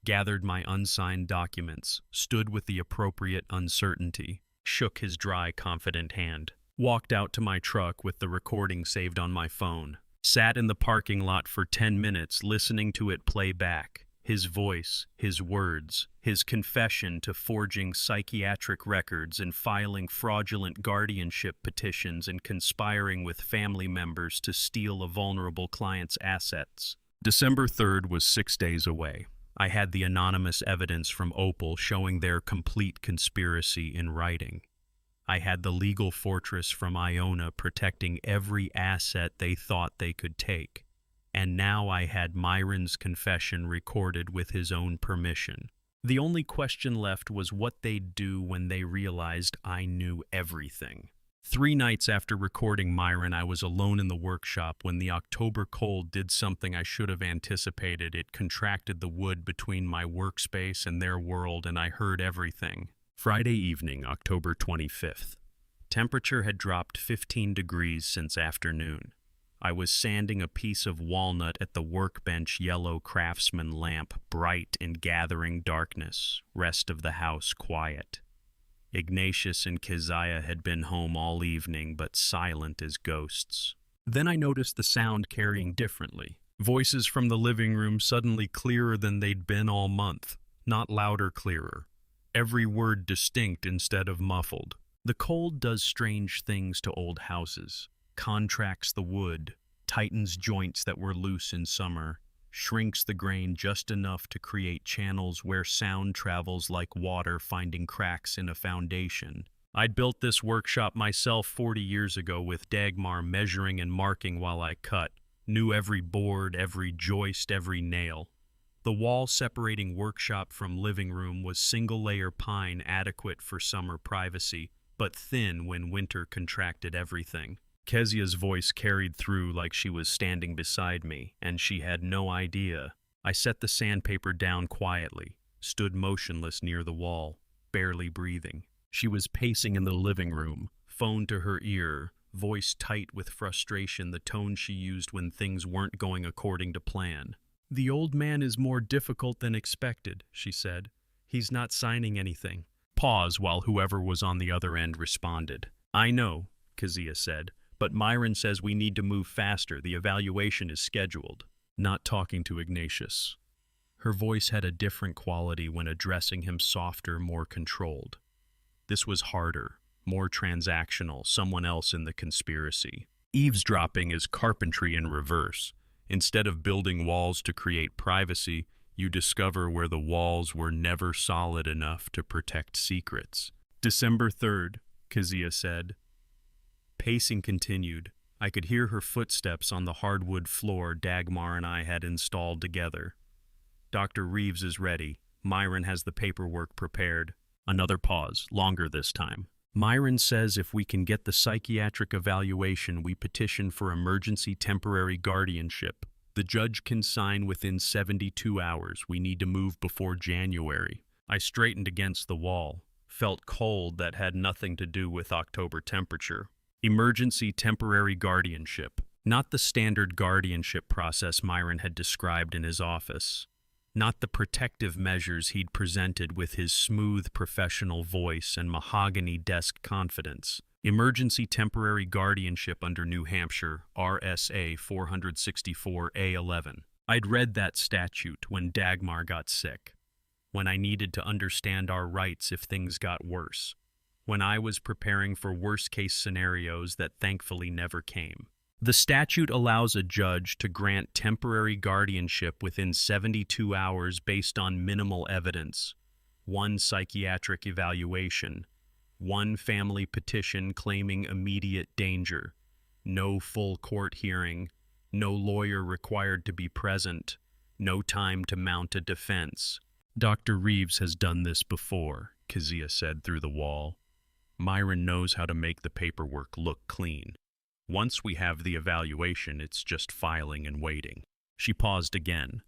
gathered my unsigned documents, stood with the appropriate uncertainty, shook his dry, confident hand, walked out to my truck with the recording saved on my phone, sat in the parking lot for 10 minutes listening to it play back, His voice, his words, his confession to forging psychiatric records and filing fraudulent guardianship petitions and conspiring with family members to steal a vulnerable client's assets. December 3rd was 6 days away. I had the anonymous evidence from Opal showing their complete conspiracy in writing. I had the legal fortress from Iona protecting every asset they thought they could take. And now I had Myron's confession recorded with his own permission. The only question left was what they'd do when they realized I knew everything. 3 nights after recording Myron, I was alone in the workshop when the October cold did something I should have anticipated. It contracted the wood between my workspace and their world, and I heard everything. Friday evening, October 25th. Temperature had dropped 15 degrees since afternoon. I was sanding a piece of walnut at the workbench yellow craftsman lamp, bright in gathering darkness, rest of the house quiet. Ignatius and Keziah had been home all evening, but silent as ghosts. Then I noticed the sound carrying differently. Voices from the living room suddenly clearer than they'd been all month, not louder, clearer. Every word distinct instead of muffled. The cold does strange things to old houses. Contracts the wood, tightens joints that were loose in summer, shrinks the grain just enough to create channels where sound travels like water finding cracks in a foundation. I'd built this workshop myself 40 years ago with Dagmar measuring and marking while I cut, knew every board, every joist, every nail. The wall separating workshop from living room was single-layer pine adequate for summer privacy, but thin when winter contracted everything. Keziah's voice carried through like she was standing beside me, and she had no idea. I set the sandpaper down quietly, stood motionless near the wall, barely breathing. She was pacing in the living room, phone to her ear, voice tight with frustration, the tone she used when things weren't going according to plan. "The old man is more difficult than expected," she said. "He's not signing anything." Pause while whoever was on the other end responded. "I know," Keziah said. "But Myron says we need to move faster. The evaluation is scheduled." Not talking to Ignatius. Her voice had a different quality when addressing him, softer, more controlled. This was harder, more transactional, someone else in the conspiracy. Eavesdropping is carpentry in reverse. Instead of building walls to create privacy, you discover where the walls were never solid enough to protect secrets. December 3rd, Keziah said. Pacing continued. I could hear her footsteps on the hardwood floor Dagmar and I had installed together. Dr. Reeves is ready. Myron has the paperwork prepared. Another pause, longer this time. Myron says if we can get the psychiatric evaluation, we petition for emergency temporary guardianship. The judge can sign within 72 hours. We need to move before January. I straightened against the wall, felt cold that had nothing to do with October temperature. Emergency temporary guardianship, not the standard guardianship process Myron had described in his office, not the protective measures he'd presented with his smooth professional voice and mahogany desk confidence. Emergency temporary guardianship under New Hampshire, RSA 464A11. I'd read that statute when Dagmar got sick, when I needed to understand our rights if things got worse, when I was preparing for worst-case scenarios that thankfully never came. The statute allows a judge to grant temporary guardianship within 72 hours based on minimal evidence, 1 psychiatric evaluation, 1 family petition claiming immediate danger, no full court hearing, no lawyer required to be present, no time to mount a defense. Dr. Reeves has done this before, Keziah said through the wall. Myron knows how to make the paperwork look clean. Once we have the evaluation, it's just filing and waiting. She paused again,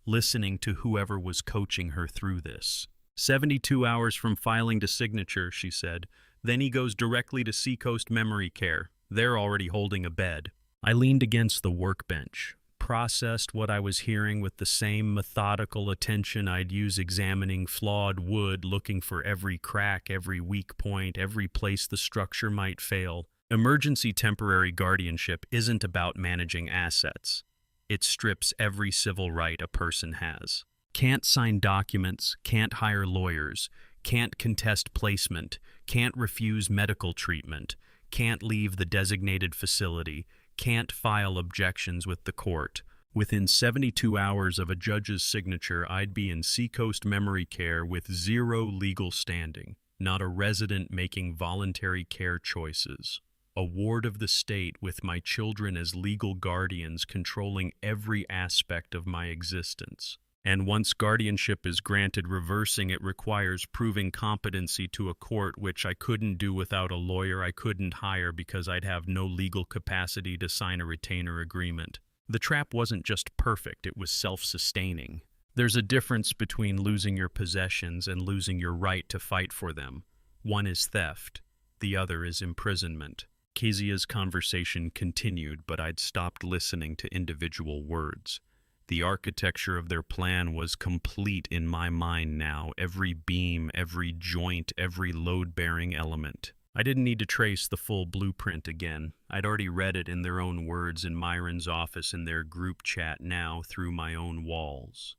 listening to whoever was coaching her through this. 72 hours from filing to signature, she said. Then he goes directly to Seacoast Memory Care. They're already holding a bed. I leaned against the workbench, processed what I was hearing with the same methodical attention I'd use examining flawed wood, looking for every crack, every weak point, every place the structure might fail. Emergency temporary guardianship isn't about managing assets. It strips every civil right a person has. Can't sign documents, can't hire lawyers, can't contest placement, can't refuse medical treatment, can't leave the designated facility, can't file objections with the court. Within 72 hours of a judge's signature, I'd be in Seacoast Memory Care with zero legal standing, not a resident making voluntary care choices. A ward of the state with my children as legal guardians controlling every aspect of my existence. And once guardianship is granted, reversing it requires proving competency to a court, which I couldn't do without a lawyer I couldn't hire because I'd have no legal capacity to sign a retainer agreement. The trap wasn't just perfect, it was self-sustaining. There's a difference between losing your possessions and losing your right to fight for them. One is theft, the other is imprisonment. Kezia's conversation continued, but I'd stopped listening to individual words. The architecture of their plan was complete in my mind now, every beam, every joint, every load-bearing element. I didn't need to trace the full blueprint again. I'd already read it in their own words in Myron's office in their group chat, now through my own walls.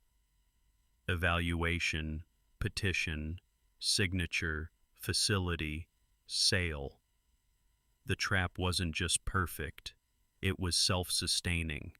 Evaluation, petition, signature, facility, sale. The trap wasn't just perfect, it was self-sustaining.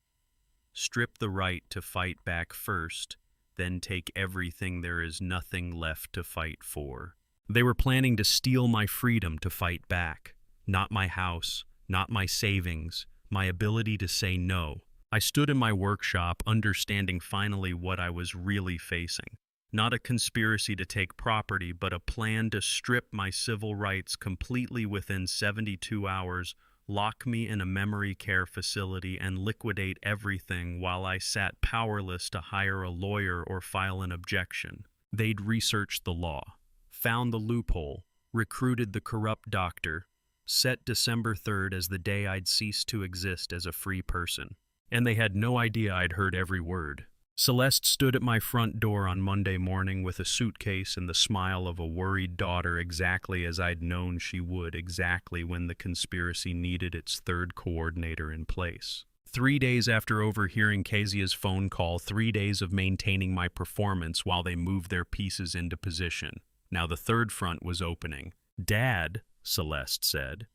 Strip the right to fight back first, then take everything there is nothing left to fight for. They were planning to steal my freedom to fight back. Not my house, not my savings, my ability to say no. I stood in my workshop, understanding finally what I was really facing. Not a conspiracy to take property, but a plan to strip my civil rights completely within 72 hours, lock me in a memory care facility, and liquidate everything while I sat powerless to hire a lawyer or file an objection. They'd researched the law, found the loophole, recruited the corrupt doctor, set December 3rd as the day I'd cease to exist as a free person. And they had no idea I'd heard every word. Celeste stood at my front door on Monday morning with a suitcase and the smile of a worried daughter, exactly as I'd known she would, exactly when the conspiracy needed its third coordinator in place. 3 days after overhearing Kezia's phone call, 3 days of maintaining my performance while they moved their pieces into position. Now the third front was opening. "Dad," Celeste said.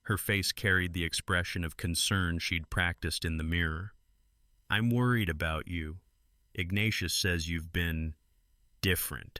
Her face carried the expression of concern she'd practiced in the mirror. "I'm worried about you. Ignatius says you've been different.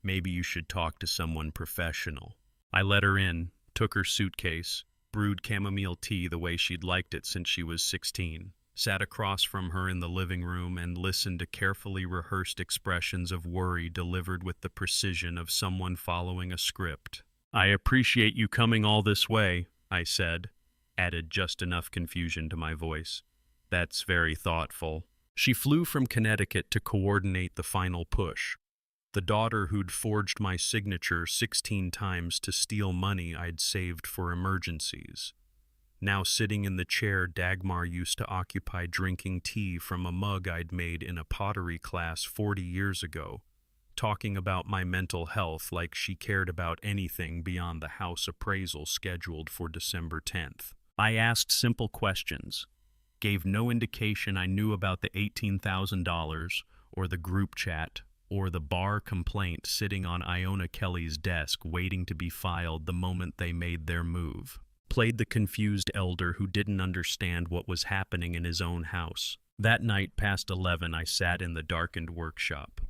Maybe you should talk to someone professional." I let her in, took her suitcase, brewed chamomile tea the way she'd liked it since she was 16, sat across from her in the living room and listened to carefully rehearsed expressions of worry delivered with the precision of someone following a script. "I appreciate you coming all this way," I said, added just enough confusion to my voice. "That's very thoughtful." She flew from Connecticut to coordinate the final push. The daughter who'd forged my signature 16 times to steal money I'd saved for emergencies. Now sitting in the chair Dagmar used to occupy, drinking tea from a mug I'd made in a pottery class 40 years ago, talking about my mental health like she cared about anything beyond the house appraisal scheduled for December 10th. I asked simple questions, gave no indication I knew about the $18,000 or the group chat or the bar complaint sitting on Iona Kelly's desk waiting to be filed the moment they made their move. Played the confused elder who didn't understand what was happening in his own house. That night past 11, I sat in the darkened workshop.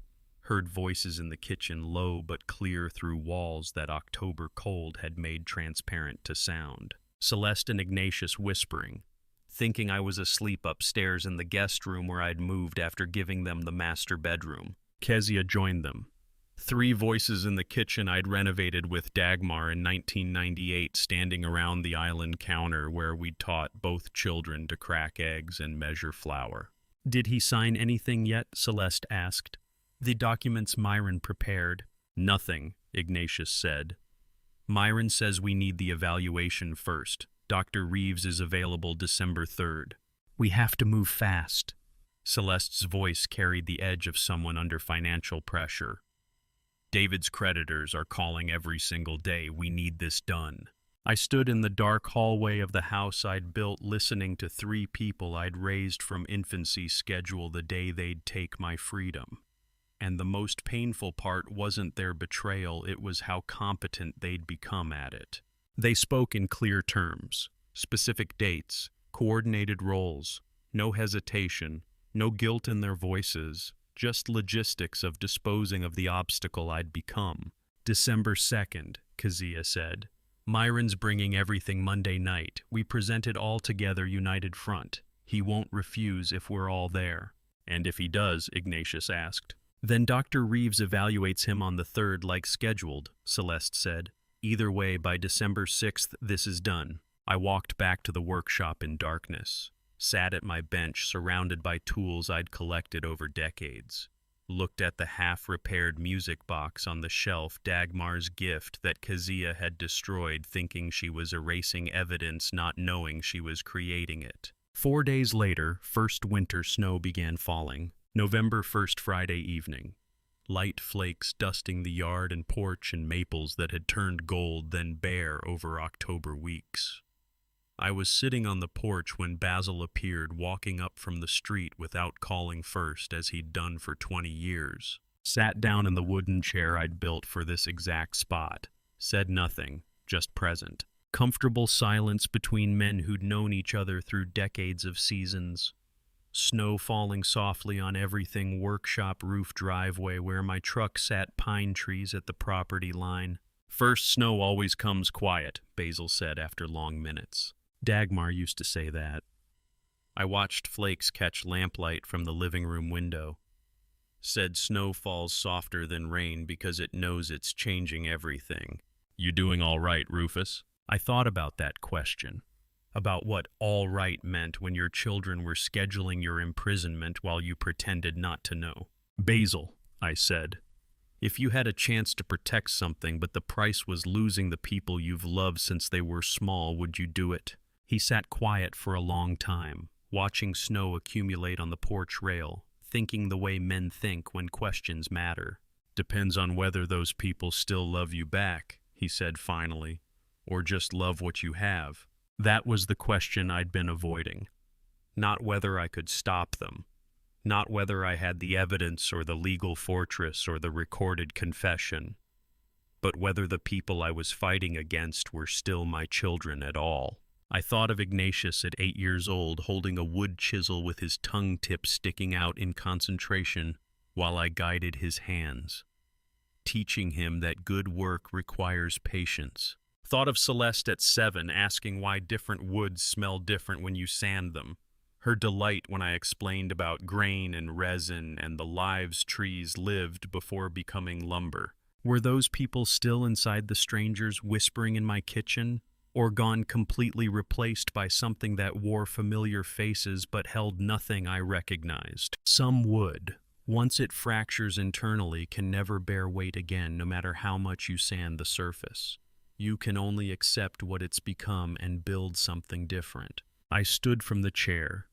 Heard voices in the kitchen, low but clear through walls that October cold had made transparent to sound. Celeste and Ignatius whispering, thinking I was asleep upstairs in the guest room where I'd moved after giving them the master bedroom. Kezia joined them. 3 voices in the kitchen I'd renovated with Dagmar in 1998 standing around the island counter where we'd taught both children to crack eggs and measure flour. "Did he sign anything yet?" Celeste asked. "The documents Myron prepared." "Nothing," Ignatius said. "Myron says we need the evaluation first. Dr. Reeves is available December 3rd. We have to move fast." Celeste's voice carried the edge of someone under financial pressure. "David's creditors are calling every single day. We need this done." I stood in the dark hallway of the house I'd built, listening to 3 people I'd raised from infancy schedule the day they'd take my freedom. and the most painful part wasn't their betrayal, it was how competent they'd become at it. They spoke in clear terms, specific dates, coordinated roles, no hesitation, no guilt in their voices, just logistics of disposing of the obstacle I'd become. December 2nd, Kezia said. Myron's bringing everything Monday night. We present it all together, united front. He won't refuse if we're all there. And if he does, Ignatius asked. Then Dr. Reeves evaluates him on the 3rd like scheduled, Celeste said. Either way, by December 6th, this is done. I walked back to the workshop in darkness, sat at my bench surrounded by tools I'd collected over decades, looked at the half-repaired music box on the shelf, Dagmar's gift that Kezia had destroyed, thinking she was erasing evidence, not knowing she was creating it. 4 days later, first winter snow began falling. November 1st, Friday evening. Light flakes dusting the yard and porch and maples that had turned gold, then bare over October weeks. I was sitting on the porch when Basil appeared, walking up from the street without calling first, as he'd done for 20 years. Sat down in the wooden chair I'd built for this exact spot. Said nothing, just present. Comfortable silence between men who'd known each other through decades of seasons. Snow falling softly on everything, workshop roof driveway where my truck sat, pine trees at the property line. First snow always comes quiet, Basil said after long minutes. Dagmar used to say that. I watched flakes catch lamplight from the living room window. Said snow falls softer than rain because it knows it's changing everything. You doing all right, Rufus? I thought about that question. About what all right meant when your children were scheduling your imprisonment while you pretended not to know. Basil, I said, if you had a chance to protect something but the price was losing the people you've loved since they were small, would you do it? He sat quiet for a long time, watching snow accumulate on the porch rail, thinking the way men think when questions matter. Depends on whether those people still love you back, he said finally, or just love what you have. That was the question I'd been avoiding. Not whether I could stop them. Not whether I had the evidence or the legal fortress or the recorded confession. But whether the people I was fighting against were still my children at all. I thought of Ignatius at 8 years old, holding a wood chisel with his tongue tip sticking out in concentration while I guided his hands, teaching him that good work requires patience. Thought of Celeste at 7, asking why different woods smell different when you sand them. Her delight when I explained about grain and resin and the lives trees lived before becoming lumber. Were those people still inside the strangers whispering in my kitchen, or gone completely replaced by something that wore familiar faces but held nothing I recognized? Some wood, once it fractures internally, can never bear weight again, no matter how much you sand the surface. You can only accept what it's become and build something different. I stood from the chair,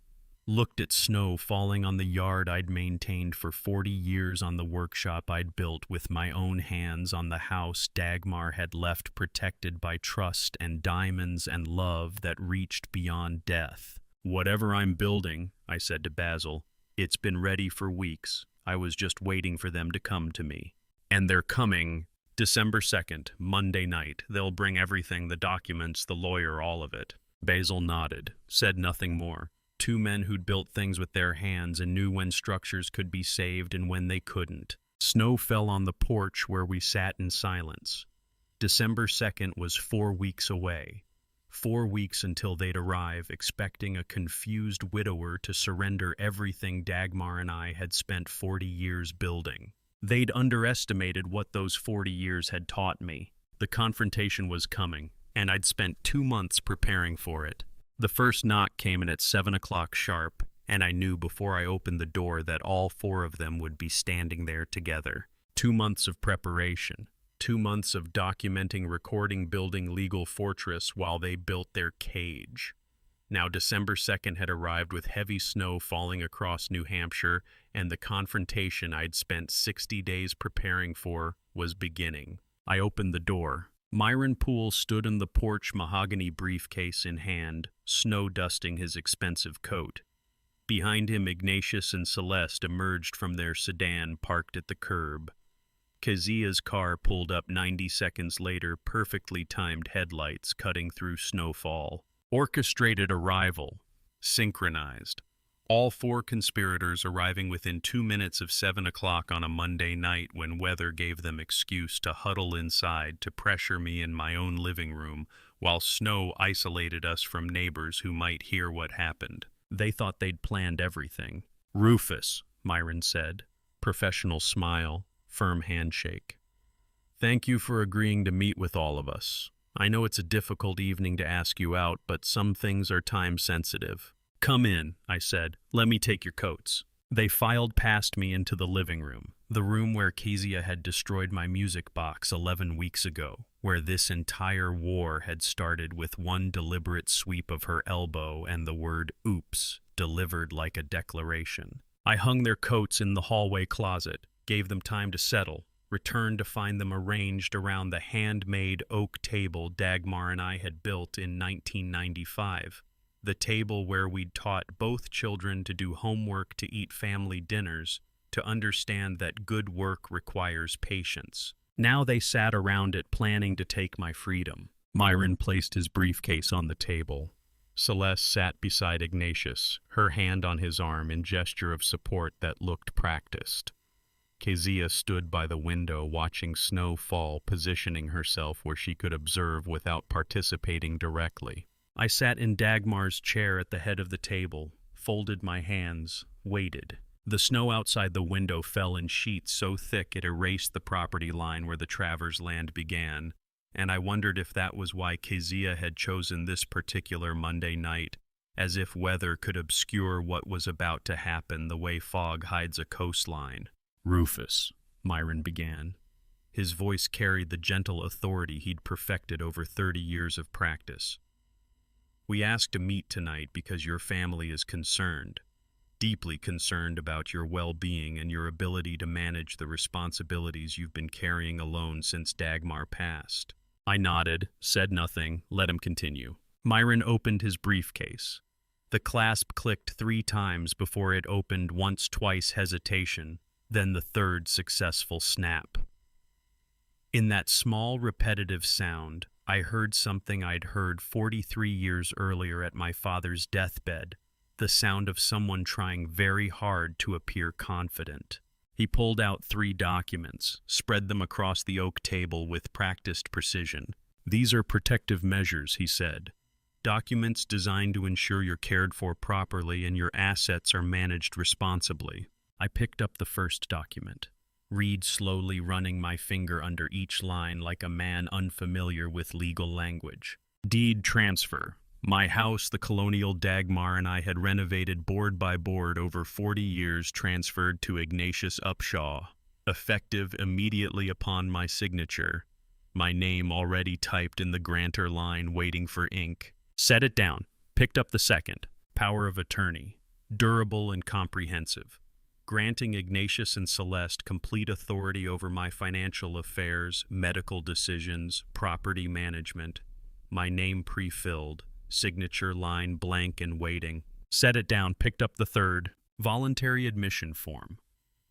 looked at snow falling on the yard I'd maintained for 40 years, on the workshop I'd built with my own hands, on the house Dagmar had left protected by trust and diamonds and love that reached beyond death. Whatever I'm building, I said to Basil, it's been ready for weeks. I was just waiting for them to come to me. And they're coming. December 2nd, Monday night. They'll bring everything, the documents, the lawyer, all of it. Basil nodded, said nothing more. 2 men who'd built things with their hands and knew when structures could be saved and when they couldn't. Snow fell on the porch where we sat in silence. December 2nd was 4 weeks away. 4 weeks until they'd arrive, expecting a confused widower to surrender everything Dagmar and I had spent 40 years building. They'd underestimated what those 40 years had taught me. The confrontation was coming, and I'd spent 2 months preparing for it. The first knock came in at 7 o'clock sharp, and I knew before I opened the door that all 4 of them would be standing there together. 2 months of preparation. 2 months of documenting, recording, building legal fortress while they built their cage. Now December 2nd had arrived with heavy snow falling across New Hampshire, and the confrontation I'd spent 60 days preparing for was beginning. I opened the door. Myron Poole stood in the porch, mahogany briefcase in hand, snow dusting his expensive coat. Behind him, Ignatius and Celeste emerged from their sedan parked at the curb. Kezia's car pulled up 90 seconds later, perfectly timed headlights cutting through snowfall. Orchestrated arrival. Synchronized. All four conspirators arriving within 2 minutes of 7 o'clock on a Monday night when weather gave them excuse to huddle inside to pressure me in my own living room while snow isolated us from neighbors who might hear what happened. They thought they'd planned everything. Rufus, Myron said. Professional smile. Firm handshake. Thank you for agreeing to meet with all of us. I know it's a difficult evening to ask you out, but some things are time sensitive. Come in, I said. Let me take your coats. They filed past me into the living room, the room where Kezia had destroyed my music box 11 weeks ago, where this entire war had started with one deliberate sweep of her elbow and the word oops delivered like a declaration. I hung their coats in the hallway closet, gave them time to settle, returned to find them arranged around the handmade oak table Dagmar and I had built in 1995, the table where we'd taught both children to do homework, to eat family dinners, to understand that good work requires patience. Now they sat around it planning to take my freedom. Myron placed his briefcase on the table. Celeste sat beside Ignatius, her hand on his arm in gesture of support that looked practiced. Kezia stood by the window watching snow fall, positioning herself where she could observe without participating directly. I sat in Dagmar's chair at the head of the table, folded my hands, waited. The snow outside the window fell in sheets so thick it erased the property line where the Travers land began, and I wondered if that was why Kezia had chosen this particular Monday night, as if weather could obscure what was about to happen the way fog hides a coastline. Rufus, Myron began. His voice carried the gentle authority he'd perfected over 30 years of practice. We asked to meet tonight because your family is concerned, deeply concerned about your well-being and your ability to manage the responsibilities you've been carrying alone since Dagmar passed. I nodded, said nothing, let him continue. Myron opened his briefcase. The clasp clicked 3 times before it opened once, twice, hesitation, then the third successful snap. In that small, repetitive sound, I heard something I'd heard 43 years earlier at my father's deathbed, the sound of someone trying very hard to appear confident. He pulled out 3 documents, spread them across the oak table with practiced precision. These are protective measures, he said. Documents designed to ensure you're cared for properly and your assets are managed responsibly. I picked up the first document. Read slowly, running my finger under each line like a man unfamiliar with legal language. Deed transfer. My house, the colonial Dagmar and I had renovated board by board over 40 years, transferred to Ignatius Upshaw. Effective immediately upon my signature. My name already typed in the grantor line, waiting for ink. Set it down. Picked up the second. Power of attorney. Durable and comprehensive. Granting Ignatius and Celeste complete authority over my financial affairs, medical decisions, property management. My name pre-filled, signature line blank and waiting. Set it down, picked up the third. Voluntary admission form.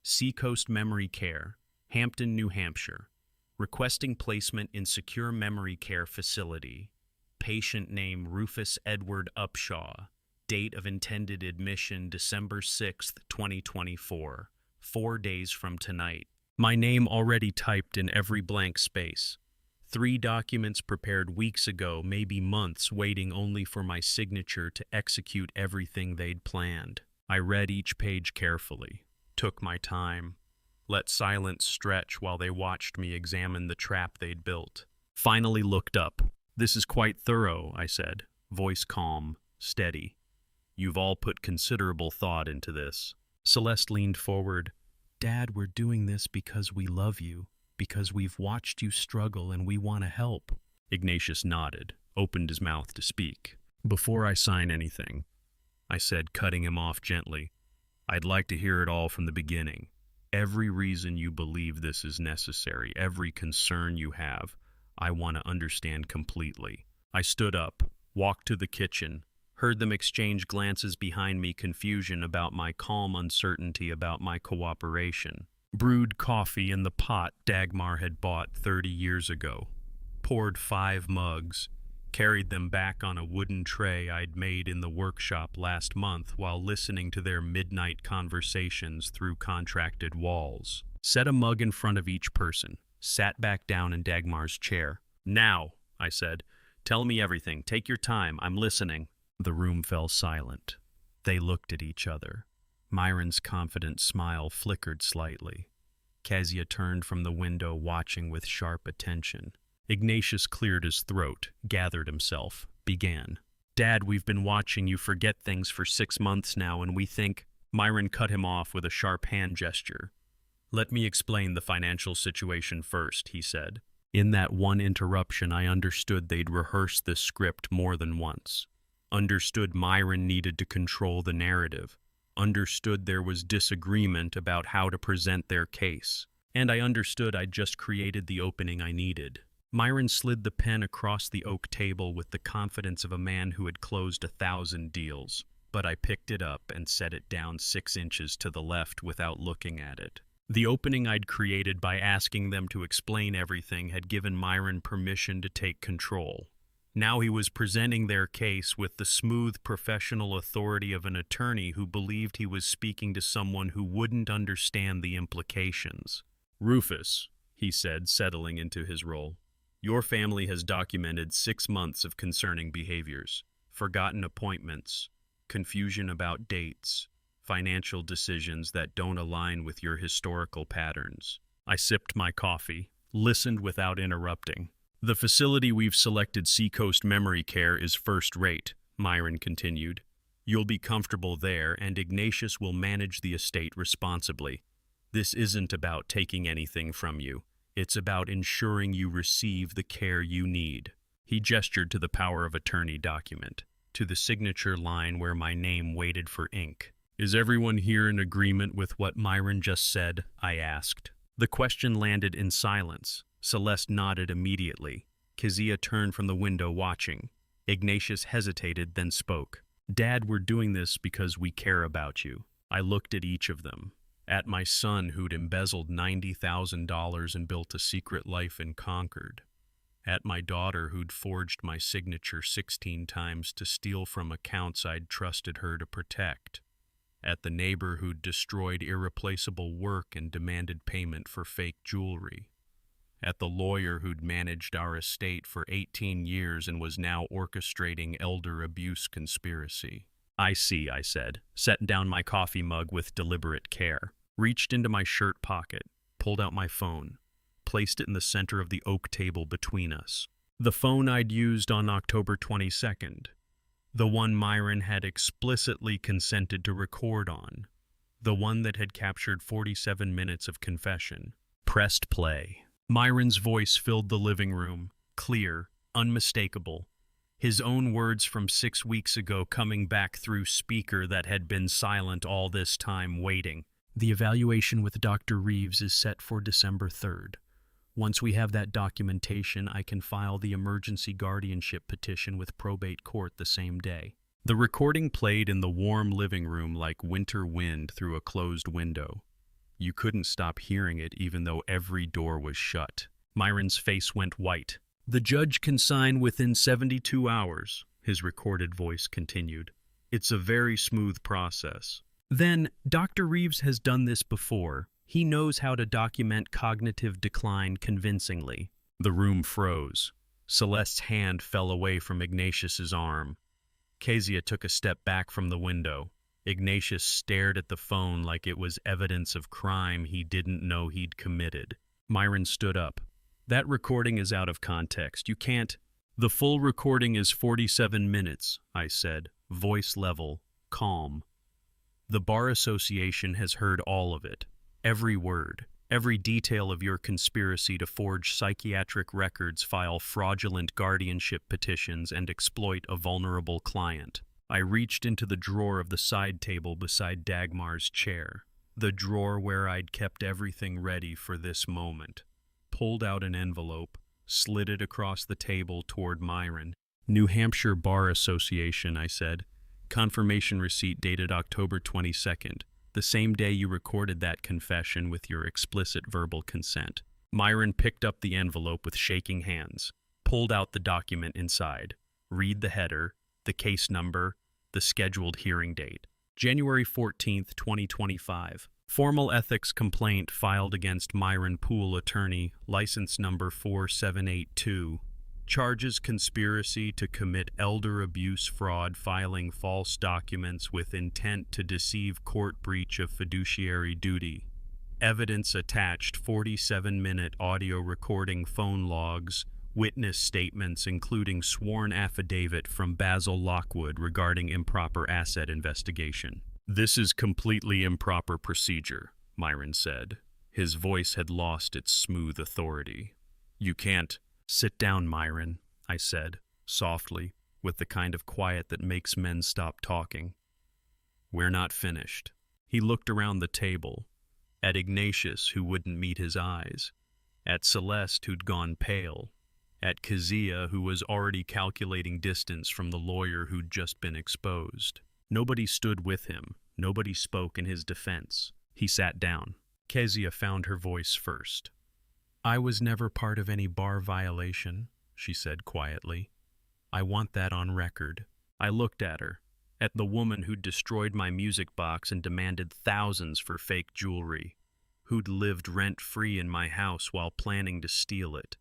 Seacoast Memory Care, Hampton, New Hampshire. Requesting placement in secure memory care facility. Patient name Rufus Edward Upshaw. Date of intended admission December 6th, 2024, 4 days from tonight. My name already typed in every blank space. 3 documents prepared weeks ago, maybe months, waiting only for my signature to execute everything they'd planned. I read each page carefully, took my time, let silence stretch while they watched me examine the trap they'd built. Finally looked up. This is quite thorough, I said, voice calm, steady. You've all put considerable thought into this. Celeste leaned forward. Dad, we're doing this because we love you, because we've watched you struggle and we want to help. Ignatius nodded, opened his mouth to speak. Before I sign anything, I said, cutting him off gently, I'd like to hear it all from the beginning. Every reason you believe this is necessary, every concern you have, I want to understand completely. I stood up, walked to the kitchen, Heard them exchange glances behind me, confusion about my calm, uncertainty about my cooperation. Brewed coffee in the pot Dagmar had bought 30 years ago. Poured 5 mugs. Carried them back on a wooden tray I'd made in the workshop last month while listening to their midnight conversations through contracted walls. Set a mug in front of each person. Sat back down in Dagmar's chair. "Now," I said, "tell me everything. Take your time. I'm listening." The room fell silent. They looked at each other. Myron's confident smile flickered slightly. Kezia turned from the window, watching with sharp attention. Ignatius cleared his throat, gathered himself, began. "Dad, we've been watching you forget things for 6 months now, and we think—" Myron cut him off with a sharp hand gesture. "Let me explain the financial situation first," he said. In that one interruption, I understood they'd rehearsed this script more than once. Understood Myron needed to control the narrative. Understood there was disagreement about how to present their case. And I understood I'd just created the opening I needed. Myron slid the pen across the oak table with the confidence of a man who had closed 1,000 deals. But I picked it up and set it down 6 inches to the left without looking at it. The opening I'd created by asking them to explain everything had given Myron permission to take control. Now he was presenting their case with the smooth professional authority of an attorney who believed he was speaking to someone who wouldn't understand the implications. "Rufus," he said, settling into his role, "your family has documented 6 months of concerning behaviors, forgotten appointments, confusion about dates, financial decisions that don't align with your historical patterns." I sipped my coffee, listened without interrupting. "The facility we've selected, Seacoast Memory Care, is first rate," Myron continued. "You'll be comfortable there, and Ignatius will manage the estate responsibly. This isn't about taking anything from you. It's about ensuring you receive the care you need." He gestured to the power of attorney document, to the signature line where my name waited for ink. "Is everyone here in agreement with what Myron just said?" I asked. The question landed in silence. Celeste nodded immediately. Kezia turned from the window, watching. Ignatius hesitated, then spoke. "Dad, we're doing this because we care about you." I looked at each of them. At my son, who'd embezzled $90,000 and built a secret life in Concord. At my daughter, who'd forged my signature 16 times to steal from accounts I'd trusted her to protect. At the neighbor who'd destroyed irreplaceable work and demanded payment for fake jewelry. At the lawyer who'd managed our estate for 18 years and was now orchestrating elder abuse conspiracy. "I see," I said, set down my coffee mug with deliberate care, reached into my shirt pocket, pulled out my phone, placed it in the center of the oak table between us. The phone I'd used on October 22nd. The one Myron had explicitly consented to record on. The one that had captured 47 minutes of confession. Pressed play. Myron's voice filled the living room, clear, unmistakable. His own words from 6 weeks ago coming back through speaker that had been silent all this time, waiting. "The evaluation with Dr. Reeves is set for December 3rd. Once we have that documentation, I can file the emergency guardianship petition with probate court the same day." The recording played in the warm living room like winter wind through a closed window. You couldn't stop hearing it even though every door was shut. Myron's face went white. "The judge can sign within 72 hours, his recorded voice continued. "It's a very smooth process." "Then, Dr. Reeves has done this before. He knows how to document cognitive decline convincingly." The room froze. Celeste's hand fell away from Ignatius's arm. Kezia took a step back from the window. Ignatius stared at the phone like it was evidence of crime he didn't know he'd committed. Myron stood up. "That recording is out of context. You can't—" "The full recording is 47 minutes, I said, voice level, calm. "The Bar Association has heard all of it. Every word, every detail of your conspiracy to forge psychiatric records, file fraudulent guardianship petitions, and exploit a vulnerable client." I reached into the drawer of the side table beside Dagmar's chair, the drawer where I'd kept everything ready for this moment, pulled out an envelope, slid it across the table toward Myron. New Hampshire Bar Association, I said. Confirmation receipt dated October 22nd, the same day you recorded that confession with your explicit verbal consent. Myron picked up the envelope with shaking hands, pulled out the document inside. Read the header, the case number, the scheduled hearing date. January 14th, 2025. Formal ethics complaint filed against Myron Poole, attorney, license number 4782. Charges conspiracy to commit elder abuse fraud, filing false documents with intent to deceive, court breach of fiduciary duty. Evidence attached: 47-minute audio recording, phone logs, witness statements including sworn affidavit from Basil Lockwood regarding improper asset investigation. This is completely improper procedure, Myron said. His voice had lost its smooth authority. You can't. Sit down, Myron, I said, softly, with the kind of quiet that makes men stop talking. We're not finished. He looked around the table, at Ignatius, who wouldn't meet his eyes, at Celeste, who'd gone pale, at Kezia, who was already calculating distance from the lawyer who'd just been exposed. Nobody stood with him. Nobody spoke in his defense. He sat down. Kezia found her voice first. I was never part of any bar violation, she said quietly. I want that on record. I looked at her, at the woman who'd destroyed my music box and demanded thousands for fake jewelry, who'd lived rent-free in my house while planning to steal it,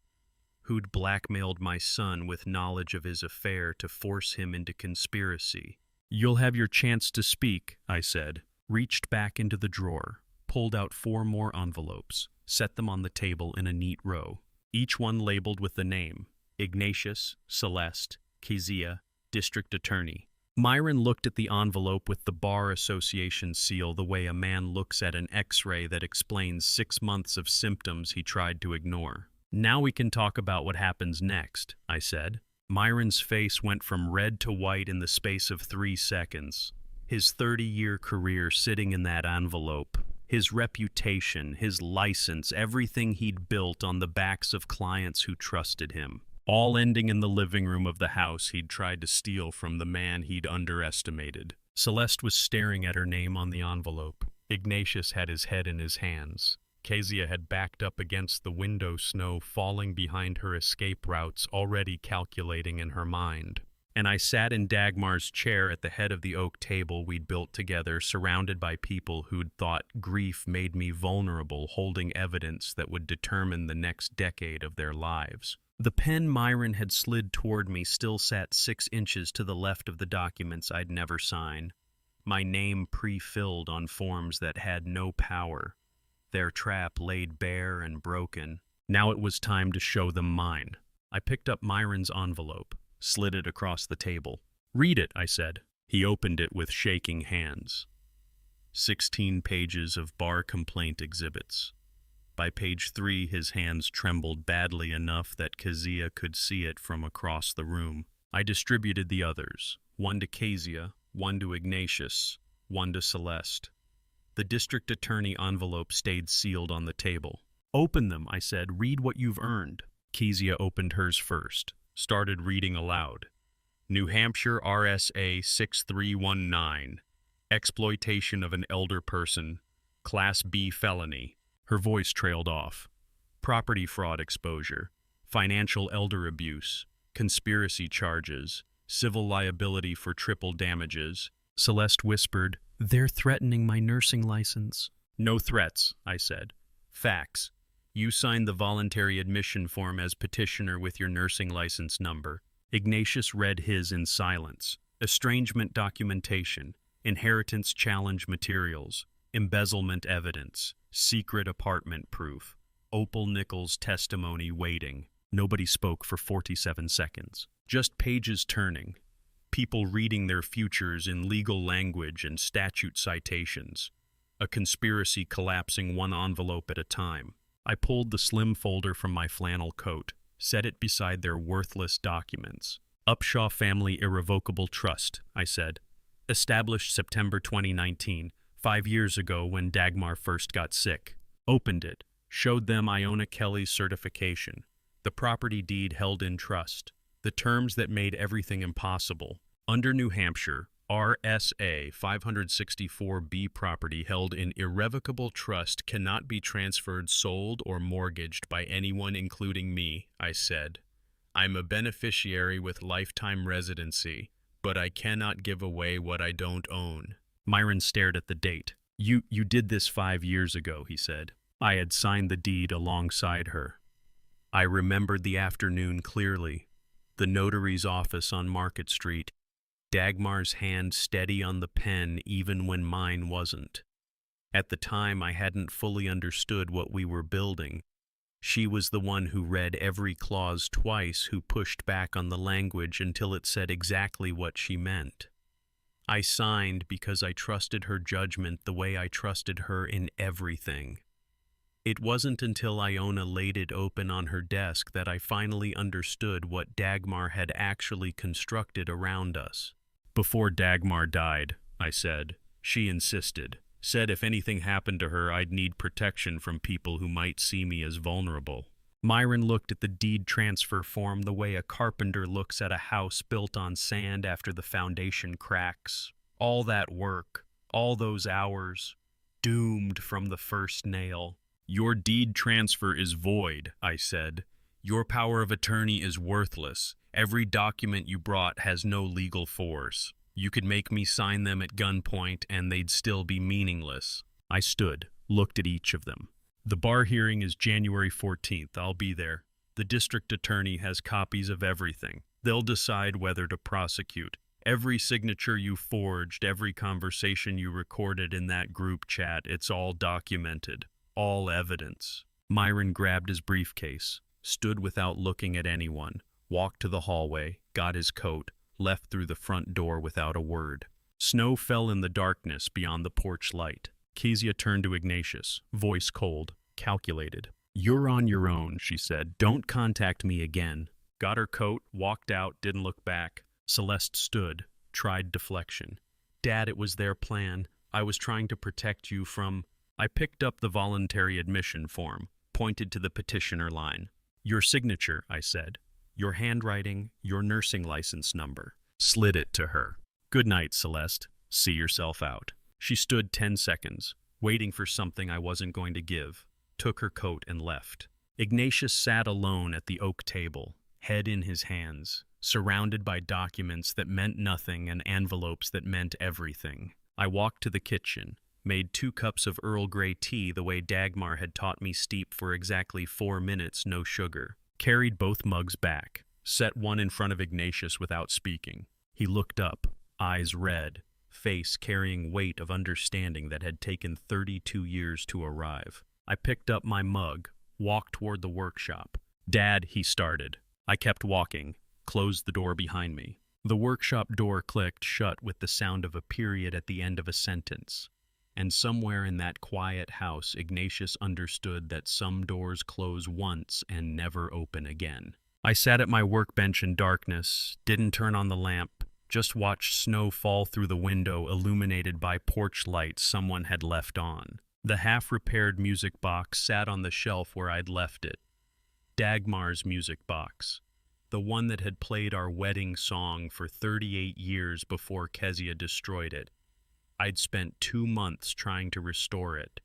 who'd blackmailed my son with knowledge of his affair to force him into conspiracy. You'll have your chance to speak, I said, reached back into the drawer, pulled out 4 more envelopes, set them on the table in a neat row, each one labeled with the name: Ignatius, Celeste, Kezia, District Attorney. Myron looked at the envelope with the Bar Association seal the way a man looks at an X-ray that explains 6 months of symptoms he tried to ignore. Now we can talk about what happens next, I said. Myron's face went from red to white in the space of 3 seconds. His 30-year career sitting in that envelope, his reputation, his license, everything he'd built on the backs of clients who trusted him, all ending in the living room of the house he'd tried to steal from the man he'd underestimated. Celeste was staring at her name on the envelope. Ignatius had his head in his hands. Kezia had backed up against the window, snow falling behind her escape routes, already calculating in her mind. And I sat in Dagmar's chair at the head of the oak table we'd built together, surrounded by people who'd thought grief made me vulnerable, holding evidence that would determine the next decade of their lives. The pen Myron had slid toward me still sat 6 inches to the left of the documents I'd never sign, my name pre-filled on forms that had no power, their trap laid bare and broken. Now it was time to show them mine. I picked up Myron's envelope, slid it across the table. Read it, I said. He opened it with shaking hands. 16 pages of bar complaint exhibits. By page 3, his hands trembled badly enough that Kezia could see it from across the room. I distributed the others, 1 to Kezia, 1 to Ignatius, 1 to Celeste. The district attorney envelope stayed sealed on the table. Open them, I said. Read what you've earned. Kezia opened hers first, started reading aloud. New Hampshire RSA 6319. Exploitation of an elder person. Class B felony. Her voice trailed off. Property fraud exposure. Financial elder abuse. Conspiracy charges. Civil liability for triple damages. Celeste whispered, They're threatening my nursing license. No threats, I said. Facts. You signed the voluntary admission form as petitioner with your nursing license number. Ignatius read his in silence. Estrangement documentation, inheritance challenge materials, embezzlement evidence, secret apartment proof, Opal Nichols testimony waiting. Nobody spoke for 47 seconds. Just pages turning. People reading their futures in legal language and statute citations. A conspiracy collapsing 1 envelope at a time. I pulled the slim folder from my flannel coat, set it beside their worthless documents. Upshaw Family Irrevocable Trust, I said. Established September 2019, 5 years ago when Dagmar first got sick. Opened it, showed them Iona Kelly's certification. The property deed held in trust. the terms that made everything impossible. Under New Hampshire, RSA 564B property held in irrevocable trust cannot be transferred, sold, or mortgaged by anyone including me, I said. I'm a beneficiary with lifetime residency, but I cannot give away what I don't own. Myron stared at the date. You did this 5 years ago, he said. I had signed the deed alongside her. I remembered the afternoon clearly. The notary's office on Market Street. Dagmar's hand steady on the pen even when mine wasn't. At the time, I hadn't fully understood what we were building. She was the one who read every clause twice, who pushed back on the language until it said exactly what she meant. I signed because I trusted her judgment the way I trusted her in everything. It wasn't until Iona laid it open on her desk that I finally understood what Dagmar had actually constructed around us. Before Dagmar died, I said, she insisted. Said if anything happened to her, I'd need protection from people who might see me as vulnerable. Myron looked at the deed transfer form the way a carpenter looks at a house built on sand after the foundation cracks. All that work, all those hours, doomed from the first nail. Your deed transfer is void, I said. Your power of attorney is worthless. Every document you brought has no legal force. You could make me sign them at gunpoint and they'd still be meaningless. I stood, looked at each of them. The bar hearing is January 14th. I'll be there. The district attorney has copies of everything. They'll decide whether to prosecute. Every signature you forged, every conversation you recorded in that group chat, it's all documented. All evidence. Myron grabbed his briefcase, stood without looking at anyone, walked to the hallway, got his coat, left through the front door without a word. Snow fell in the darkness beyond the porch light. Kezia turned to Ignatius, voice cold, calculated. You're on your own, she said. Don't contact me again. Got her coat, walked out, didn't look back. Celeste stood, tried deflection. Dad, it was their plan. I was trying to protect you from... I picked up the voluntary admission form, pointed to the petitioner line. Your signature, I said. Your handwriting, your nursing license number. Slid it to her. Good night, Celeste. See yourself out. She stood 10 seconds, waiting for something I wasn't going to give, took her coat and left. Ignatius sat alone at the oak table, head in his hands, surrounded by documents that meant nothing and envelopes that meant everything. I walked to the kitchen, made 2 cups of Earl Grey tea the way Dagmar had taught me, steep for exactly 4 minutes, no sugar. Carried both mugs back, set one in front of Ignatius without speaking. He looked up, eyes red, face carrying weight of understanding that had taken 32 years to arrive. I picked up my mug, walked toward the workshop. Dad, he started. I kept walking, closed the door behind me. The workshop door clicked shut with the sound of a period at the end of a sentence. And somewhere in that quiet house, Ignatius understood that some doors close once and never open again. I sat at my workbench in darkness, didn't turn on the lamp, just watched snow fall through the window illuminated by porch lights someone had left on. The half-repaired music box sat on the shelf where I'd left it. Dagmar's music box. The one that had played our wedding song for 38 years before Kezia destroyed it. I'd spent 2 months trying to restore it,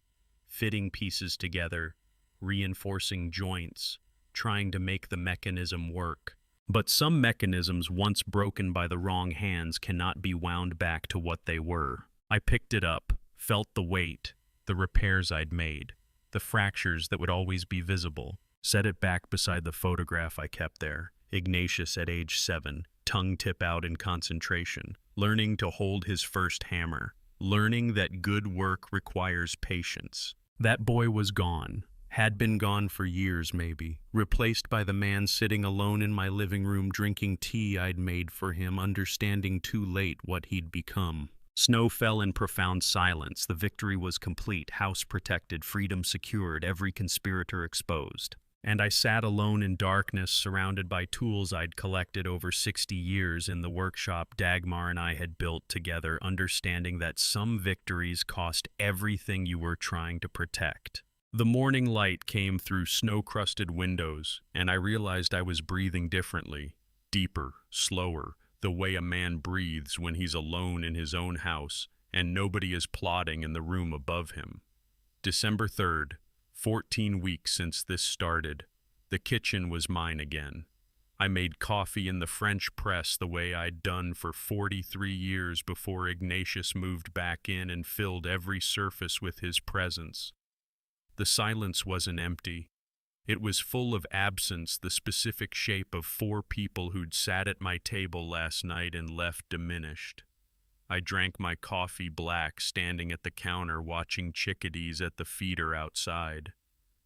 fitting pieces together, reinforcing joints, trying to make the mechanism work. But some mechanisms, once broken by the wrong hands, cannot be wound back to what they were. I picked it up, felt the weight, the repairs I'd made, the fractures that would always be visible, set it back beside the photograph I kept there. Ignatius at age 7, tongue tip out in concentration, learning to hold his first hammer, learning that good work requires patience. That boy was gone, had been gone for years maybe, replaced by the man sitting alone in my living room drinking tea I'd made for him, understanding too late what he'd become. Snow fell in profound silence. The victory was complete, house protected, freedom secured, every conspirator exposed. And I sat alone in darkness, surrounded by tools I'd collected over 60 years in the workshop Dagmar and I had built together, understanding that some victories cost everything you were trying to protect. The morning light came through snow-crusted windows, and I realized I was breathing differently, deeper, slower, the way a man breathes when he's alone in his own house and nobody is plotting in the room above him. December 3rd, 14 weeks since this started. The kitchen was mine again. I made coffee in the French press the way I'd done for 43 years before Ignatius moved back in and filled every surface with his presence. The silence wasn't empty. It was full of absence, the specific shape of 4 people who'd sat at my table last night and left diminished. I drank my coffee black, standing at the counter watching chickadees at the feeder outside.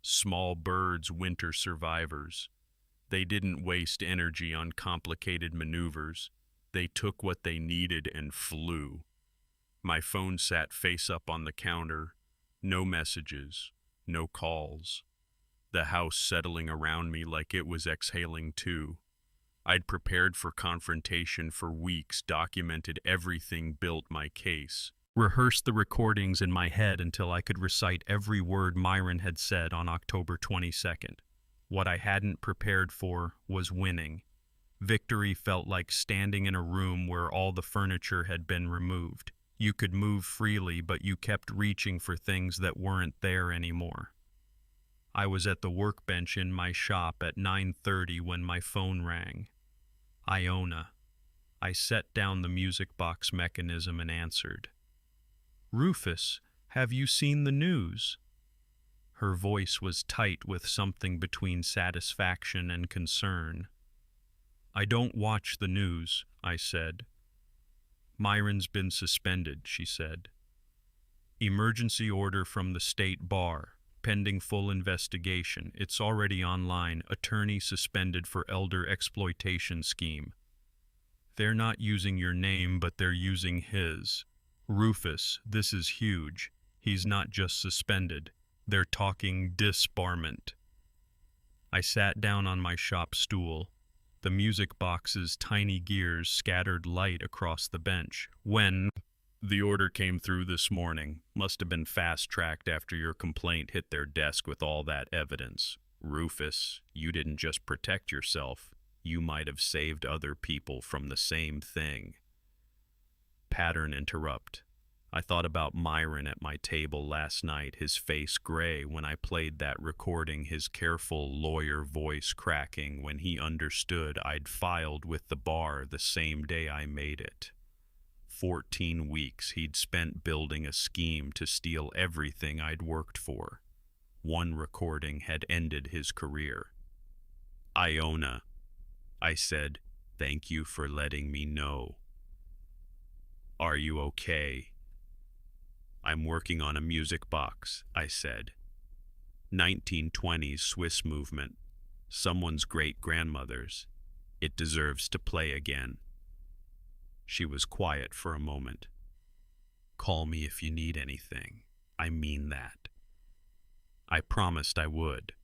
Small birds, winter survivors. They didn't waste energy on complicated maneuvers. They took what they needed and flew. My phone sat face up on the counter. No messages, no calls. The house settling around me like it was exhaling too. I'd prepared for confrontation for weeks, documented everything, built my case, rehearsed the recordings in my head until I could recite every word Myron had said on October 22nd. What I hadn't prepared for was winning. Victory felt like standing in a room where all the furniture had been removed. You could move freely, but you kept reaching for things that weren't there anymore. I was at the workbench in my shop at 9:30 when my phone rang. Iona. I set down the music box mechanism and answered. "Rufus, have you seen the news?" Her voice was tight with something between satisfaction and concern. "I don't watch the news," I said. "Myron's been suspended," she said. "Emergency order from the state bar. Pending full investigation. It's already online. Attorney suspended for elder exploitation scheme. They're not using your name, but they're using his. Rufus, this is huge. He's not just suspended. They're talking disbarment." I sat down on my shop stool. The music box's tiny gears scattered light across the bench. "When?" "The order came through this morning. Must have been fast-tracked after your complaint hit their desk with all that evidence. Rufus, you didn't just protect yourself. You might have saved other people from the same thing." Pattern interrupt. I thought about Myron at my table last night, his face gray when I played that recording, his careful lawyer voice cracking when he understood I'd filed with the bar the same day I made it. 14 weeks he'd spent building a scheme to steal everything I'd worked for. One recording had ended his career. "Iona," I said, "thank you for letting me know." "Are you okay?" "I'm working on a music box," I said. 1920s Swiss movement. Someone's great-grandmother's. It deserves to play again. She was quiet for a moment. "Call me if you need anything. I mean that." I promised I would.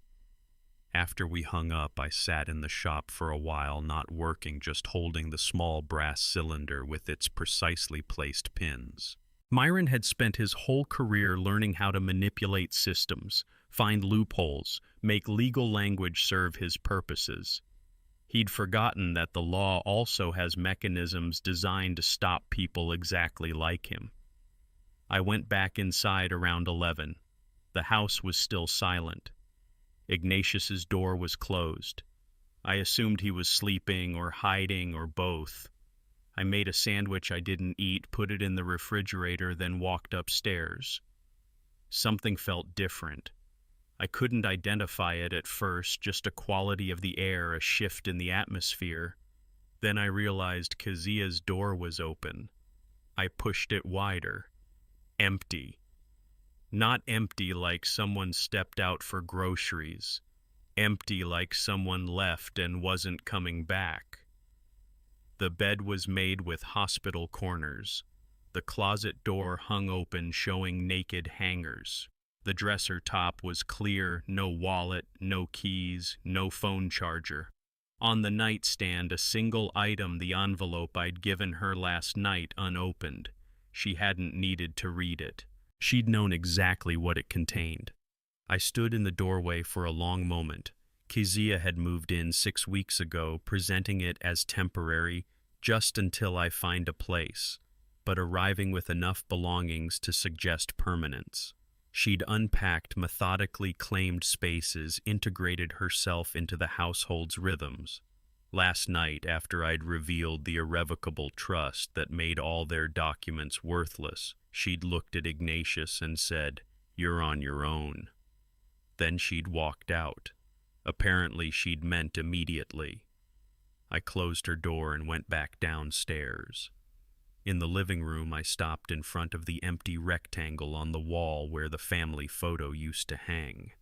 After we hung up, I sat in the shop for a while, not working, just holding the small brass cylinder with its precisely placed pins. Myron had spent his whole career learning how to manipulate systems, find loopholes, make legal language serve his purposes. He'd forgotten that the law also has mechanisms designed to stop people exactly like him. I went back inside around 11. The house was still silent. Ignatius's door was closed. I assumed he was sleeping or hiding or both. I made a sandwich I didn't eat, put it in the refrigerator, then walked upstairs. Something felt different. I couldn't identify it at first, just a quality of the air, a shift in the atmosphere. Then I realized Kazia's door was open. I pushed it wider. Empty. Not empty like someone stepped out for groceries. Empty like someone left and wasn't coming back. The bed was made with hospital corners. The closet door hung open, showing naked hangers. The dresser top was clear, no wallet, no keys, no phone charger. On the nightstand, a single item, the envelope I'd given her last night, unopened. She hadn't needed to read it. She'd known exactly what it contained. I stood in the doorway for a long moment. Kezia had moved in 6 weeks ago, presenting it as temporary just until I find a place, but arriving with enough belongings to suggest permanence. She'd unpacked, methodically claimed spaces, integrated herself into the household's rhythms. Last night, after I'd revealed the irrevocable trust that made all their documents worthless, she'd looked at Ignatius and said, "You're on your own." Then she'd walked out. Apparently she'd meant immediately. I closed her door and went back downstairs. In the living room, I stopped in front of the empty rectangle on the wall where the family photo used to hang.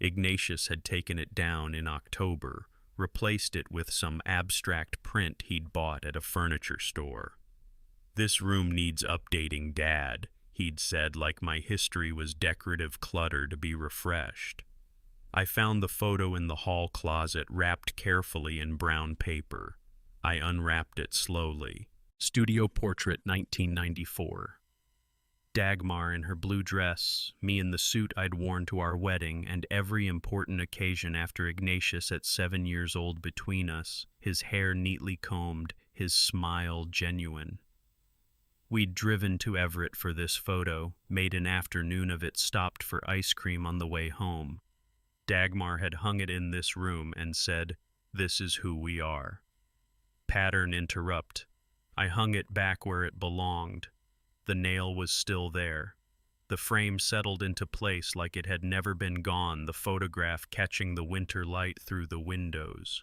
Ignatius had taken it down in October, replaced it with some abstract print he'd bought at a furniture store. "This room needs updating, Dad," he'd said, like my history was decorative clutter to be refreshed. I found the photo in the hall closet, wrapped carefully in brown paper. I unwrapped it slowly. Studio portrait, 1994. Dagmar in her blue dress, me in the suit I'd worn to our wedding and every important occasion after Ignatius at 7 years old between us, his hair neatly combed, his smile genuine. We'd driven to Everett for this photo, made an afternoon of it, stopped for ice cream on the way home. Dagmar had hung it in this room and said, "This is who we are." Pattern interrupt. I hung it back where it belonged. The nail was still there. The frame settled into place like it had never been gone, the photograph catching the winter light through the windows.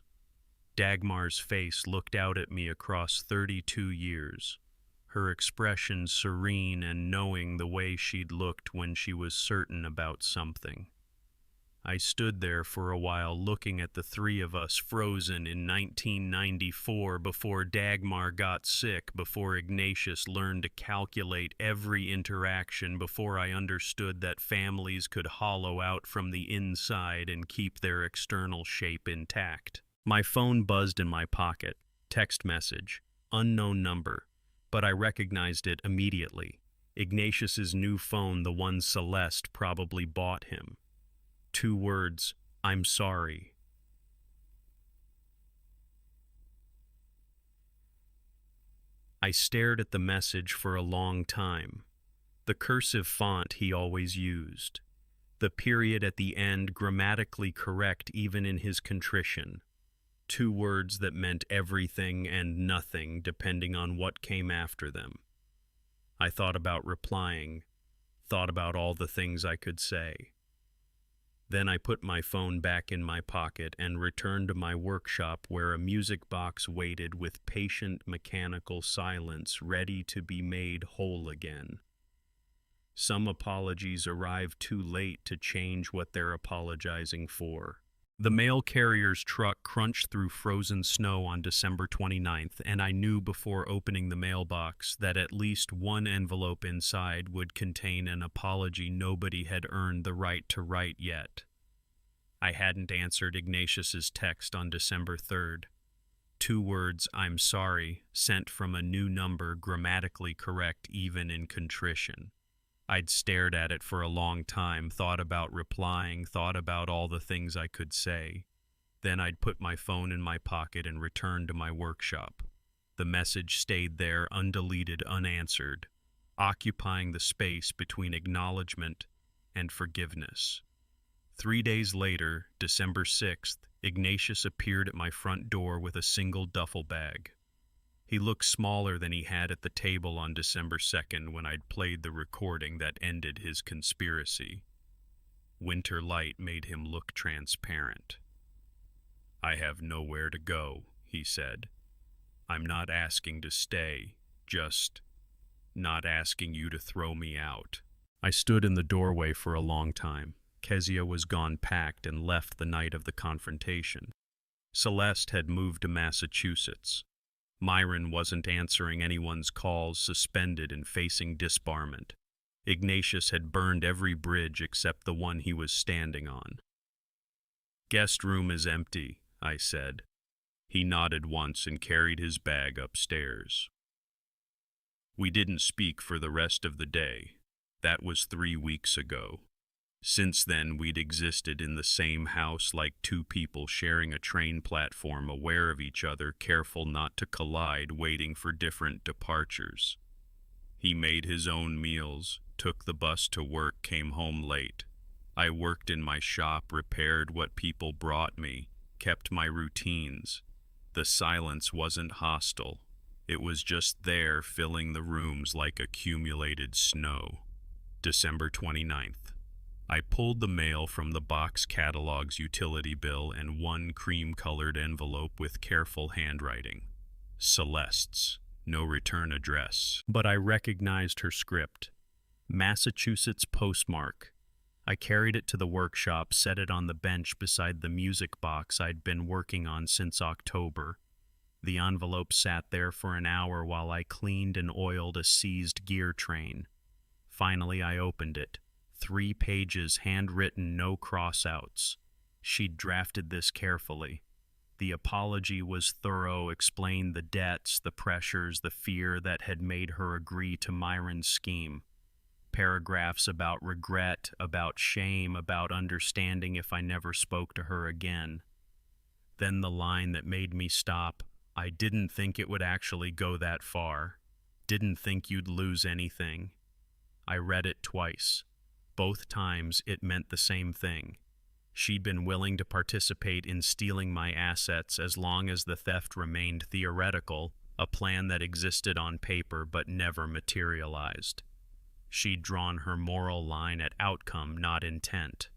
Dagmar's face looked out at me across 32 years. Her expression serene and knowing, the way she'd looked when she was certain about something. I stood there for a while looking at the three of us frozen in 1994, before Dagmar got sick, before Ignatius learned to calculate every interaction, before I understood that families could hollow out from the inside and keep their external shape intact. My phone buzzed in my pocket. Text message. Unknown number. But I recognized it immediately. Ignatius's new phone, the one Celeste probably bought him. 2 words, "I'm sorry." I stared at the message for a long time. The cursive font he always used. The period at the end grammatically correct even in his contrition. 2 words that meant everything and nothing depending on what came after them. I thought about replying, thought about all the things I could say. Then I put my phone back in my pocket and returned to my workshop, where a music box waited with patient mechanical silence, ready to be made whole again. Some apologies arrive too late to change what they're apologizing for. The mail carrier's truck crunched through frozen snow on December 29th, and I knew before opening the mailbox that at least one envelope inside would contain an apology nobody had earned the right to write yet. I hadn't answered Ignatius's text on December 3rd. 2 words, "I'm sorry," sent from a new number, grammatically correct even in contrition. I'd stared at it for a long time, thought about replying, thought about all the things I could say. Then I'd put my phone in my pocket and returned to my workshop. The message stayed there, undeleted, unanswered, occupying the space between acknowledgement and forgiveness. 3 days later, December 6th, Ignatius appeared at my front door with a single duffel bag. He looked smaller than he had at the table on December 2nd when I'd played the recording that ended his conspiracy. Winter light made him look transparent. "I have nowhere to go," he said. "I'm not asking to stay, just not asking you to throw me out." I stood in the doorway for a long time. Kezia was gone, packed, and left the night of the confrontation. Celeste had moved to Massachusetts. Myron wasn't answering anyone's calls, suspended and facing disbarment. Ignatius had burned every bridge except the one he was standing on. "Guest room is empty," I said. He nodded once and carried his bag upstairs. We didn't speak for the rest of the day. That was 3 weeks ago. Since then, we'd existed in the same house like two people sharing a train platform, aware of each other, careful not to collide, waiting for different departures. He made his own meals, took the bus to work, came home late. I worked in my shop, repaired what people brought me, kept my routines. The silence wasn't hostile. It was just there, filling the rooms like accumulated snow. December 29th. I pulled the mail from the box, catalog's utility bill, and one cream-colored envelope with careful handwriting. Celeste's, no return address. But I recognized her script. Massachusetts postmark. I carried it to the workshop, set it on the bench beside the music box I'd been working on since October. The envelope sat there for an hour while I cleaned and oiled a seized gear train. Finally, I opened it. 3 pages, handwritten, no cross-outs. She'd drafted this carefully. The apology was thorough, explained the debts, the pressures, the fear that had made her agree to Myron's scheme. Paragraphs about regret, about shame, about understanding if I never spoke to her again. Then the line that made me stop. I didn't think it would actually go that far. Didn't think you'd lose anything. I read it twice. Both times it meant the same thing. She'd been willing to participate in stealing my assets as long as the theft remained theoretical, a plan that existed on paper but never materialized. She'd drawn her moral line at outcome, not intent.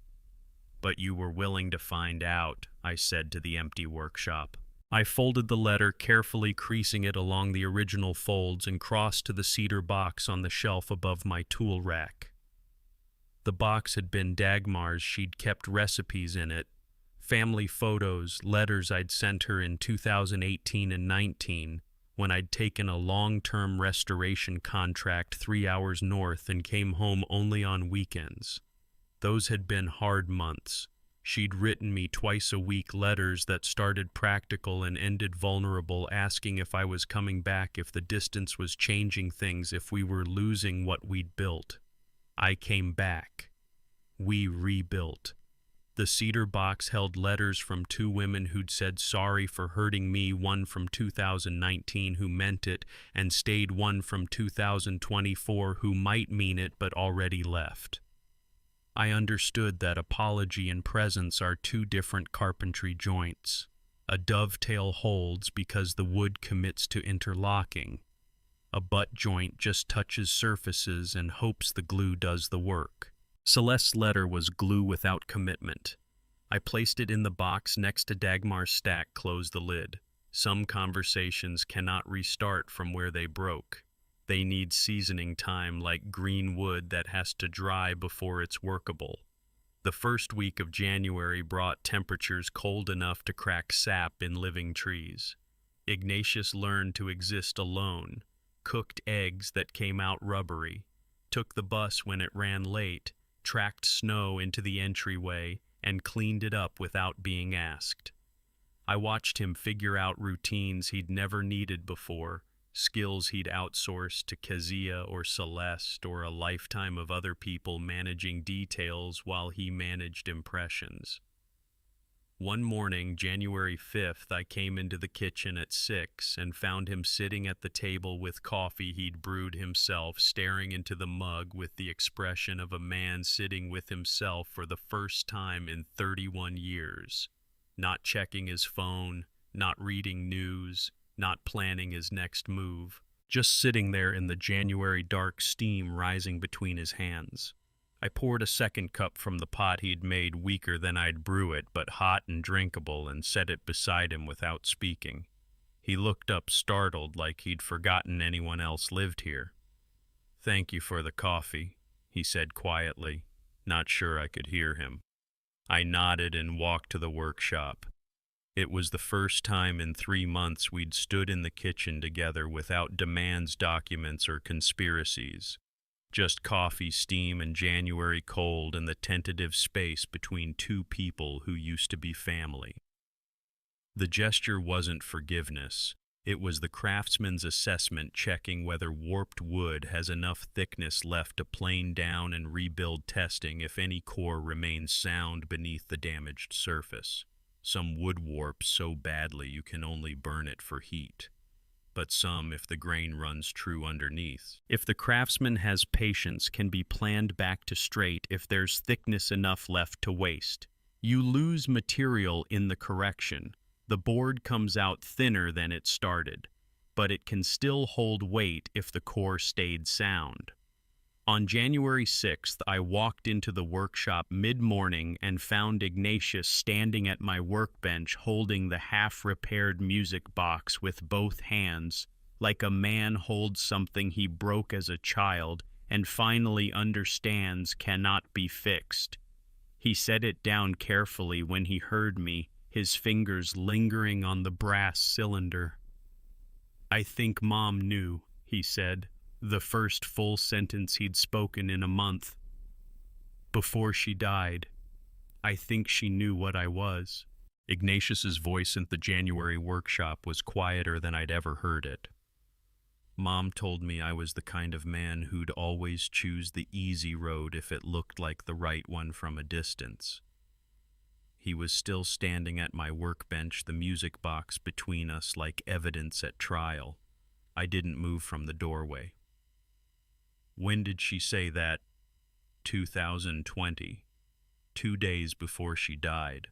But you were willing to find out, I said to the empty workshop. I folded the letter, carefully creasing it along the original folds, and crossed to the cedar box on the shelf above my tool rack. The box had been Dagmar's. She'd kept recipes in it, family photos, letters I'd sent her in 2018 and 19, when I'd taken a long-term restoration contract 3 hours north and came home only on weekends. Those had been hard months. She'd written me twice a week letters that started practical and ended vulnerable, asking if I was coming back, if the distance was changing things, if we were losing what we'd built. I came back. We rebuilt. The cedar box held letters from 2 women who'd said sorry for hurting me, one from 2019 who meant it, and stayed, one from 2024 who might mean it but already left. I understood that apology and presence are 2 different carpentry joints. A dovetail holds because the wood commits to interlocking. A butt joint just touches surfaces and hopes the glue does the work. Celeste's letter was glue without commitment. I placed it in the box next to Dagmar's stack, closed the lid. Some conversations cannot restart from where they broke. They need seasoning time, like green wood that has to dry before it's workable. The first week of January brought temperatures cold enough to crack sap in living trees. Ignatius learned to exist alone, cooked eggs that came out rubbery, took the bus when it ran late, tracked snow into the entryway, and cleaned it up without being asked. I watched him figure out routines he'd never needed before, skills he'd outsourced to Kezia or Celeste or a lifetime of other people managing details while he managed impressions. One morning, January 5th, I came into the kitchen at 6 and found him sitting at the table with coffee he'd brewed himself, staring into the mug with the expression of a man sitting with himself for the first time in 31 years, not checking his phone, not reading news, not planning his next move, just sitting there in the January dark, steam rising between his hands. I poured a second cup from the pot he'd made, weaker than I'd brew it, but hot and drinkable, and set it beside him without speaking. He looked up, startled, like he'd forgotten anyone else lived here. "Thank you for the coffee," he said quietly, not sure I could hear him. I nodded and walked to the workshop. It was the first time in 3 months we'd stood in the kitchen together without demands, documents, or conspiracies. Just coffee, steam, and January cold, and the tentative space between 2 people who used to be family. The gesture wasn't forgiveness. It was the craftsman's assessment checking whether warped wood has enough thickness left to plane down and rebuild, testing if any core remains sound beneath the damaged surface. Some wood warps so badly you can only burn it for heat, but some if the grain runs true underneath. If the craftsman has patience, can be planed back to straight if there's thickness enough left to waste. You lose material in the correction. The board comes out thinner than it started, but it can still hold weight if the core stayed sound. On January 6th, I walked into the workshop mid-morning and found Ignatius standing at my workbench holding the half-repaired music box with both hands, like a man holds something he broke as a child and finally understands cannot be fixed. He set it down carefully when he heard me, his fingers lingering on the brass cylinder. "I think Mom knew," he said, the first full sentence he'd spoken in a month. "Before she died, I think she knew what I was." Ignatius's voice in the January workshop was quieter than I'd ever heard it. "Mom told me I was the kind of man who'd always choose the easy road if it looked like the right one from a distance." He was still standing at my workbench, the music box between us like evidence at trial. I didn't move from the doorway. "When did she say that?" 2020, 2 days before she died."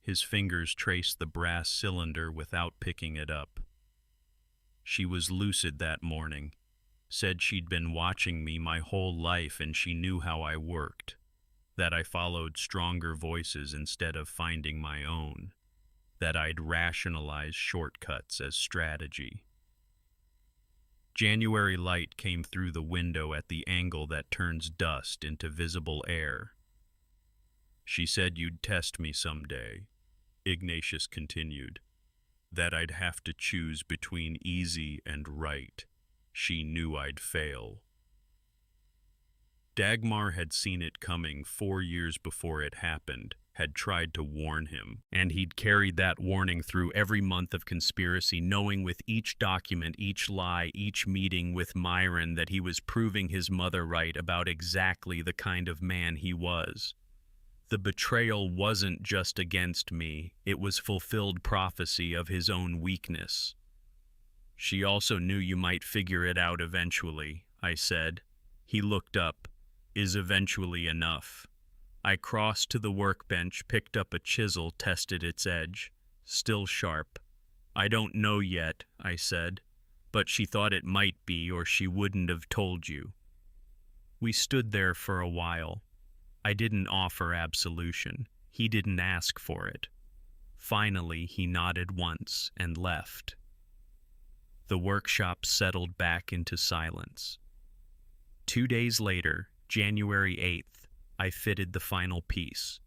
His fingers traced the brass cylinder without picking it up. "She was lucid that morning, said she'd been watching me my whole life and she knew how I worked. That I followed stronger voices instead of finding my own, that I'd rationalize shortcuts as strategy." January light came through the window at the angle that turns dust into visible air. "She said you'd test me someday," Ignatius continued, "that I'd have to choose between easy and right. She knew I'd fail." Dagmar had seen it coming 4 years before it happened, had tried to warn him, and he'd carried that warning through every month of conspiracy, knowing with each document, each lie, each meeting with Myron that he was proving his mother right about exactly the kind of man he was. The betrayal wasn't just against me, it was fulfilled prophecy of his own weakness. "She also knew you might figure it out eventually," I said. He looked up. "Is eventually enough?" I crossed to the workbench, picked up a chisel, tested its edge. Still sharp. "I don't know yet," I said, "but she thought it might be or she wouldn't have told you." We stood there for a while. I didn't offer absolution. He didn't ask for it. Finally, he nodded once and left. The workshop settled back into silence. 2 days later, January 8th, I fitted the final piece.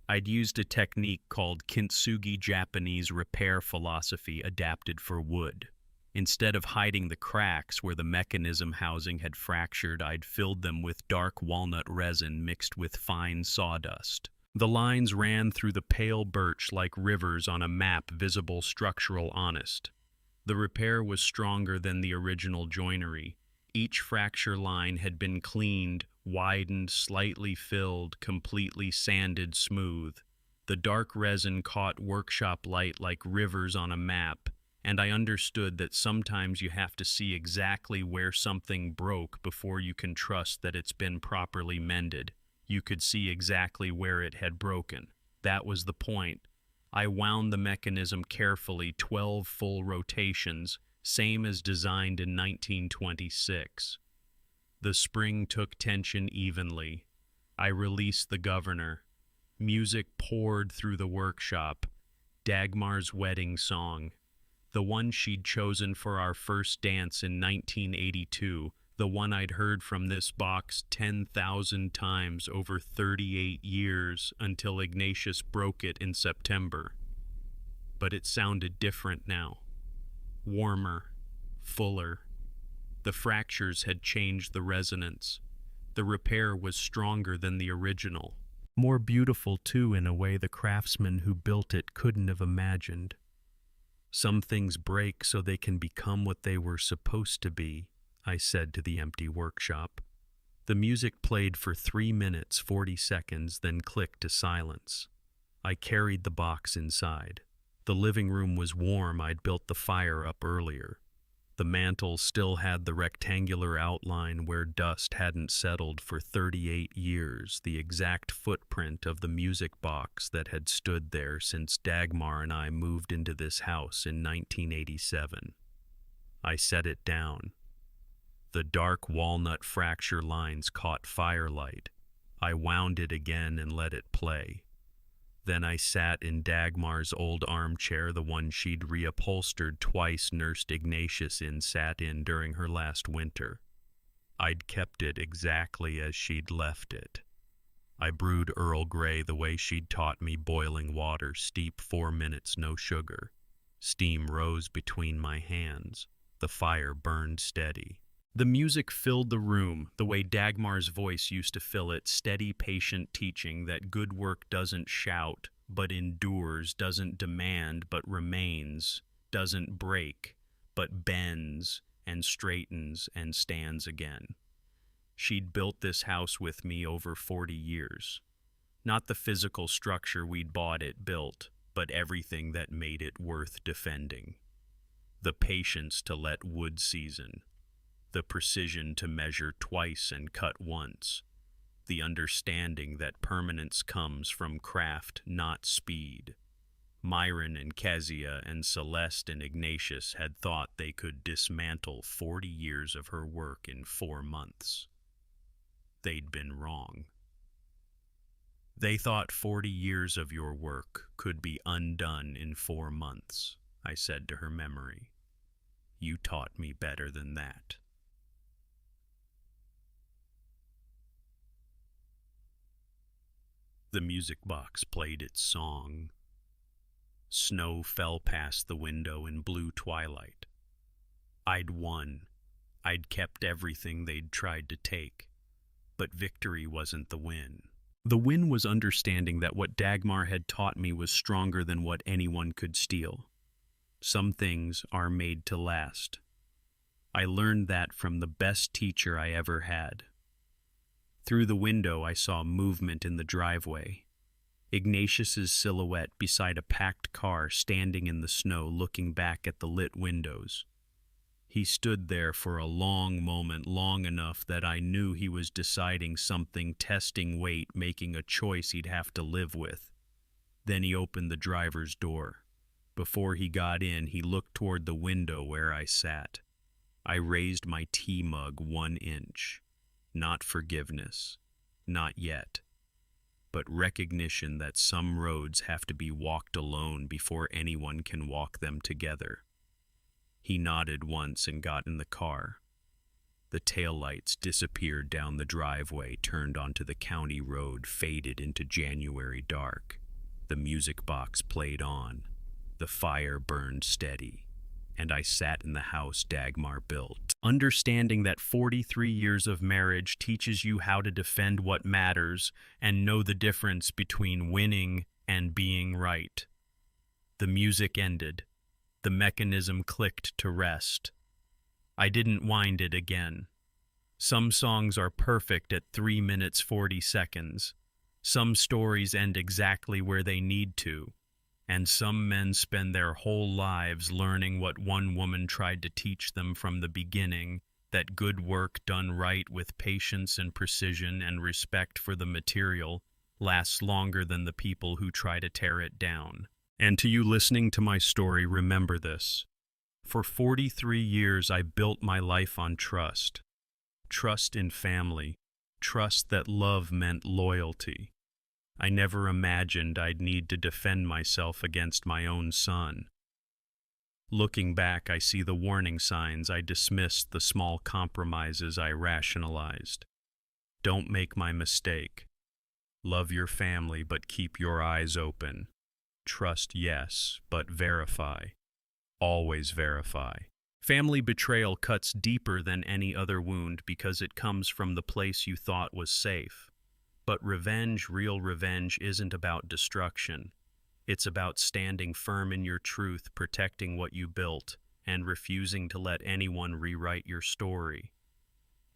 I'd used a technique called kintsugi, Japanese repair philosophy adapted for wood. Instead of hiding the cracks where the mechanism housing had fractured, I'd filled them with dark walnut resin mixed with fine sawdust. The lines ran through the pale birch like rivers on a map, visible, structural, honest. The repair was stronger than the original joinery. Each fracture line had been cleaned, widened, slightly filled, completely sanded smooth. The dark resin caught workshop light like rivers on a map, and I understood that sometimes you have to see exactly where something broke before you can trust that it's been properly mended. You could see exactly where it had broken. That was the point. I wound the mechanism carefully, 12 full rotations, same as designed in 1926. The spring took tension evenly. I released the governor. Music poured through the workshop. Dagmar's wedding song. The one she'd chosen for our first dance in 1982. The one I'd heard from this box 10,000 times over 38 years until Ignatius broke it in September. But it sounded different now. Warmer, fuller. The fractures had changed the resonance. The repair was stronger than the original. More beautiful, too, in a way the craftsman who built it couldn't have imagined. Some things break so they can become what they were supposed to be, I said to the empty workshop. The music played for 3 minutes, 40 seconds, then clicked to silence. I carried the box inside. The living room was warm. I'd built the fire up earlier. The mantel still had the rectangular outline where dust hadn't settled for 38 years, the exact footprint of the music box that had stood there since Dagmar and I moved into this house in 1987. I set it down. The dark walnut fracture lines caught firelight. I wound it again and let it play. Then I sat in Dagmar's old armchair, the one she'd reupholstered twice, nursed Ignatius sat in during her last winter. I'd kept it exactly as she'd left it. I brewed Earl Grey the way she'd taught me, boiling water, steep 4 minutes, no sugar. Steam rose between my hands. The fire burned steady. The music filled the room, the way Dagmar's voice used to fill it, steady, patient teaching that good work doesn't shout, but endures, doesn't demand, but remains, doesn't break, but bends and straightens and stands again. She'd built this house with me over 40 years. Not the physical structure we'd bought it built, but everything that made it worth defending. The patience to let wood season. The precision to measure twice and cut once, the understanding that permanence comes from craft, not speed. Myron and Kezia and Celeste and Ignatius had thought they could dismantle 40 years of her work in 4 months. They'd been wrong. They thought 40 years of your work could be undone in 4 months, I said to her memory. You taught me better than that. The music box played its song. Snow fell past the window in blue twilight. I'd won. I'd kept everything they'd tried to take. But victory wasn't the win. The win was understanding that what Dagmar had taught me was stronger than what anyone could steal. Some things are made to last. I learned that from the best teacher I ever had. Through the window, I saw movement in the driveway. Ignatius's silhouette beside a packed car standing in the snow, looking back at the lit windows. He stood there for a long moment, long enough that I knew he was deciding something, testing weight, making a choice he'd have to live with. Then he opened the driver's door. Before he got in, he looked toward the window where I sat. I raised my tea mug 1 inch. Not forgiveness, not yet, but recognition that some roads have to be walked alone before anyone can walk them together. He nodded once and got in the car. The taillights disappeared down the driveway, turned onto the county road, faded into January dark. The music box played on. The fire burned steady. And I sat in the house Dagmar built. Understanding that 43 years of marriage teaches you how to defend what matters and know the difference between winning and being right. The music ended. The mechanism clicked to rest. I didn't wind it again. Some songs are perfect at 3 minutes 40 seconds. Some stories end exactly where they need to. And some men spend their whole lives learning what one woman tried to teach them from the beginning, that good work done right with patience and precision and respect for the material lasts longer than the people who try to tear it down. And to you listening to my story, remember this. For 43 years, I built my life on trust. Trust in family. Trust that love meant loyalty. I never imagined I'd need to defend myself against my own son. Looking back, I see the warning signs I dismissed, the small compromises I rationalized. Don't make my mistake. Love your family, but keep your eyes open. Trust, yes, but verify. Always verify. Family betrayal cuts deeper than any other wound because it comes from the place you thought was safe. But revenge, real revenge, isn't about destruction. It's about standing firm in your truth, protecting what you built, and refusing to let anyone rewrite your story.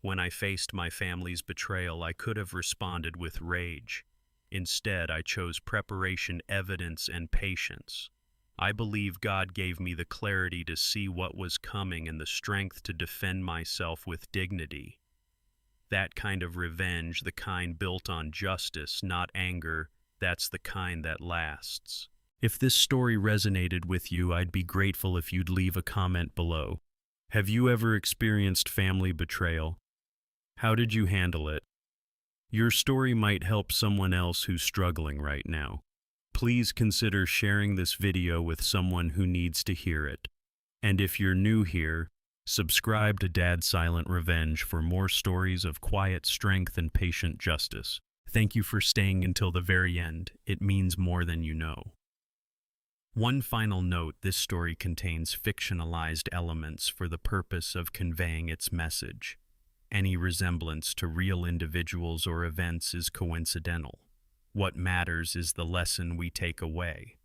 When I faced my family's betrayal, I could have responded with rage. Instead, I chose preparation, evidence, and patience. I believe God gave me the clarity to see what was coming and the strength to defend myself with dignity. That kind of revenge, the kind built on justice, not anger, that's the kind that lasts. If this story resonated with you, I'd be grateful if you'd leave a comment below. Have you ever experienced family betrayal? How did you handle it? Your story might help someone else who's struggling right now. Please consider sharing this video with someone who needs to hear it. And if you're new here, subscribe to Dad's Silent Revenge for more stories of quiet strength and patient justice. Thank you for staying until the very end. It means more than you know. One final note, this story contains fictionalized elements for the purpose of conveying its message. Any resemblance to real individuals or events is coincidental. What matters is the lesson we take away.